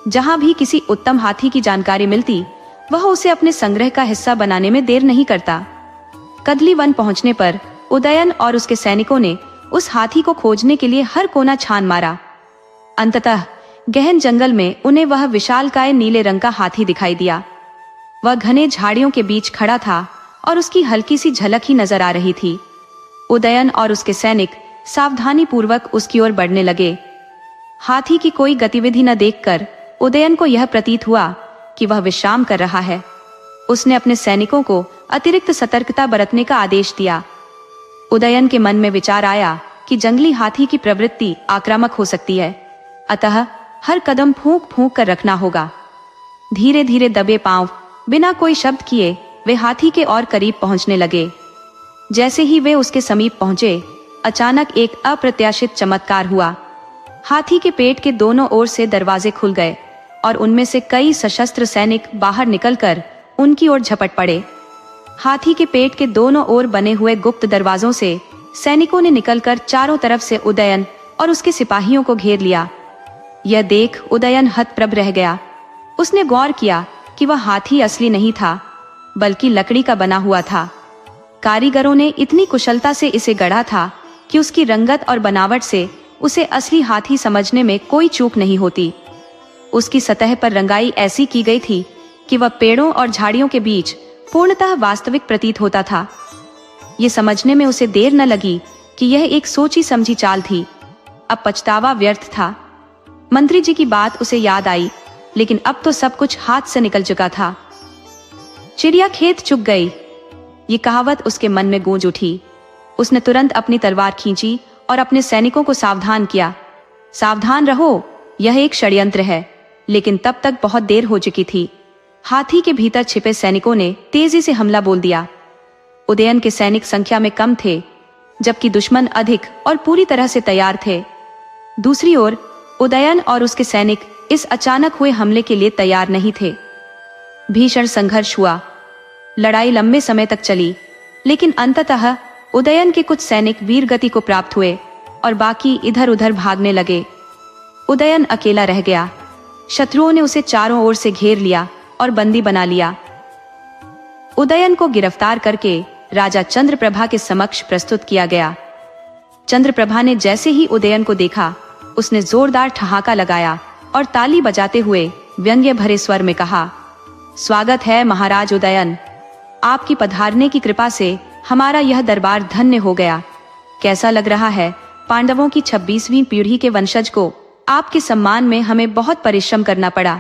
जहां भी किसी उत्तम हाथी की जानकारी मिलती, वह उसे अपने संग्रह का हिस्सा बनाने में देर नहीं करता। कदली वन पहुंचने पर उदयन और उसके सैनिकों ने उस हाथी को खोजने के लिए हर कोना छान मारा। अंततः गहन जंगल में उन्हें वह विशालकाय नीले रंग का हाथी दिखाई दिया। वह घने झाड़ियों के बीच खड़ा था और उसकी हल्की सी झलक ही नजर आ रही थी। उदयन और उसके सैनिक सावधानी पूर्वक उसकी ओर बढ़ने लगे। हाथी की कोई गतिविधि न देखकर उदयन को यह प्रतीत हुआ कि वह विश्राम कर रहा है। उसने अपने सैनिकों को अतिरिक्त सतर्कता बरतने का आदेश दिया। उदयन के मन में विचार आया कि जंगली हाथी की प्रवृत्ति आक्रामक हो सकती है, अतः हर कदम फूंक फूंक कर रखना होगा। धीरे धीरे दबे पांव, बिना कोई शब्द किए वे हाथी के और करीब पहुंचने लगे। जैसे ही वे उसके समीप पहुंचे, अचानक एक अप्रत्याशित चमत्कार हुआ। हाथी के पेट के दोनों ओर से दरवाजे खुल गए और उनमें से कई सशस्त्र सैनिक बाहर निकलकर उनकी ओर झपट पड़े। हाथी के पेट के दोनों ओर बने हुए गुप्त दरवाजों से सैनिकों ने निकलकर चारों तरफ से उदयन और उसके सिपाहियों को घेर लिया। यह देख उदयन हतप्रभ रह गया। उसने गौर किया कि वह हाथी असली नहीं था, बल्कि लकड़ी का बना हुआ था। कारीगरों ने इतनी कुशलता से इसे गढ़ा था कि उसकी रंगत और बनावट से उसे असली हाथी समझने में कोई चूक नहीं होती। उसकी सतह पर रंगाई ऐसी की गई थी कि वह पेड़ों और झाड़ियों के बीच पूर्णतः वास्तविक प्रतीत होता था। ये समझने में उसे देर न लगी कि यह एक सोची समझी चाल थी। अब पछतावा व्यर्थ था। मंत्री जी की बात उसे याद आई, लेकिन अब तो सब कुछ हाथ से निकल चुका था। चिड़िया खेत चुग गई, ये कहावत उसके मन में गूंज उठी। उसने तुरंत अपनी तलवार खींची और अपने सैनिकों को सावधान किया। सावधान रहो, यह एक षड्यंत्र है। लेकिन तब तक बहुत देर हो चुकी थी। हाथी के भीतर छिपे सैनिकों ने तेजी से हमला बोल दिया। उदयन के सैनिक संख्या में कम थे, जबकि दुश्मन अधिक और पूरी तरह से तैयार थे। दूसरी ओर उदयन और उसके सैनिक इस अचानक हुए हमले के लिए तैयार नहीं थे। भीषण संघर्ष हुआ। लड़ाई लंबे समय तक चली, लेकिन अंततः उदयन के कुछ सैनिक वीर गति को प्राप्त हुए और बाकी इधर उधर भागने लगे। उदयन अकेला रह गया। शत्रुओं ने उसे चारों ओर से घेर लिया और बंदी बना लिया। उदयन को गिरफ्तार करके राजा चंद्रप्रभा के समक्ष प्रस्तुत किया गया। चंद्रप्रभा ने जैसे ही उदयन को देखा, उसने जोरदार ठहाका लगाया और ताली बजाते हुए व्यंग्य भरे स्वर में कहा, स्वागत है महाराज उदयन, आपकी पधारने की कृपा से हमारा यह दरबार धन्य हो गया। कैसा लग रहा है? पांडवों की 26वीं पीढ़ी के वंशज को आपके सम्मान में हमें बहुत परिश्रम करना पड़ा।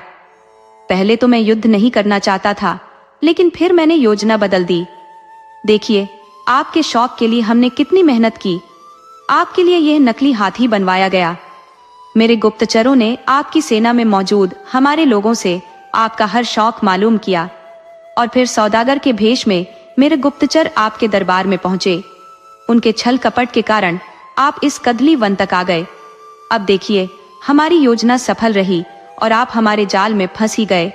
पहले तो मैं युद्ध नहीं करना चाहता था, लेकिन फिर मैंने योजना बदल दी। देखिए, आपके शौक के लिए हमने कितनी मेहनत की। आपके लिए यह नकली हाथी बनवाया गया। मेरे गुप्तचरों ने आपकी सेना में मौजूद हमारे लोगों से आपका हर शौक मालूम किया और फिर सौदागर के भेष में मेरे गुप्तचर आपके दरबार में पहुंचे। उनके छल कपट के कारण आप इस कदली वन तक आ गए। अब देखिए, हमारी योजना सफल रही और आप हमारे जाल में फंस ही गए।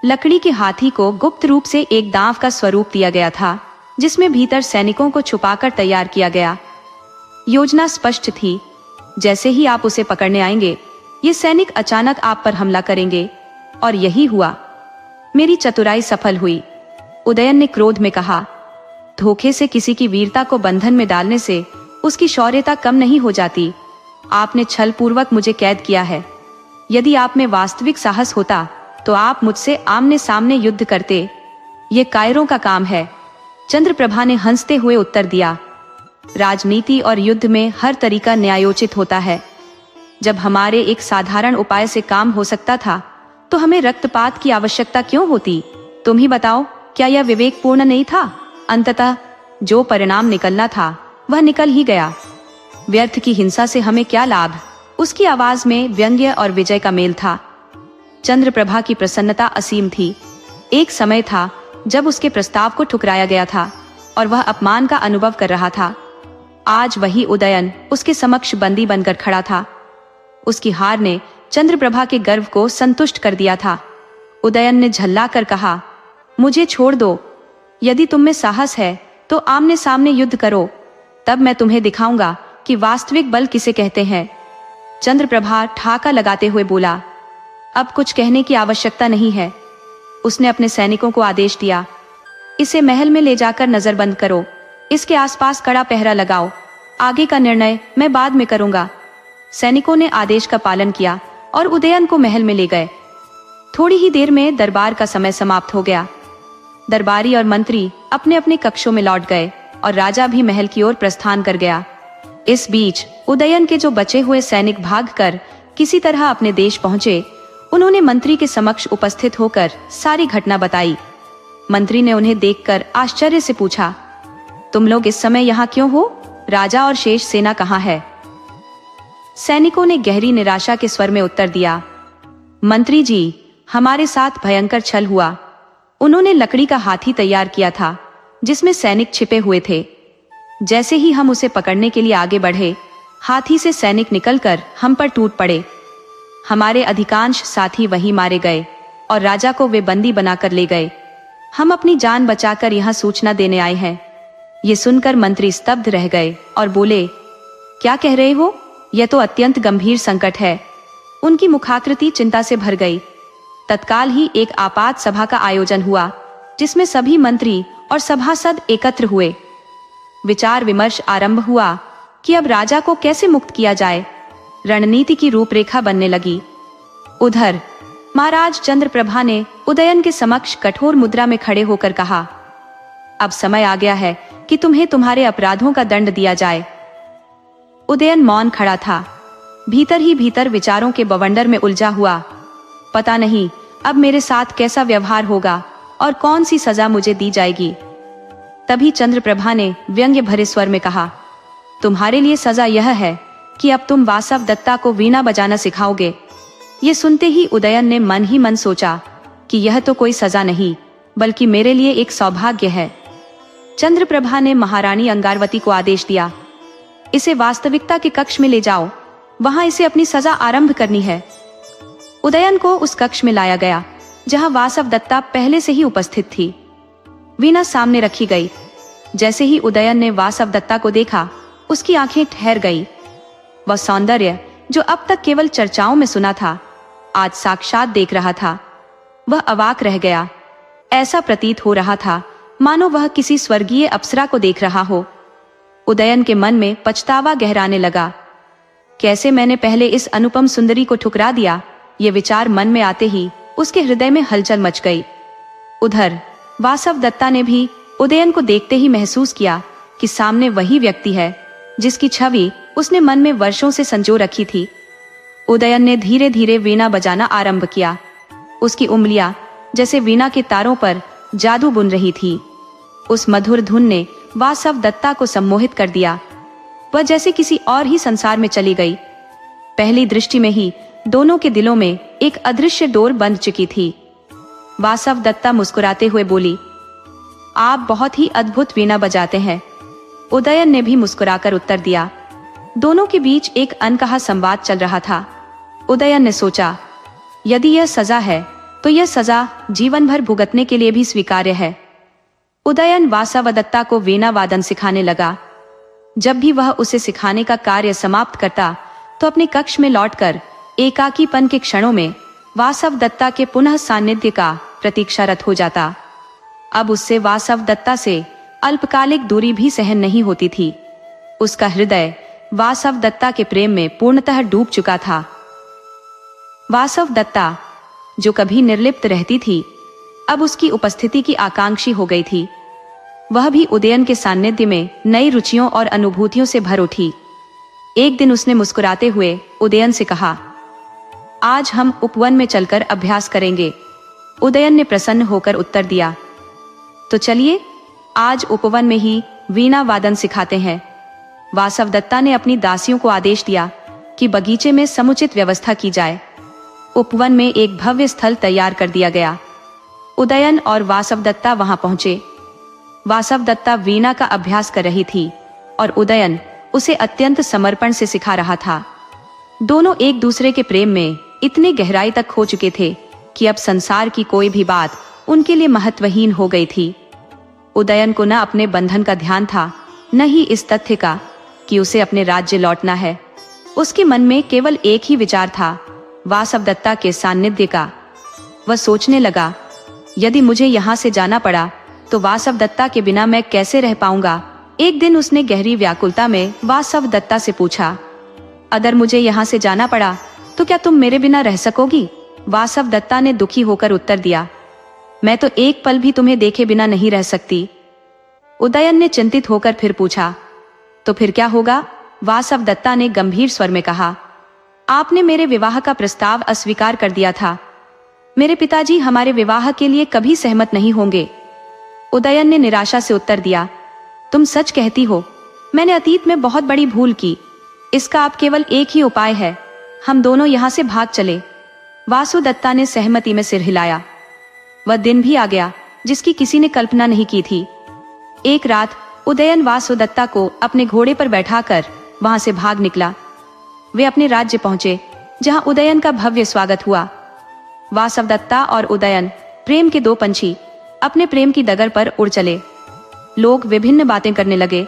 लकड़ी के हाथी को गुप्त रूप से एक दांव का स्वरूप दिया गया था, जिसमें भीतर सैनिकों को छुपाकर तैयार किया गया। योजना स्पष्ट थी। जैसे ही आप उसे पकड़ने आएंगे, ये सैनिक अचानक आप पर हमला करेंगे, और यही हुआ। मेरी चतुराई सफल हुई। उदयन ने क्रोध में कहा, धोखे से किसी की वीरता को बंधन में डालने से उसकी शौर्यता कम नहीं हो जाती। आपने छल पूर्वक मुझे कैद किया है। यदि आप में वास्तविक साहस होता तो आप मुझसे आमने सामने युद्ध करते। ये कायरों का काम है। चंद्रप्रभा ने हंसते हुए उत्तर दिया, राजनीति और युद्ध में हर तरीका न्यायोचित होता है। जब हमारे एक साधारण उपाय से काम हो सकता था, तो हमें रक्तपात की आवश्यकता क्यों होती? तुम ही बताओ, क्या यह विवेकपूर्ण नहीं था? अंततः जो परिणाम निकलना था वह निकल ही गया। व्यर्थ की हिंसा से हमें क्या लाभ? उसकी आवाज में व्यंग्य और विजय का मेल था। चंद्रप्रभा की प्रसन्नता असीम थी। एक समय था जब उसके प्रस्ताव को ठुकराया गया था और वह अपमान का अनुभव कर रहा था। आज वही उदयन उसके समक्ष बंदी बनकर खड़ा था। उसकी हार ने चंद्रप्रभा के गर्व को संतुष्ट कर दिया था। उदयन ने झल्ला कर कहा, मुझे छोड़ दो। यदि तुम में साहस है तो आमने सामने युद्ध करो, तब मैं तुम्हें दिखाऊंगा कि वास्तविक बल किसे कहते हैं। चंद्रप्रभा ठाका लगाते हुए बोला, अब कुछ कहने की आवश्यकता नहीं है। उसने अपने सैनिकों को आदेश दिया, इसे महल में ले जाकर नजरबंद करो। इसके आसपास कड़ा पहरा लगाओ। आगे का निर्णय मैं बाद में करूंगा। सैनिकों ने आदेश का पालन किया और उदयन को महल में ले गए। थोड़ी ही देर में दरबार का समय समाप्त हो गया। दरबारी और मंत्री अपने अपने कक्षों में लौट गए और राजा भी महल की ओर प्रस्थान कर गया। इस बीच उदयन के जो बचे हुए सैनिक भागकर किसी तरह अपने देश पहुंचे। उन्होंने मंत्री के समक्ष उपस्थित होकर सारी घटना बताई। मंत्री ने उन्हें देखकर आश्चर्य से पूछा, तुम लोग इस समय यहाँ क्यों हो? राजा और शेष सेना कहाँ है? सैनिकों ने गहरी निराशा के स्वर में उत्तर दिया, मंत्री जी, हमारे साथ भयंकर छल हुआ। उन्होंने लकड़ी का हाथी तैयार किया था जिसमें सैनिक छिपे हुए थे। जैसे ही हम उसे पकड़ने के लिए आगे बढ़े, हाथी से सैनिक निकलकर हम पर टूट पड़े। हमारे अधिकांश साथी वहीं मारे गए और राजा को वे बंदी बनाकर ले गए। हम अपनी जान बचाकर यहाँ सूचना देने आए हैं। ये सुनकर मंत्री स्तब्ध रह गए और बोले, क्या कह रहे हो? यह तो अत्यंत गंभीर संकट है। उनकी मुखाकृति चिंता से भर गई। तत्काल ही एक आपात सभा का आयोजन हुआ, जिसमें सभी मंत्री और सभासद एकत्र हुए। विचार विमर्श आरंभ हुआ कि अब राजा को कैसे मुक्त किया जाए। रणनीति की रूपरेखा बनने लगी। उधर महाराज चंद्रप्रभा ने उदयन के समक्ष कठोर मुद्रा में खड़े होकर कहा, अब समय आ गया है कि तुम्हें तुम्हारे अपराधों का दंड दिया जाए। उदयन मौन खड़ा था। भीतर ही भीतर विचारों के बवंडर में उलझा हुआ। पता नहीं अब मेरे साथ कैसा व्यवहार होगा और कौन सी सजा मुझे दी जाएगी। तभी चंद्रप्रभा ने व्यंग्य भरे स्वर में कहा, तुम्हारे लिए सजा यह है कि अब तुम वासव दत्ता को वीणा बजाना सिखाओगे। ये सुनते ही उदयन ने मन ही मन सोचा कि यह तो कोई सजा नहीं, बल्कि मेरे लिए एक सौभाग्य है। चंद्रप्रभा ने महारानी अंगारवती को आदेश दिया, इसे वास्तविकता के कक्ष में ले जाओ, वहां इसे अपनी सजा आरंभ करनी है। उदयन को उस कक्ष में लाया गया जहां वासव दत्ता पहले से ही उपस्थित थी। वीणा सामने रखी गई। जैसे ही उदयन ने वासवदत्ता को देखा, उसकी आंखें ठहर गई। वह सौंदर्य जो अब तक केवल चर्चाओं में सुना था, आज साक्षात देख रहा था। वह अवाक रह गया। ऐसा प्रतीत हो रहा था मानो वह किसी स्वर्गीय अप्सरा को देख रहा हो। उदयन के मन में पछतावा गहराने लगा। कैसे मैंने पहले इस अनुपम सुंदरी को ठुकरा दिया, ये विचार मन में आते ही उसके हृदय में हलचल मच गई। उधर वासवदत्ता ने भी उदयन को देखते ही महसूस किया कि सामने वही व्यक्ति है जिसकी छवि उसने मन में वर्षों से संजो रखी थी। उदयन ने धीरे धीरे वीणा बजाना आरंभ किया। उसकी उंगलियां जैसे वीणा के तारों पर जादू बुन रही थी। उस मधुर धुन ने वासवदत्ता को सम्मोहित कर दिया। वह जैसे किसी और ही संसार में चली गई। पहली दृष्टि में ही दोनों के दिलों में एक अदृश्य डोर बंध चुकी थी। वासवदत्ता मुस्कुराते हुए बोली, आप बहुत ही अद्भुत वीणा बजाते हैं। उदयन ने भी मुस्कुराकर उत्तर दिया। दोनों के बीच एक अनकहा संवाद चल रहा था। उदयन ने सोचा, यदि यह सजा है तो यह सजा जीवन भर भुगतने के लिए भी स्वीकार्य है। उदयन वासवदत्ता को वीणा वादन सिखाने लगा। जब भी वह उसे सिखाने का कार्य समाप्त करता तो अपने कक्ष में लौटकर एकाकीपन के क्षणों में वासवदत्ता के पुनः सान्निध्य का प्रतीक्षारत हो जाता। अब उससे वासवदत्ता से अल्पकालिक दूरी भी सहन नहीं होती थी। उसका हृदय वासवदत्ता के प्रेम में पूर्णतः डूब चुका था। वासवदत्ता जो कभी निर्लिप्त रहती थी, अब उसकी उपस्थिति की आकांक्षी हो गई थी। वह भी उदयन के सान्निध्य में नई रुचियों और अनुभूतियों से भर उठी। एक दिन उसने मुस्कुराते हुए उदयन से कहा, आज हम उपवन में चलकर अभ्यास करेंगे। उदयन ने प्रसन्न होकर उत्तर दिया, तो चलिए आज उपवन में ही वीणा वादन सिखाते हैं। वासवदत्ता ने अपनी दासियों को आदेश दिया कि बगीचे में समुचित व्यवस्था की जाए। उपवन में एक भव्य स्थल तैयार कर दिया गया। उदयन और वासवदत्ता वहां पहुंचे। वासवदत्ता वीणा का अभ्यास कर रही थी और उदयन उसे अत्यंत समर्पण से सिखा रहा था। दोनों एक दूसरे के प्रेम में इतने गहराई तक खो चुके थे कि अब संसार की कोई भी बात उनके लिए महत्वहीन हो गई थी। उदयन को न अपने बंधन का ध्यान था, न ही इस तथ्य का कि उसे अपने राज्य लौटना है। उसके मन में केवल एक ही विचार था, वासवदत्ता के सान्निध्य का। वह सोचने लगा, यदि मुझे यहाँ से जाना पड़ा तो वासवदत्ता के बिना मैं कैसे रह पाऊंगा। एक दिन उसने गहरी व्याकुलता में वासवदत्ता से पूछा, अगर मुझे यहाँ से जाना पड़ा तो क्या तुम मेरे बिना रह सकोगी? वासवदत्ता ने दुखी होकर उत्तर दिया, मैं तो एक पल भी तुम्हें देखे बिना नहीं रह सकती। उदयन ने चिंतित होकर फिर पूछा, तो फिर क्या होगा? वासवदत्ता ने गंभीर स्वर में कहा, आपने मेरे विवाह का प्रस्ताव अस्वीकार कर दिया था। मेरे पिताजी हमारे विवाह के लिए कभी सहमत नहीं होंगे। उदयन ने निराशा से उत्तर दिया, तुम सच कहती हो। मैंने अतीत में बहुत बड़ी भूल की। इसका अब केवल एक ही उपाय है, हम दोनों यहाँ से भाग चले। वासुदत्ता ने सहमति में सिर हिलाया। वह दिन भी आ गया जिसकी किसी ने कल्पना नहीं की थी। एक रात उदयन वासुदत्ता को अपने घोड़े पर बैठाकर वहां से भाग निकला। वे अपने राज्य पहुंचे जहां उदयन का भव्य स्वागत हुआ। वासवदत्ता और उदयन, प्रेम के दो पंछी, अपने प्रेम की डगर पर उड़ चले। लोग विभिन्न बातें करने लगे।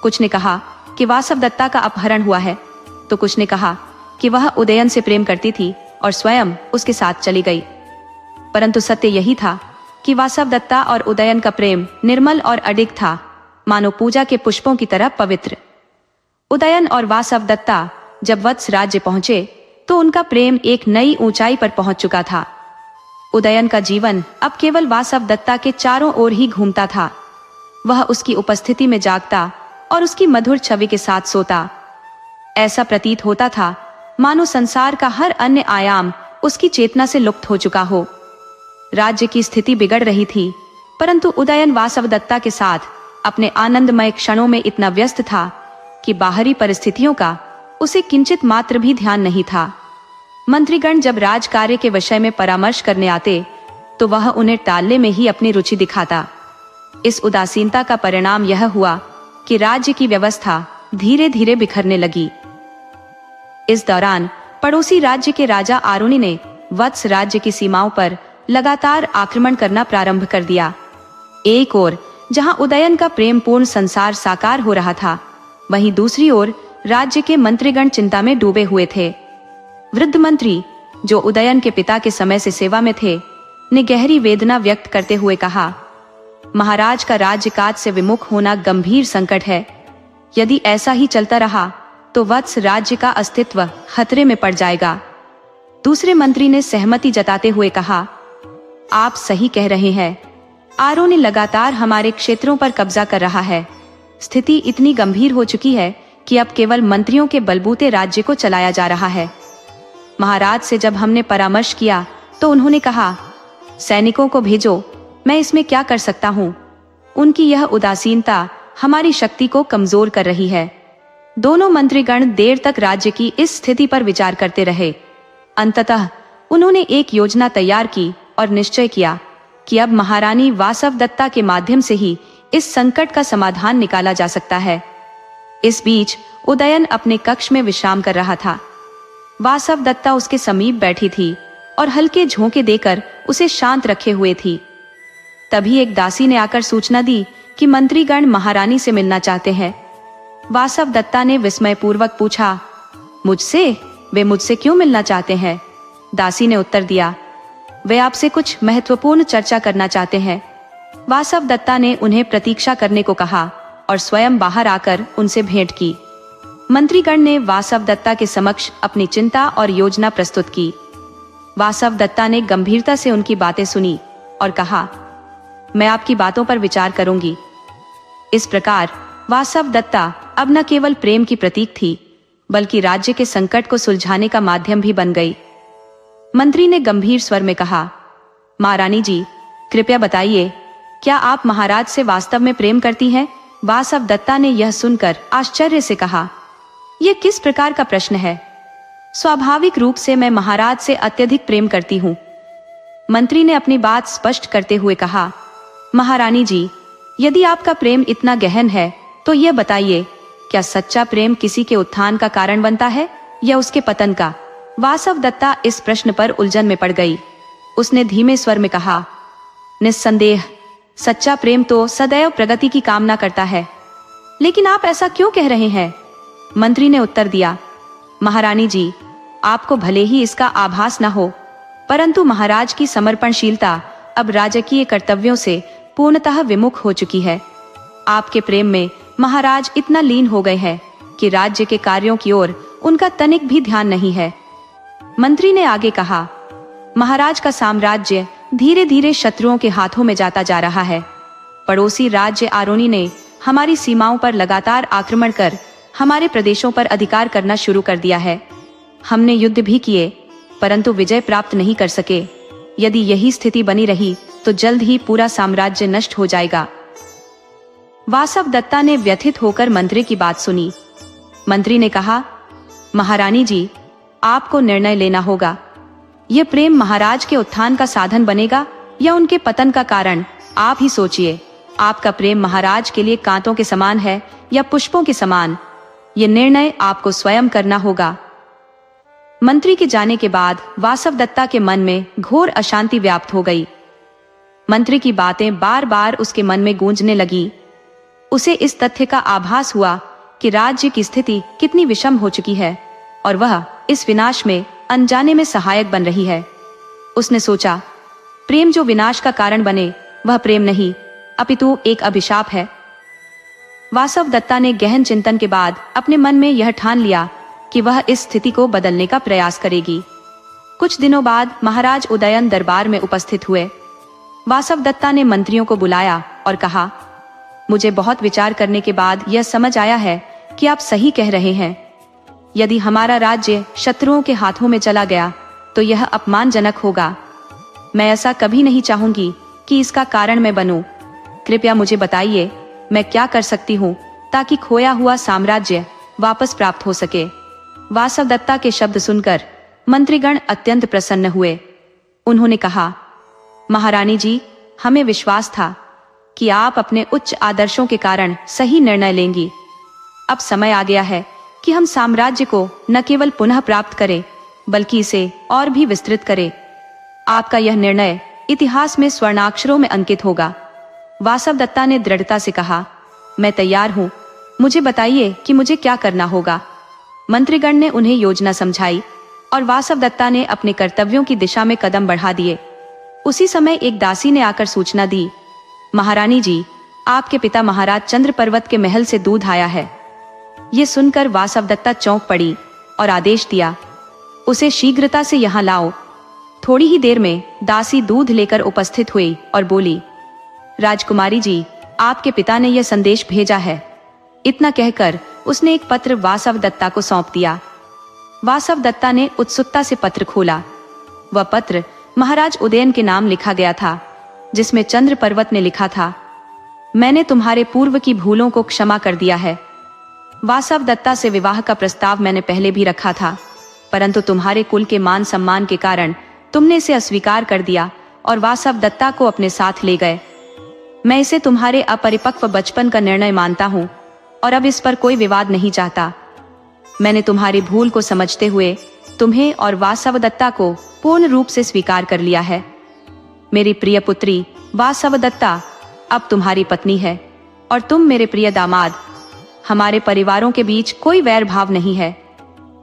कुछ ने कहा कि वासवदत्ता का अपहरण हुआ है, तो कुछ ने कहा कि वह उदयन से प्रेम करती थी और स्वयं उसके साथ चली गई। परंतु सत्य यही था कि वासवदत्ता और उदयन का प्रेम निर्मल और अडिग था, मानो पूजा के पुष्पों की तरह पवित्र। उदयन और वासवदत्ता जब वत्स राज्य पहुंचे तो उनका प्रेम एक नई ऊंचाई पर पहुंच चुका था। उदयन का जीवन अब केवल वासवदत्ता के चारों ओर ही घूमता था। वह उसकी उपस्थिति में जागता और उसकी मधुर छवि के साथ सोता। ऐसा प्रतीत होता था मानो संसार का हर अन्य आयाम उसकी चेतना से लुप्त हो चुका हो। राज्य की स्थिति बिगड़ रही थी, परंतु उदयन वासवदत्ता के साथ अपने आनंदमय क्षणों में इतना व्यस्त था कि बाहरी परिस्थितियों का उसे किंचित मात्र भी ध्यान नहीं था। मंत्रीगण जब राज कार्य के विषय में परामर्श करने आते तो वह उन्हें टालने में ही अपनी रुचि दिखाता। इस उदासीनता का परिणाम यह हुआ कि राज्य की व्यवस्था धीरे धीरे बिखरने लगी। इस दौरान पड़ोसी राज्य के राजा आरुणि ने वत्स राज्य की सीमाओं पर लगातार आक्रमण करना प्रारंभ कर दिया। एक ओर जहां उदयन का प्रेमपूर्ण संसार साकार हो रहा था, वहीं दूसरी ओर राज्य के मंत्रीगण चिंता में डूबे हुए थे। वृद्ध मंत्री, जो उदयन के पिता के समय से सेवा में थे, ने गहरी वेदना व्यक्त करते हुए कहा, महाराज का राज्य काज से विमुख होना गंभीर संकट है। यदि ऐसा ही चलता रहा तो वत्स राज्य का अस्तित्व खतरे में पड़ जाएगा। दूसरे मंत्री ने सहमति जताते हुए कहा, आप सही कह रहे हैं। आरो ने लगातार हमारे क्षेत्रों पर कब्जा कर रहा है। स्थिति इतनी गंभीर हो चुकी है कि अब केवल मंत्रियों के बलबूते राज्य को चलाया जा रहा है। महाराज से जब हमने परामर्श किया तो उन्होंने कहा, सैनिकों को भेजो, मैं इसमें क्या कर सकता हूँ। उनकी यह उदासीनता हमारी शक्ति को कमजोर कर रही है। दोनों मंत्रीगण देर तक राज्य की इस स्थिति पर विचार करते रहे। अंततः उन्होंने एक योजना तैयार की और निश्चय किया कि अब महारानी वासवदत्ता के माध्यम से ही इस संकट का समाधान निकाला जा सकता है। इस बीच उदयन अपने कक्ष में विश्राम कर रहा था। वासवदत्ता उसके समीप बैठी थी और हल्के झोंके देकर उसे शांत रखे हुए थी। तभी एक दासी ने आकर सूचना दी कि मंत्रीगण महारानी से मिलना चाहते हैं। वासवदत्ता ने विस्मयपूर्वक पूछा, मुझसे? वे मुझसे क्यों मिलना चाहते हैं? दासी ने उत्तर दिया, वे आपसे कुछ महत्वपूर्ण चर्चा करना चाहते हैं। वासवदत्ता ने उन्हें प्रतीक्षा करने को कहा और स्वयं बाहर आकर उनसे भेंट की। मंत्रीगण ने वासवदत्ता के समक्ष अपनी चिंता और योजना प्रस्तुत की। वासवदत्ता ने गंभीरता से उनकी बातें सुनी और कहा, मैं आपकी बातों पर विचार करूंगी। इस प्रकार वासवदत्ता अब न केवल प्रेम की प्रतीक थी, बल्कि राज्य के संकट को सुलझाने का माध्यम भी बन गई। मंत्री ने गंभीर स्वर में कहा, महारानी जी, कृपया बताइए, क्या आप महाराज से वास्तव में प्रेम करती हैं? वासवदत्ता ने यह सुनकर आश्चर्य से कहा, यह किस प्रकार का प्रश्न है? स्वाभाविक रूप से मैं महाराज से अत्यधिक प्रेम करती हूँ। मंत्री ने अपनी बात स्पष्ट करते हुए कहा, महारानी जी, यदि आपका प्रेम इतना गहन है तो यह बताइए, क्या सच्चा प्रेम किसी के उत्थान का कारण बनता है या उसके पतन का? वासवदत्ता इस प्रश्न पर उलझन में पड़ गई। उसने धीमे स्वर में कहा, निस्संदेह सच्चा प्रेम तो सदैव प्रगति की कामना करता है। लेकिन आप ऐसा क्यों कह रहे हैं? मंत्री ने उत्तर दिया, महारानी जी, आपको भले ही इसका आभास न हो, परंतु महाराज की समर्पणशीलता अब राजकीय कर्तव्यों से पूर्णतः विमुख हो चुकी है। आपके प्रेम में महाराज इतना लीन हो गए हैं कि राज्य के कार्यों की ओर उनका तनिक भी ध्यान नहीं है। मंत्री ने आगे कहा, महाराज का साम्राज्य धीरे धीरे शत्रुओं के हाथों में जाता जा रहा है। पड़ोसी राज्य आरोनी ने हमारी सीमाओं पर लगातार आक्रमण कर हमारे प्रदेशों पर अधिकार करना शुरू कर दिया है। हमने युद्ध भी किए, परंतु विजय प्राप्त नहीं कर सके। यदि यही स्थिति बनी रही तो जल्द ही पूरा साम्राज्य नष्ट हो जाएगा। वासवदत्ता ने व्यथित होकर मंत्री की बात सुनी। मंत्री ने कहा, महारानी जी, आपको निर्णय लेना होगा। यह प्रेम महाराज के उत्थान का साधन बनेगा या उनके पतन का कारण? आप ही सोचिए। आपका प्रेम महाराज के लिए कांटों के समान है या पुष्पों के समान? यह निर्णय आपको स्वयं करना होगा। मंत्री के जाने के बाद वासवदत्ता के मन में घोर अशांति व्याप्त हो गई। मंत्री की बातें बार बार उसके मन में गूंजने लगी। उसे इस तथ्य का आभास हुआ कि राज्य की स्थिति कितनी विषम हो चुकी है और वह इस विनाश में अनजाने में सहायक बन रही है। उसने सोचा, प्रेम जो विनाश का कारण बने वह प्रेम नहीं, अपितु एक अभिशाप है। वासवदत्ता ने गहन चिंतन के बाद अपने मन में यह ठान लिया कि वह इस स्थिति को बदलने का प्रयास करेगी। कुछ दिनों बाद महाराज उदयन दरबार में उपस्थित हुए। वासवदत्ता ने मंत्रियों को बुलाया और कहा, मुझे बहुत विचार करने के बाद यह समझ आया है कि आप सही कह रहे हैं। यदि हमारा राज्य शत्रुओं के हाथों में चला गया तो यह अपमानजनक होगा। मैं ऐसा कभी नहीं चाहूंगी कि इसका कारण मैं बनूं। कृपया मुझे बताइए, मैं क्या कर सकती हूँ ताकि खोया हुआ साम्राज्य वापस प्राप्त हो सके। वासवदत्ता के शब्द सुनकर मंत्रीगण अत्यंत प्रसन्न हुए। उन्होंने कहा, महारानी जी, हमें विश्वास था कि आप अपने उच्च आदर्शों के कारण सही निर्णय लेंगी। अब समय आ गया है कि हम साम्राज्य को न केवल पुनः प्राप्त करें, बल्कि इसे और भी विस्तृत करें। आपका यह निर्णय इतिहास में स्वर्णाक्षरों में अंकित होगा। वासवदत्ता ने दृढ़ता से कहा, मैं तैयार हूँ, मुझे बताइए कि मुझे क्या करना होगा। मंत्रीगण ने उन्हें योजना समझाई और वासवदत्ता ने अपने कर्तव्यों की दिशा में कदम बढ़ा दिए। उसी समय एक दासी ने आकर सूचना दी, महारानी जी, आपके पिता महाराज चंद्रपर्वत के महल से दूध आया है। ये सुनकर वासवदत्ता चौंक पड़ी और आदेश दिया, उसे शीघ्रता से यहाँ लाओ। थोड़ी ही देर में दासी दूध लेकर उपस्थित हुई और बोली, राजकुमारी जी, आपके पिता ने यह संदेश भेजा है। इतना कहकर उसने एक पत्र वासवदत्ता को सौंप दिया। वासवदत्ता ने उत्सुकता से पत्र खोला। वह पत्र महाराज उदयन के नाम लिखा गया था, जिसमें चंद्रपर्वत ने लिखा था, मैंने तुम्हारे पूर्व की भूलों को क्षमा कर दिया है। वासवदत्ता से विवाह का प्रस्ताव मैंने पहले भी रखा था, परंतु तुम्हारे कुल के मान सम्मान के कारण तुमने इसे अस्वीकार कर दिया और वासवदत्ता को अपने साथ ले गए। मैं इसे तुम्हारे अपरिपक्व बचपन का निर्णय मानता हूँ और अब इस पर कोई विवाद नहीं चाहता। मैंने तुम्हारी भूल को समझते हुए तुम्हें और वासवदत्ता को पूर्ण रूप से स्वीकार कर लिया है। मेरी प्रिय पुत्री वासवदत्ता अब तुम्हारी पत्नी है और तुम मेरे प्रिय दामाद। हमारे परिवारों के बीच कोई वैर भाव नहीं है।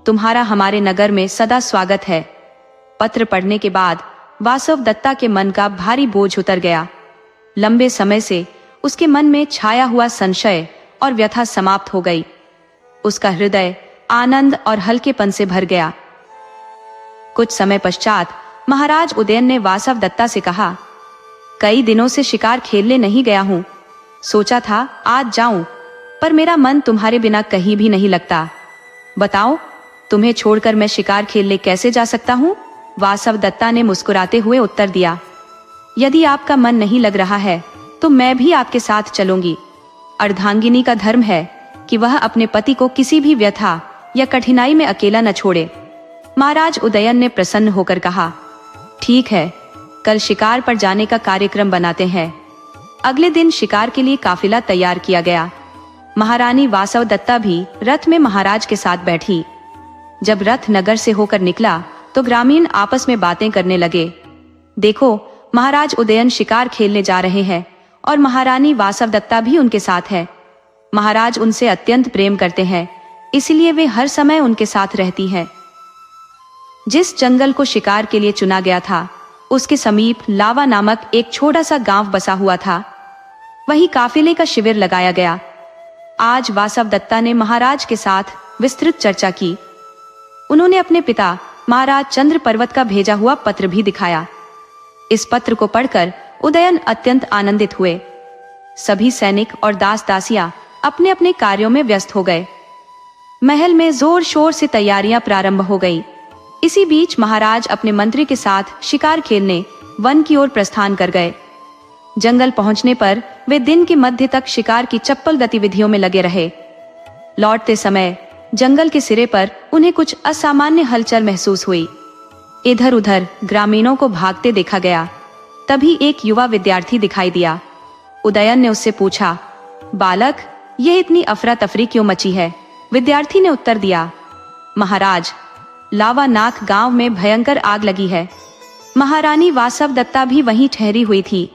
तुम्हारा हमारे नगर में सदा स्वागत है। पत्र पढ़ने के बाद वासवदत्ता के मन का भारी बोझ उतर गया। लंबे समय से उसके मन में छाया हुआ संशय और व्यथा समाप्त हो गई। उसका हृदय आनंद और हल्केपन से भर गया। कुछ समय पश्चात महाराज उदयन ने वासवदत्ता से कहा, कई दिनों से शिकार खेलने नहीं गया हूं। सोचा था आज जाऊं, पर मेरा मन तुम्हारे बिना कहीं भी नहीं लगता। बताओ, तुम्हें छोड़कर मैं शिकार खेलने कैसे जा सकता हूं? वासवदत्ता ने मुस्कुराते हुए उत्तर दिया, यदि आपका मन नहीं लग रहा है तो मैं भी आपके साथ चलूंगी। अर्धांगिनी का धर्म है कि वह अपने पति को किसी भी व्यथा या कठिनाई में अकेला न छोड़े। महाराज उदयन ने प्रसन्न होकर कहा, ठीक है, कल शिकार पर जाने का कार्यक्रम बनाते हैं। अगले दिन शिकार के लिए काफिला तैयार किया गया। महारानी वासवदत्ता भी रथ में महाराज के साथ बैठी। जब रथ नगर से होकर निकला तो ग्रामीण आपस में बातें करने लगे। देखो, महाराज उदयन शिकार खेलने जा रहे हैं और महारानी वासवदत्ता भी उनके साथ है। महाराज उनसे अत्यंत प्रेम करते हैं, इसलिए वे हर समय उनके साथ रहती हैं। जिस जंगल को शिकार के लिए चुना गया था, उसके समीप लावा नामक एक छोटा सा गांव बसा हुआ था। वहीं काफिले का शिविर लगाया गया। आज वासवदत्ता ने महाराज के साथ विस्तृत चर्चा की। उन्होंने अपने पिता महाराज चंद्रपर्वत का भेजा हुआ पत्र भी दिखाया। इस पत्र को पढ़कर उदयन अत्यंत आनंदित हुए। सभी सैनिक और दास दासियां अपने अपने कार्यों में व्यस्त हो गए। महल में जोर शोर से तैयारियां प्रारंभ हो गई। इसी बीच महाराज अपने मंत्री के साथ शिकार खेलने वन की ओर प्रस्थान कर गए। जंगल पहुंचने पर वे दिन के मध्य तक शिकार की चप्पल गतिविधियों में लगे रहे। लौटते समय जंगल के सिरे पर उन्हें कुछ असामान्य हलचल महसूस हुई। इधर उधर ग्रामीणों को भागते देखा गया। तभी एक युवा विद्यार्थी दिखाई दिया। उदयन ने उससे पूछा, बालक, ये इतनी अफरा तफरी क्यों मची है? विद्यार्थी ने उत्तर दिया, महाराज, लावा नाक गांव में भयंकर आग लगी है। महारानी वासवदत्ता भी वहीं ठहरी हुई थी।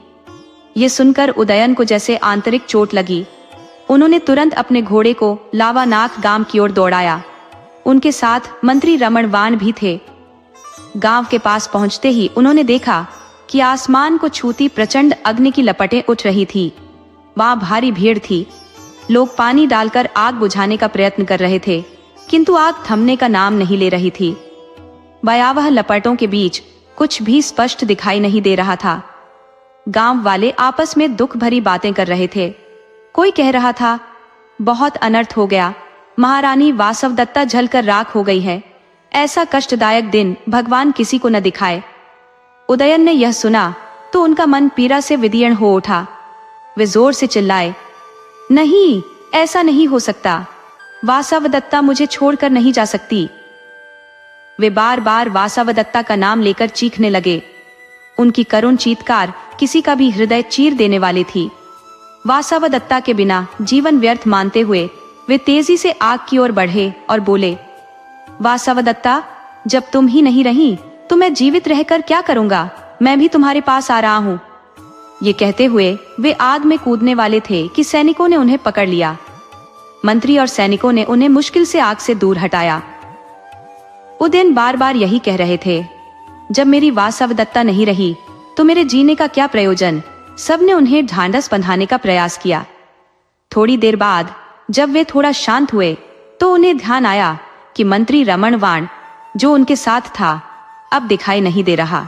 ये सुनकर उदयन को जैसे आंतरिक चोट लगी। उन्होंने तुरंत अपने घोड़े को लावा नाक गांव की ओर दौड़ाया। उनके साथ मंत्री रमणवान भी थे। गांव के पास पहुंचते ही उन्होंने देखा कि आसमान को छूती प्रचंड अग्नि की लपटें उठ रही थी। वहां भारी भीड़ थी। लोग पानी डालकर आग बुझाने का प्रयत्न कर रहे थे, किंतु आग थमने का नाम नहीं ले रही थी। भयावह लपटों के बीच कुछ भी स्पष्ट दिखाई नहीं दे रहा था। गांव वाले आपस में दुख भरी बातें कर रहे थे। कोई कह रहा था, बहुत अनर्थ हो गया, महारानी वासवदत्ता जलकर राख हो गई है। ऐसा कष्टदायक दिन भगवान किसी को न दिखाए। उदयन ने यह सुना तो उनका मन पीड़ा से विदीर्ण हो उठा। वे जोर से चिल्लाए, नहीं, ऐसा नहीं हो सकता। वासवदत्ता मुझे छोड़कर नहीं जा सकती। वे बार बार वासवदत्ता का नाम लेकर चीखने लगे। उनकी करुण चीत्कार किसी का भी हृदय चीर देने वाली थी। वासवदत्ता के बिना जीवन व्यर्थ मानते हुए वे तेजी से आग की ओर बढ़े और बोले, वासवदत्ता, जब तुम ही नहीं रही तो मैं जीवित रहकर क्या करूंगा? मैं भी तुम्हारे पास आ रहा हूं। ये कहते हुए वे आग में कूदने वाले थे कि सैनिकों ने उन्हें पकड़ लिया। मंत्री और सैनिकों ने उन्हें मुश्किल से आग से दूर हटाया। उदयन बार बार यही कह रहे थे, जब मेरी वासवदत्ता नहीं रही तो मेरे जीने का क्या प्रयोजन। सबने उन्हें ढांढस बंधाने का प्रयास किया। थोड़ी देर बाद जब वे थोड़ा शांत हुए तो उन्हें ध्यान आया कि मंत्री रमणवाण जो उनके साथ था अब दिखाई नहीं दे रहा।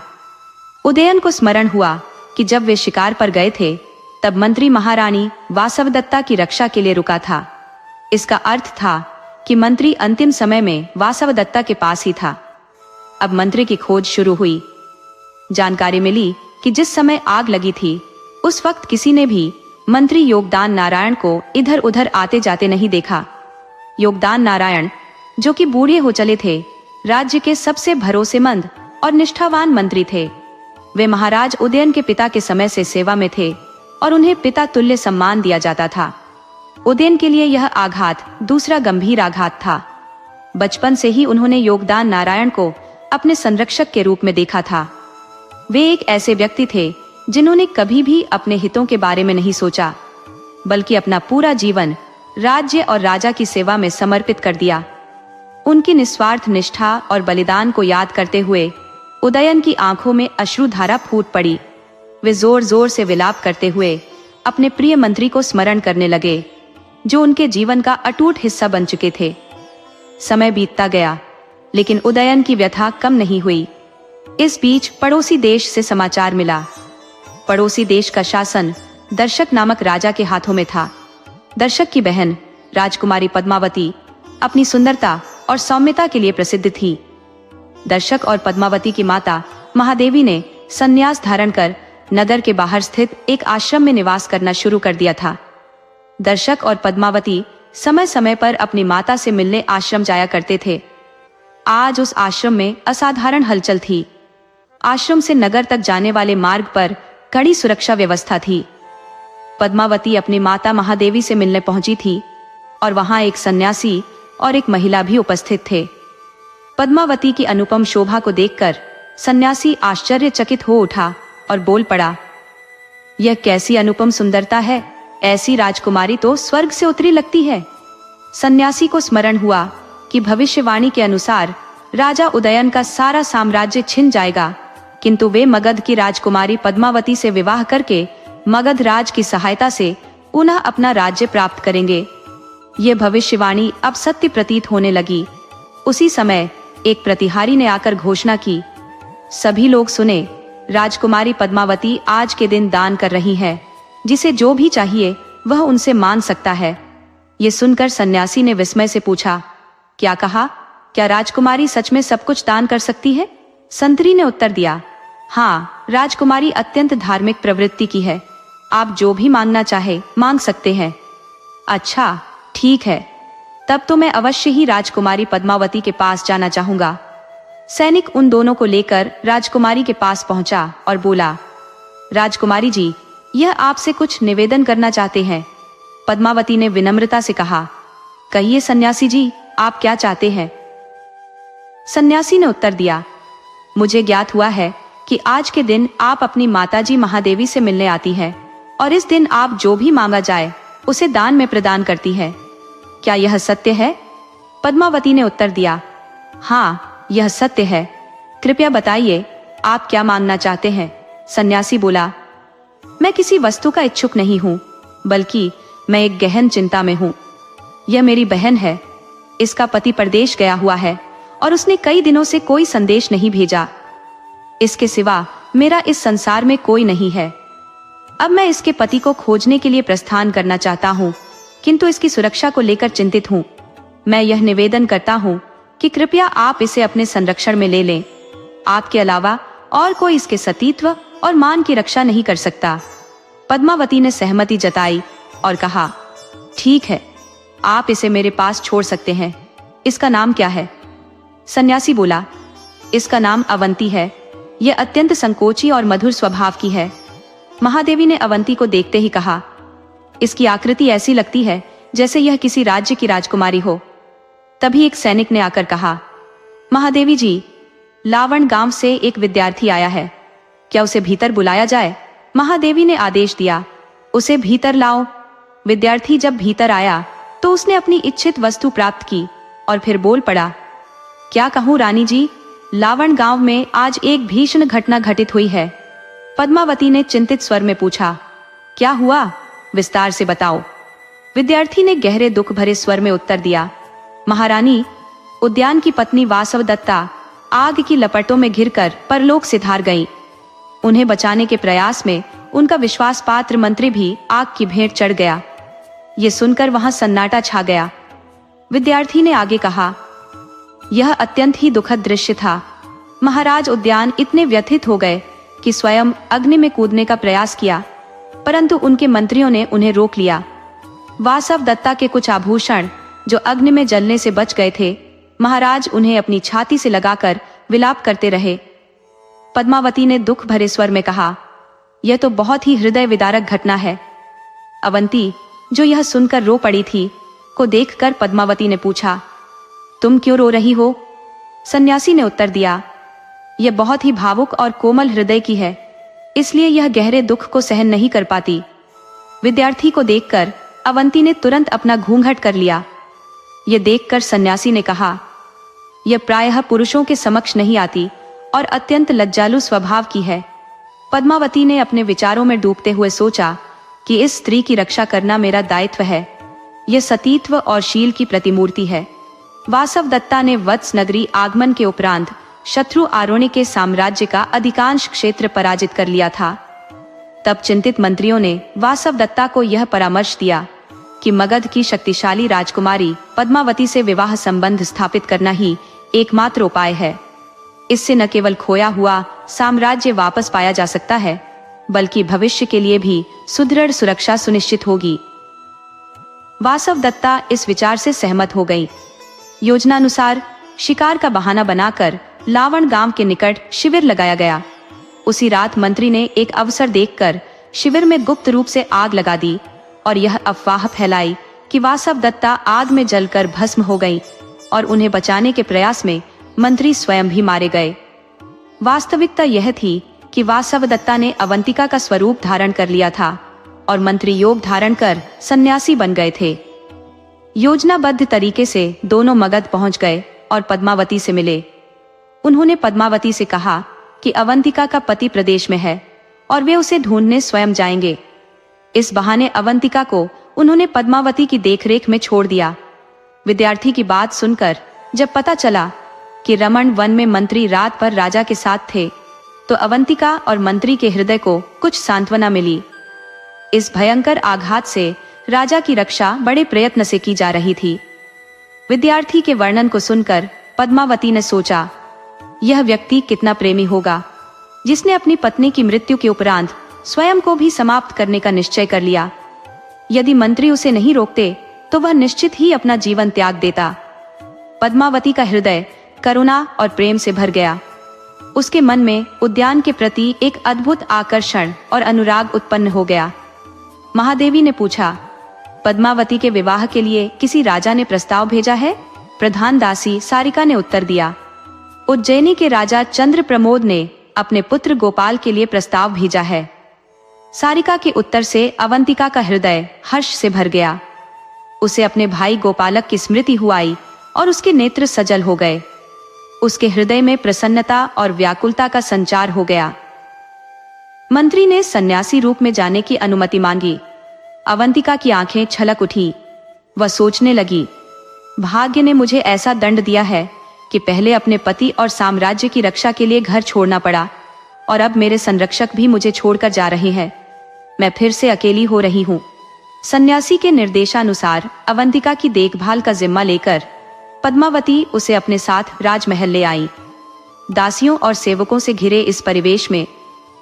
उदयन को स्मरण हुआ कि जब वे शिकार पर गए थे तब मंत्री महारानी वासवदत्ता की रक्षा के लिए रुका था। इसका अर्थ था कि मंत्री अंतिम समय में वासवदत्ता के पास ही था। अब मंत्री की खोज शुरू हुई। जानकारी मिली कि जिस समय आग लगी थी उस वक्त किसी ने भी मंत्री योगदान नारायण को इधर उधर आते जाते नहीं देखा। योगदान नारायण जो कि बूढ़े हो चले थे, राज्य के सबसे भरोसेमंद और निष्ठावान मंत्री थे। वे महाराज उदयन के पिता के समय से सेवा में थे और उन्हें पिता तुल्य सम्मान दिया जाता था। उदयन के लिए यह आघात दूसरा गंभीर आघात था। बचपन से ही उन्होंने योगदान नारायण को अपने संरक्षक के रूप में देखा था। वे एक ऐसे व्यक्ति थे जिन्होंने कभी भी अपने हितों के बारे में नहीं सोचा, बल्कि अपना पूरा जीवन राज्य और राजा की सेवा में समर्पित कर दिया। उनकी निस्वार्थ निष्ठा और बलिदान को याद करते हुए उदयन की आंखों में अश्रुधारा फूट पड़ी। वे जोर जोर से विलाप करते हुए अपने प्रिय मंत्री को स्मरण करने लगे, जो उनके जीवन का अटूट हिस्सा बन चुके थे। समय बीतता गया, लेकिन उदयन की व्यथा कम नहीं हुई। इस बीच पड़ोसी देश से समाचार मिला। पड़ोसी देश का शासन दर्शक नामक राजा के हाथों में था। दर्शक की बहन राजकुमारी पद्मावती अपनी सुंदरता और सौम्यता के लिए प्रसिद्ध थी। दर्शक और पद्मावती की माता महादेवी ने संन्यास धारण कर नगर के बाहर स्थित एक आश्रम में निवास करना शुरू कर दिया था। दर्शक और पद्मावती समय समय पर अपनी माता से मिलने आश्रम जाया करते थे। आज उस आश्रम में असाधारण हलचल थी। आश्रम से नगर तक जाने वाले मार्ग पर कड़ी सुरक्षा व्यवस्था थी। पद्मावती अपनी माता महादेवी से मिलने पहुंची थी और वहां एक सन्यासी और एक महिला भी उपस्थित थे। पद्मावती की अनुपम शोभा को देखकर सन्यासी आश्चर्यचकित हो उठा और बोल पड़ा, यह कैसी अनुपम सुंदरता है, ऐसी राजकुमारी तो स्वर्ग से उतरी लगती है। सन्यासी को स्मरण हुआ कि भविष्यवाणी के अनुसार राजा उदयन का सारा साम्राज्य छिन जाएगा, किंतु वे मगध की राजकुमारी पद्मावती से विवाह करके मगध राज की सहायता से पुनः अपना राज्य प्राप्त करेंगे। ये भविष्यवाणी अब सत्य प्रतीत होने लगी। उसी समय एक प्रतिहारी ने आकर घोषणा की, सभी लोग सुने, राजकुमारी पद्मावती आज के दिन दान कर रही है। जिसे जो भी चाहिए वह उनसे मांग सकता है। ये सुनकर सन्यासी ने विस्मय से पूछा, क्या कहा? क्या राजकुमारी सच में सब कुछ दान कर सकती है? संतरी ने उत्तर दिया, हाँ, राजकुमारी अत्यंत धार्मिक प्रवृत्ति की है। आप जो भी मांगना चाहे मांग सकते हैं। अच्छा, ठीक है, तब तो मैं अवश्य ही राजकुमारी पद्मावती के पास जाना चाहूंगा। सैनिक उन दोनों को लेकर राजकुमारी के पास पहुंचा और बोला, राजकुमारी जी, यह आपसे कुछ निवेदन करना चाहते हैं। पद्मावती ने विनम्रता से कहा, कहिए सन्यासी जी, आप क्या चाहते हैं? सन्यासी ने उत्तर दिया, मुझे ज्ञात हुआ है कि आज के दिन आप अपनी माताजी महादेवी से मिलने आती हैं और इस दिन आप जो भी मांगा जाए उसे दान में प्रदान करती है। क्या यह सत्य है? पद्मावती ने उत्तर दिया, हाँ, यह सत्य है। कृपया बताइए, आप क्या मांगना चाहते हैं? सन्यासी बोला, मैं किसी वस्तु का इच्छुक नहीं हूँ, बल्कि मैं एक गहन चिंता में हूँ। यह मेरी बहन है। इसका पति परदेश गया हुआ है और उसने कई दिनों से कोई संदेश नहीं भेजा। इसके सिवा मेरा इस संसार में कोई नहीं है। अब मैं इसके पति को खोजने के लिए प्रस्थान करना चाहता हूँ, किंतु इसकी सुरक्षा को लेकर चिंतित हूँ। मैं यह निवेदन करता हूँ कि कृपया आप इसे अपने संरक्षण में ले लें। आपके अलावा और कोई इसके सतीत्व और मान की रक्षा नहीं कर सकता। पद्मावती ने सहमति जताई और कहा, ठीक है, आप इसे मेरे पास छोड़ सकते हैं। इसका नाम क्या है? सन्यासी बोला, इसका नाम अवंती है। यह अत्यंत संकोची और मधुर स्वभाव की है। महादेवी ने अवंती को देखते ही कहा, इसकी आकृति ऐसी लगती है जैसे यह किसी राज्य की राजकुमारी हो। तभी एक सैनिक ने आकर कहा, महादेवी जी, लावण गांव से एक विद्यार्थी आया है, क्या उसे भीतर बुलाया जाए? महादेवी ने आदेश दिया, उसे भीतर लाओ। विद्यार्थी जब भीतर आया तो उसने अपनी इच्छित वस्तु प्राप्त की और फिर बोल पड़ा, क्या कहूँ रानी जी, लावण गांव में आज एक भीषण घटना घटित हुई है। पद्मावती ने चिंतित स्वर में पूछा, क्या हुआ, विस्तार से बताओ। विद्यार्थी ने गहरे दुख भरे स्वर में उत्तर दिया, महारानी, उद्यान की पत्नी वासवदत्ता आग की लपटों में घिरकर परलोक सिधार गईं। उन्हें बचाने के प्रयास में उनका विश्वास पात्र मंत्री भी आग की भेंट चढ़ गया। ये सुनकर वहां सन्नाटा छा गया। विद्यार्थी ने आगे कहा, यह अत्यंत ही दुखद दृश्य था। महाराज उद्यान इतने व्यथित हो गए कि स्वयं अग्नि में कूदने का प्रयास किया, परंतु उनके मंत्रियों ने उन्हें रोक लिया। वासवदत्ता के कुछ आभूषण जो अग्नि में जलने से बच गए थे, महाराज उन्हें अपनी छाती से लगाकर विलाप करते रहे। पद्मावती ने दुख भरे स्वर में कहा, यह तो बहुत ही हृदय विदारक घटना है। अवंती, जो यह सुनकर रो पड़ी थी, को देखकर पद्मावती ने पूछा, तुम क्यों रो रही हो? सन्यासी ने उत्तर दिया, यह बहुत ही भावुक और कोमल हृदय की है, इसलिए यह गहरे दुख को सहन नहीं कर पाती। विद्यार्थी को देखकर अवंती ने तुरंत अपना घूंघट कर लिया। यह देखकर सन्यासी ने कहा, यह प्रायः पुरुषों के समक्ष नहीं आती और अत्यंत लज्जालु स्वभाव की है। पद्मावती ने अपने विचारों में डूबते हुए सोचा कि इस स्त्री की रक्षा करना मेरा दायित्व है। यह सतीत्व और शील की प्रतिमूर्ति है। वासवदत्ता ने वत्स नगरी आगमन के उपरांत शत्रु आरोणी के साम्राज्य का अधिकांश क्षेत्र पराजित कर लिया था। तब चिंतित मंत्रियों ने वासवदत्ता को यह परामर्श दिया कि मगध की शक्तिशाली राजकुमारी पद्मावती से विवाह संबंध स्थापित करना ही एकमात्र उपाय है। इससे न केवल खोया हुआ साम्राज्य वापस पाया जा सकता है, बल्कि भविष्य के लिए भी सुदृढ़ सुरक्षा सुनिश्चित होगी। वासवदत्ता इस विचार से सहमत हो गई। योजनानुसार शिकार का बहाना बनाकर लावण गांव के निकट शिविर लगाया गया। उसी रात मंत्री ने एक अवसर देखकर शिविर में गुप्त रूप से आग लगा दी और यह अफवाह फैलाई कि वासवदत्ता आग में जलकर भस्म हो गई और उन्हें बचाने के प्रयास में मंत्री स्वयं भी मारे गए। वास्तविकता यह थी कि वासवदत्ता ने अवंतिका का स्वरूप धारण कर लिया था और मंत्री योग धारण कर सन्यासी बन गए थे। योजनाबद्ध तरीके से दोनों मगध पहुंच गए और पद्मावती से मिले। उन्होंने पद्मावती से कहा कि अवंतिका का पति प्रदेश में है और वे उसे ढूंढने स्वयं जाएंगे। इस बहाने अवंतिका को उन्होंने पद्मावती की देखरेख में छोड़ दिया। विद्यार्थी की बात सुनकर जब पता चला कि रमण वन में मंत्री रात पर राजा के साथ थे, तो अवंतिका और मंत्री के हृदय को कुछ सांत्वना मिली। इस भयंकर आघात से राजा की रक्षा बड़े प्रयत्न से की जा रही थी। विद्यार्थी के वर्णन को सुनकर पद्मावती ने सोचा, यह व्यक्ति कितना प्रेमी होगा, जिसने अपनी पत्नी की मृत्यु के उपरांत स्वयं को भी समाप्त करने का निश्चय कर लिया। यदि मंत्री उसे नहीं रोकते तो वह निश्चित ही अपना जीवन त्याग देता। पद्मावती का हृदय करुणा और प्रेम से भर गया। उसके मन में उद्यान के प्रति एक अद्भुत आकर्षण और अनुराग उत्पन्न हो गया। महादेवी ने पूछा, पद्मावती के विवाह के लिए किसी राजा ने प्रस्ताव भेजा है? प्रधान दासी सारिका ने उत्तर दिया, उज्जैनी के राजा चंद्र प्रमोद ने अपने पुत्र गोपाल के लिए प्रस्ताव भेजा है। सारिका के उत्तर से अवंतिका का हृदय हर्ष से भर गया। उसे अपने भाई गोपालक की स्मृति हुई और उसके नेत्र सजल हो गए। उसके हृदय में प्रसन्नता और व्याकुलता का संचार हो गया। मंत्री ने सन्यासी रूप में जाने की अनुमति मांगी। अवंतिका की आंखें छलक उठी। वह सोचने लगी, भाग्य ने मुझे ऐसा दंड दिया है कि पहले अपने पति और साम्राज्य की रक्षा के लिए घर छोड़ना पड़ा और अब मेरे संरक्षक भी मुझे छोड़कर जा रहे हैं। मैं फिर से अकेली हो रही हूँ। सन्यासी के निर्देशानुसार अवंतिका की देखभाल का जिम्मा लेकर पद्मावती उसे अपने साथ राजमहल ले आई। दासियों और सेवकों से घिरे इस परिवेश में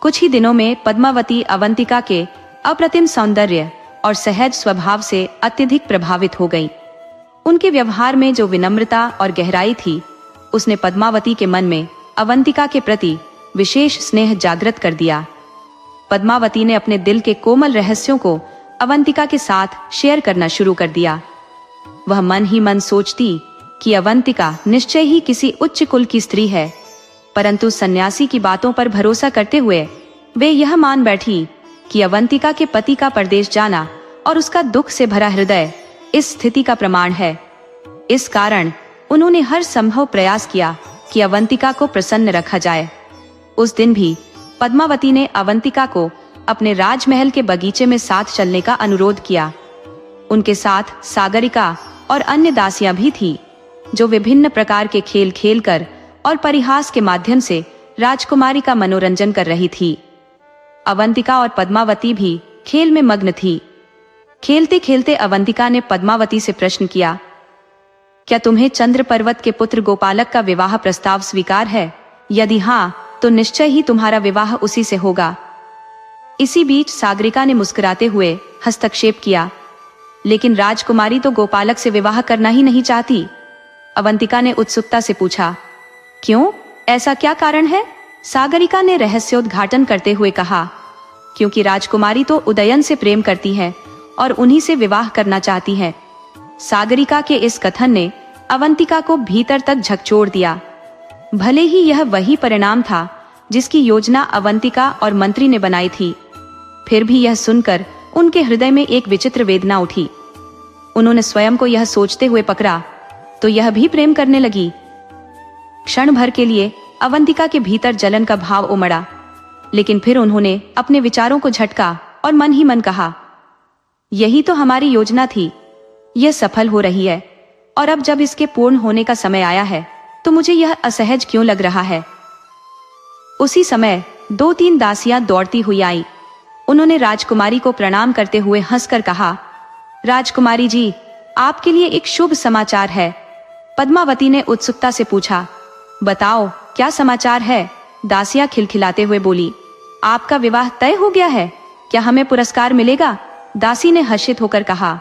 कुछ ही दिनों में पद्मावती अवंतिका के अप्रतिम सौंदर्य और सहज स्वभाव से अत्यधिक प्रभावित हो गई। उनके व्यवहार में जो विनम्रता और गहराई थी, उसने पद्मावती के मन में अवंतिका के प्रति विशेष स्नेह जागृत कर दिया। पद्मावती ने अपने दिल के कोमल रहस्यों को अवंतिका के साथ शेयर करना शुरू कर दिया। वह मन ही मन सोचती कि अवंतिका निश्चय ही किसी उच्च कुल की स्त्री है, परंतु सन्यासी की बातों पर भरोसा करते हुए वे यह मान बैठी कि अवंतिका के पति का परदेश जाना और उसका दुख से भरा हृदय इस स्थिति का प्रमाण है। इस कारण उन्होंने हर संभव प्रयास किया कि अवंतिका को प्रसन्न रखा जाए। उस दिन भी पद्मावती ने अवंतिका को अपने राजमहल के बगीचे में साथ चलने का अनुरोध किया। उनके साथ सागरिका और अन्य दासियां भी थी, जो विभिन्न प्रकार के खेल खेलकर और परिहास के माध्यम से राजकुमारी का मनोरंजन कर रही थी। अवंतिका और पद्मावती भी खेल में मग्न थी। खेलते खेलते अवंतिका ने पद्मावती से प्रश्न किया, क्या तुम्हें चंद्र पर्वत के पुत्र गोपालक का विवाह प्रस्ताव स्वीकार है? यदि हाँ, तो निश्चय ही तुम्हारा विवाह उसी से होगा। इसी बीच सागरिका ने मुस्कुराते हुए हस्तक्षेप किया, लेकिन राजकुमारी तो गोपालक से विवाह करना ही नहीं चाहती। अवंतिका ने उत्सुकता से पूछा, क्यों, ऐसा क्या कारण है? सागरिका ने रहस्योद्घाटन करते हुए कहा, क्योंकि राजकुमारी तो उदयन से प्रेम करती है और उन्हीं से विवाह करना चाहती है। सागरिका के इस कथन ने अवंतिका को भीतर तक झकझोर दिया। भले ही यह वही परिणाम था जिसकी योजना अवंतिका और मंत्री ने बनाई थी, फिर भी यह सुनकर उनके हृदय में एक विचित्र वेदना उठी। उन्होंने स्वयं को यह सोचते हुए पकड़ा, तो यह भी प्रेम करने लगी। क्षण भर के लिए अवंतिका के भीतर जलन का भाव उमड़ा, लेकिन फिर उन्होंने अपने विचारों को झटका और मन ही मन कहा, यही तो हमारी योजना थी, यह सफल हो रही है, और अब जब इसके पूर्ण होने का समय आया है तो मुझे यह असहज क्यों लग रहा है। उसी समय 2-3 दासियां दौड़ती हुई आई। उन्होंने राजकुमारी को प्रणाम करते हुए हंसकर कहा, राजकुमारी जी, आपके लिए एक शुभ समाचार है। पद्मावती ने उत्सुकता से पूछा, बताओ क्या समाचार है? दासियां खिलखिलाते हुए बोली, आपका विवाह तय हो गया है, क्या हमें पुरस्कार मिलेगा? दासी ने हर्षित होकर कहा,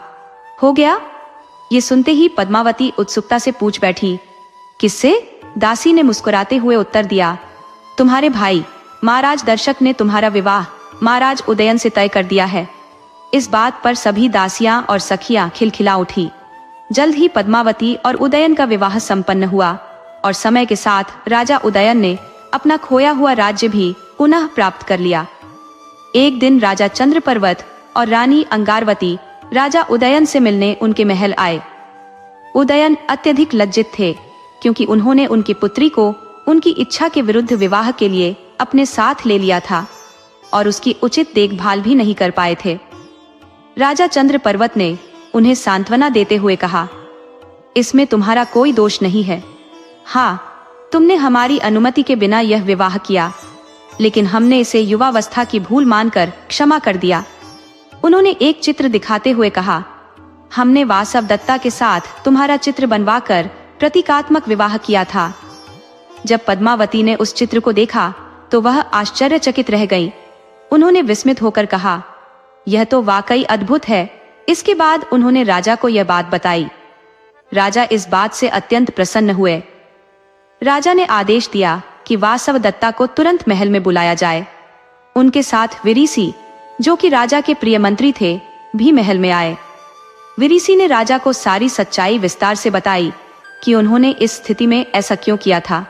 हो गया? ये सुनते ही पद्मावती उत्सुकता से पूछ बैठी, किससे? दासी ने मुस्कुराते हुए उत्तर दिया, तुम्हारे भाई महाराज दर्शक ने तुम्हारा विवाह महाराज उदयन से तय कर दिया है। इस बात पर सभी दासियां और सखियां खिलखिला उठी। जल्द ही पद्मावती और उदयन का विवाह संपन्न हुआ और समय के साथ राजा उदयन ने अपना खोया हुआ राज्य भी पुनः प्राप्त कर लिया। एक दिन राजा चंद्र पर्वत और रानी अंगारवती राजा उदयन से मिलने उनके महल आए। उदयन अत्यधिक लज्जित थे, क्योंकि उन्होंने उनकी पुत्री को उनकी इच्छा के विरुद्ध विवाह के लिए अपने साथ ले लिया था और उसकी उचित देखभाल भी नहीं कर पाए थे। राजा चंद्र पर्वत ने उन्हें सांत्वना देते हुए कहा, इसमें तुम्हारा कोई दोष नहीं है। हाँ, तुमने हमारी अनुमति के बिना यह विवाह किया, लेकिन हमने इसे युवावस्था की भूल मानकर क्षमा कर दिया। उन्होंने एक चित्र दिखाते हुए कहा, हमने वासव दत्ता के साथ तुम्हारा चित्र बनवाकर प्रतीकात्मक विवाह किया था। जब पद्मावती ने उस चित्र को देखा तो वह आश्चर्यचकित रह गई। उन्होंने विस्मित होकर कहा, यह तो वाकई अद्भुत है। इसके बाद उन्होंने राजा को यह बात बताई। राजा इस बात से अत्यंत प्रसन्न हुए। राजा ने आदेश दिया कि वासव दत्ता को तुरंत महल में बुलाया जाए। उनके साथ विरीसी, जो कि राजा के प्रिय मंत्री थे, भी महल में आए। विरीसी ने राजा को सारी सच्चाई विस्तार से बताई कि उन्होंने इस स्थिति में ऐसा क्यों किया था।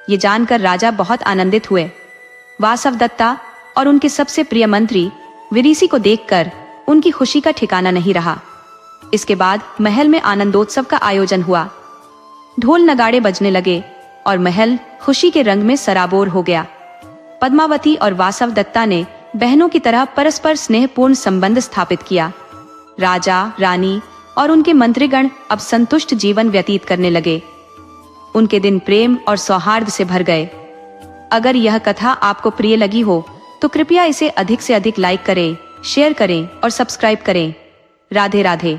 ये जानकर राजा बहुत आनंदित हुए। वासव दत्ता और उनके सबसे प्रिय मंत्री विरीसी को देखकर उनकी खुशी का ठिकाना नहीं रहा। इसके बाद महल में आनंदोत्सव का आयोजन हुआ। ढोल नगाड़े बजने लगे और महल खुशी के रंग में सराबोर हो गया। पद्मावती और वासव दत्ता ने बहनों की तरह परस्पर स्नेहपूर्ण संबंध स्थापित किया। राजा, रानी और उनके मंत्रीगण अब संतुष्ट जीवन व्यतीत करने लगे। उनके दिन प्रेम और सौहार्द से भर गए। अगर यह कथा आपको प्रिय लगी हो तो कृपया इसे अधिक से अधिक लाइक करें, शेयर करें और सब्सक्राइब करें। राधे राधे।